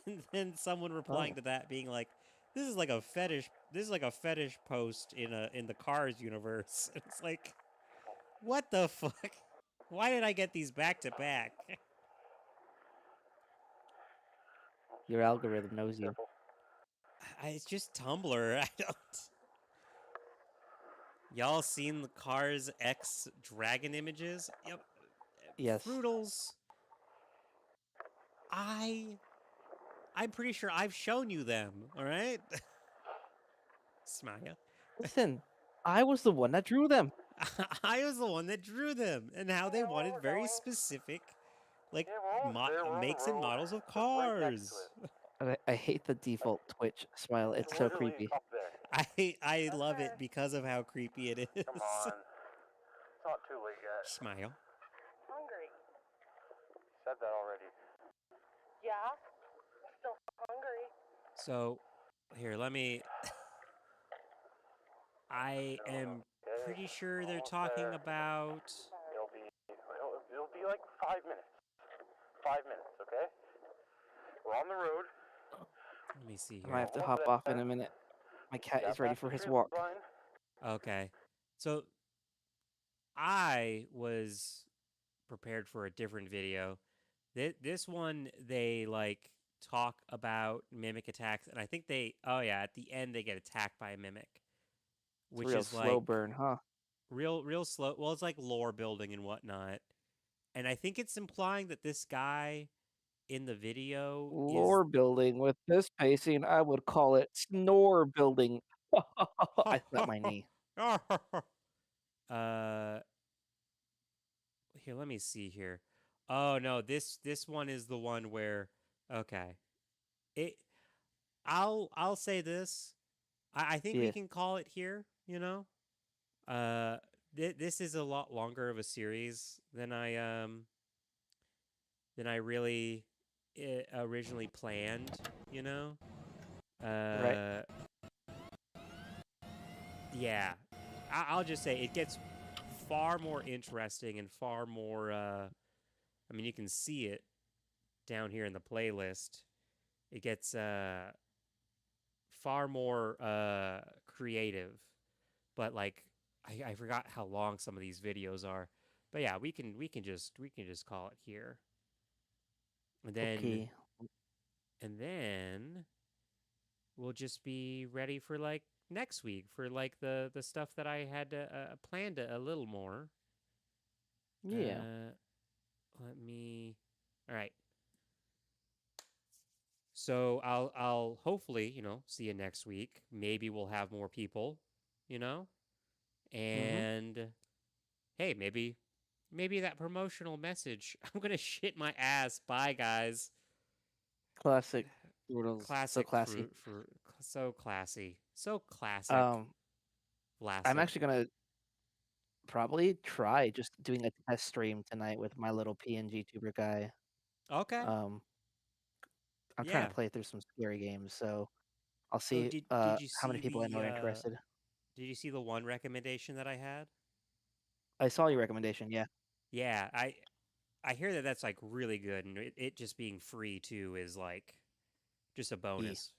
And then someone replying to that being like, this is like a fetish post in the Cars universe. It's like, what the fuck? Why did I get these back to back? Your algorithm knows you. It's just Tumblr. I don't. Y'all seen the Cars X Dragon images? Yep. Yes. Fruitals. I'm pretty sure I've shown you them, all right? Smile. Listen, I was the one that drew them. I was the one that drew them, and how they wanted very specific, like, makes and models of cars. I hate the default Twitch smile. It's so creepy. I love it because of how creepy it is. Come on. It's not too late yet. Smile. Hungry. Said that already. Yeah. Still hungry. So, here, let me... I am pretty sure they're talking about... It'll be like 5 minutes. 5 minutes, okay? We're on the road. Let me see I here. might have to hop off in a minute. My cat is ready for his walk. Okay. So, I was prepared for a different video, This one they like talk about mimic attacks, and I think at the end they get attacked by a mimic, It's a which real is slow like burn, huh? real slow. Well, it's like lore building and whatnot, and I think it's implying that this guy in the video is Lore building with this pacing, I would call it snore building. I slapped my knee. uh here, let me see here. Oh no, this one is the one where okay. It I'll say this. I think we Yeah. can call it here, you know? Uh this is a lot longer of a series than I really originally planned, you know? Right. Yeah. I'll just say it gets far more interesting and far more I mean, you can see it down here in the playlist. It gets far more creative. But like I forgot how long some of these videos are. But yeah, we can just call it here. And then Okay. and then we'll just be ready for like next week for like the stuff that I had planned a little more. Yeah. Let me. All right. So I'll hopefully see you next week. Maybe we'll have more people, you know, Mm-hmm. and hey, maybe that promotional message. I'm gonna shit my ass. Bye, guys. Classic. Brutal's so Classic classy. fruit, so classy, so classic. Um, I'm Vlasic. actually gonna probably try just doing a test stream tonight with my little PNG tuber guy. Okay. Um, I'm trying Yeah. to play through some scary games, so I'll Oh, see did you how many see people I know the are interested. did you see the one recommendation that I had? I saw your recommendation, yeah. Yeah, I hear that that's like really good, and it just being free too is like just a Yeah. bonus.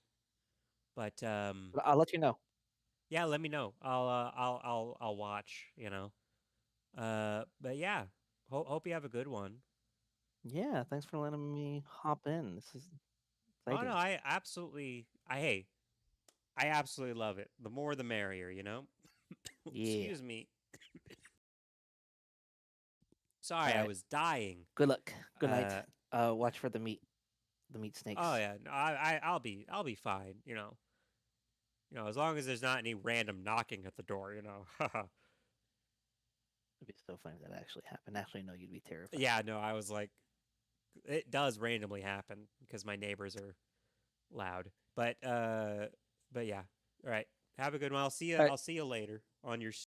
But But I'll let you know. yeah, let me know. I'll watch. But yeah, hope you have a good one. Yeah, thanks for letting me hop in. This is Oh no, exciting. I absolutely love it. The more the merrier, you know? Yeah. Excuse me. Sorry, All I right. was dying. Good luck. Good night. Watch for the meat snakes. Oh yeah, no, I'll be fine, you know. As long as there's not any random knocking at the door, It'd be so funny if that actually happened. Actually, no, you'd be terrified. Yeah, no, I was like, it does randomly happen because my neighbors are loud. But yeah. All right. Have a good one. I'll see you. All right. I'll see you later on your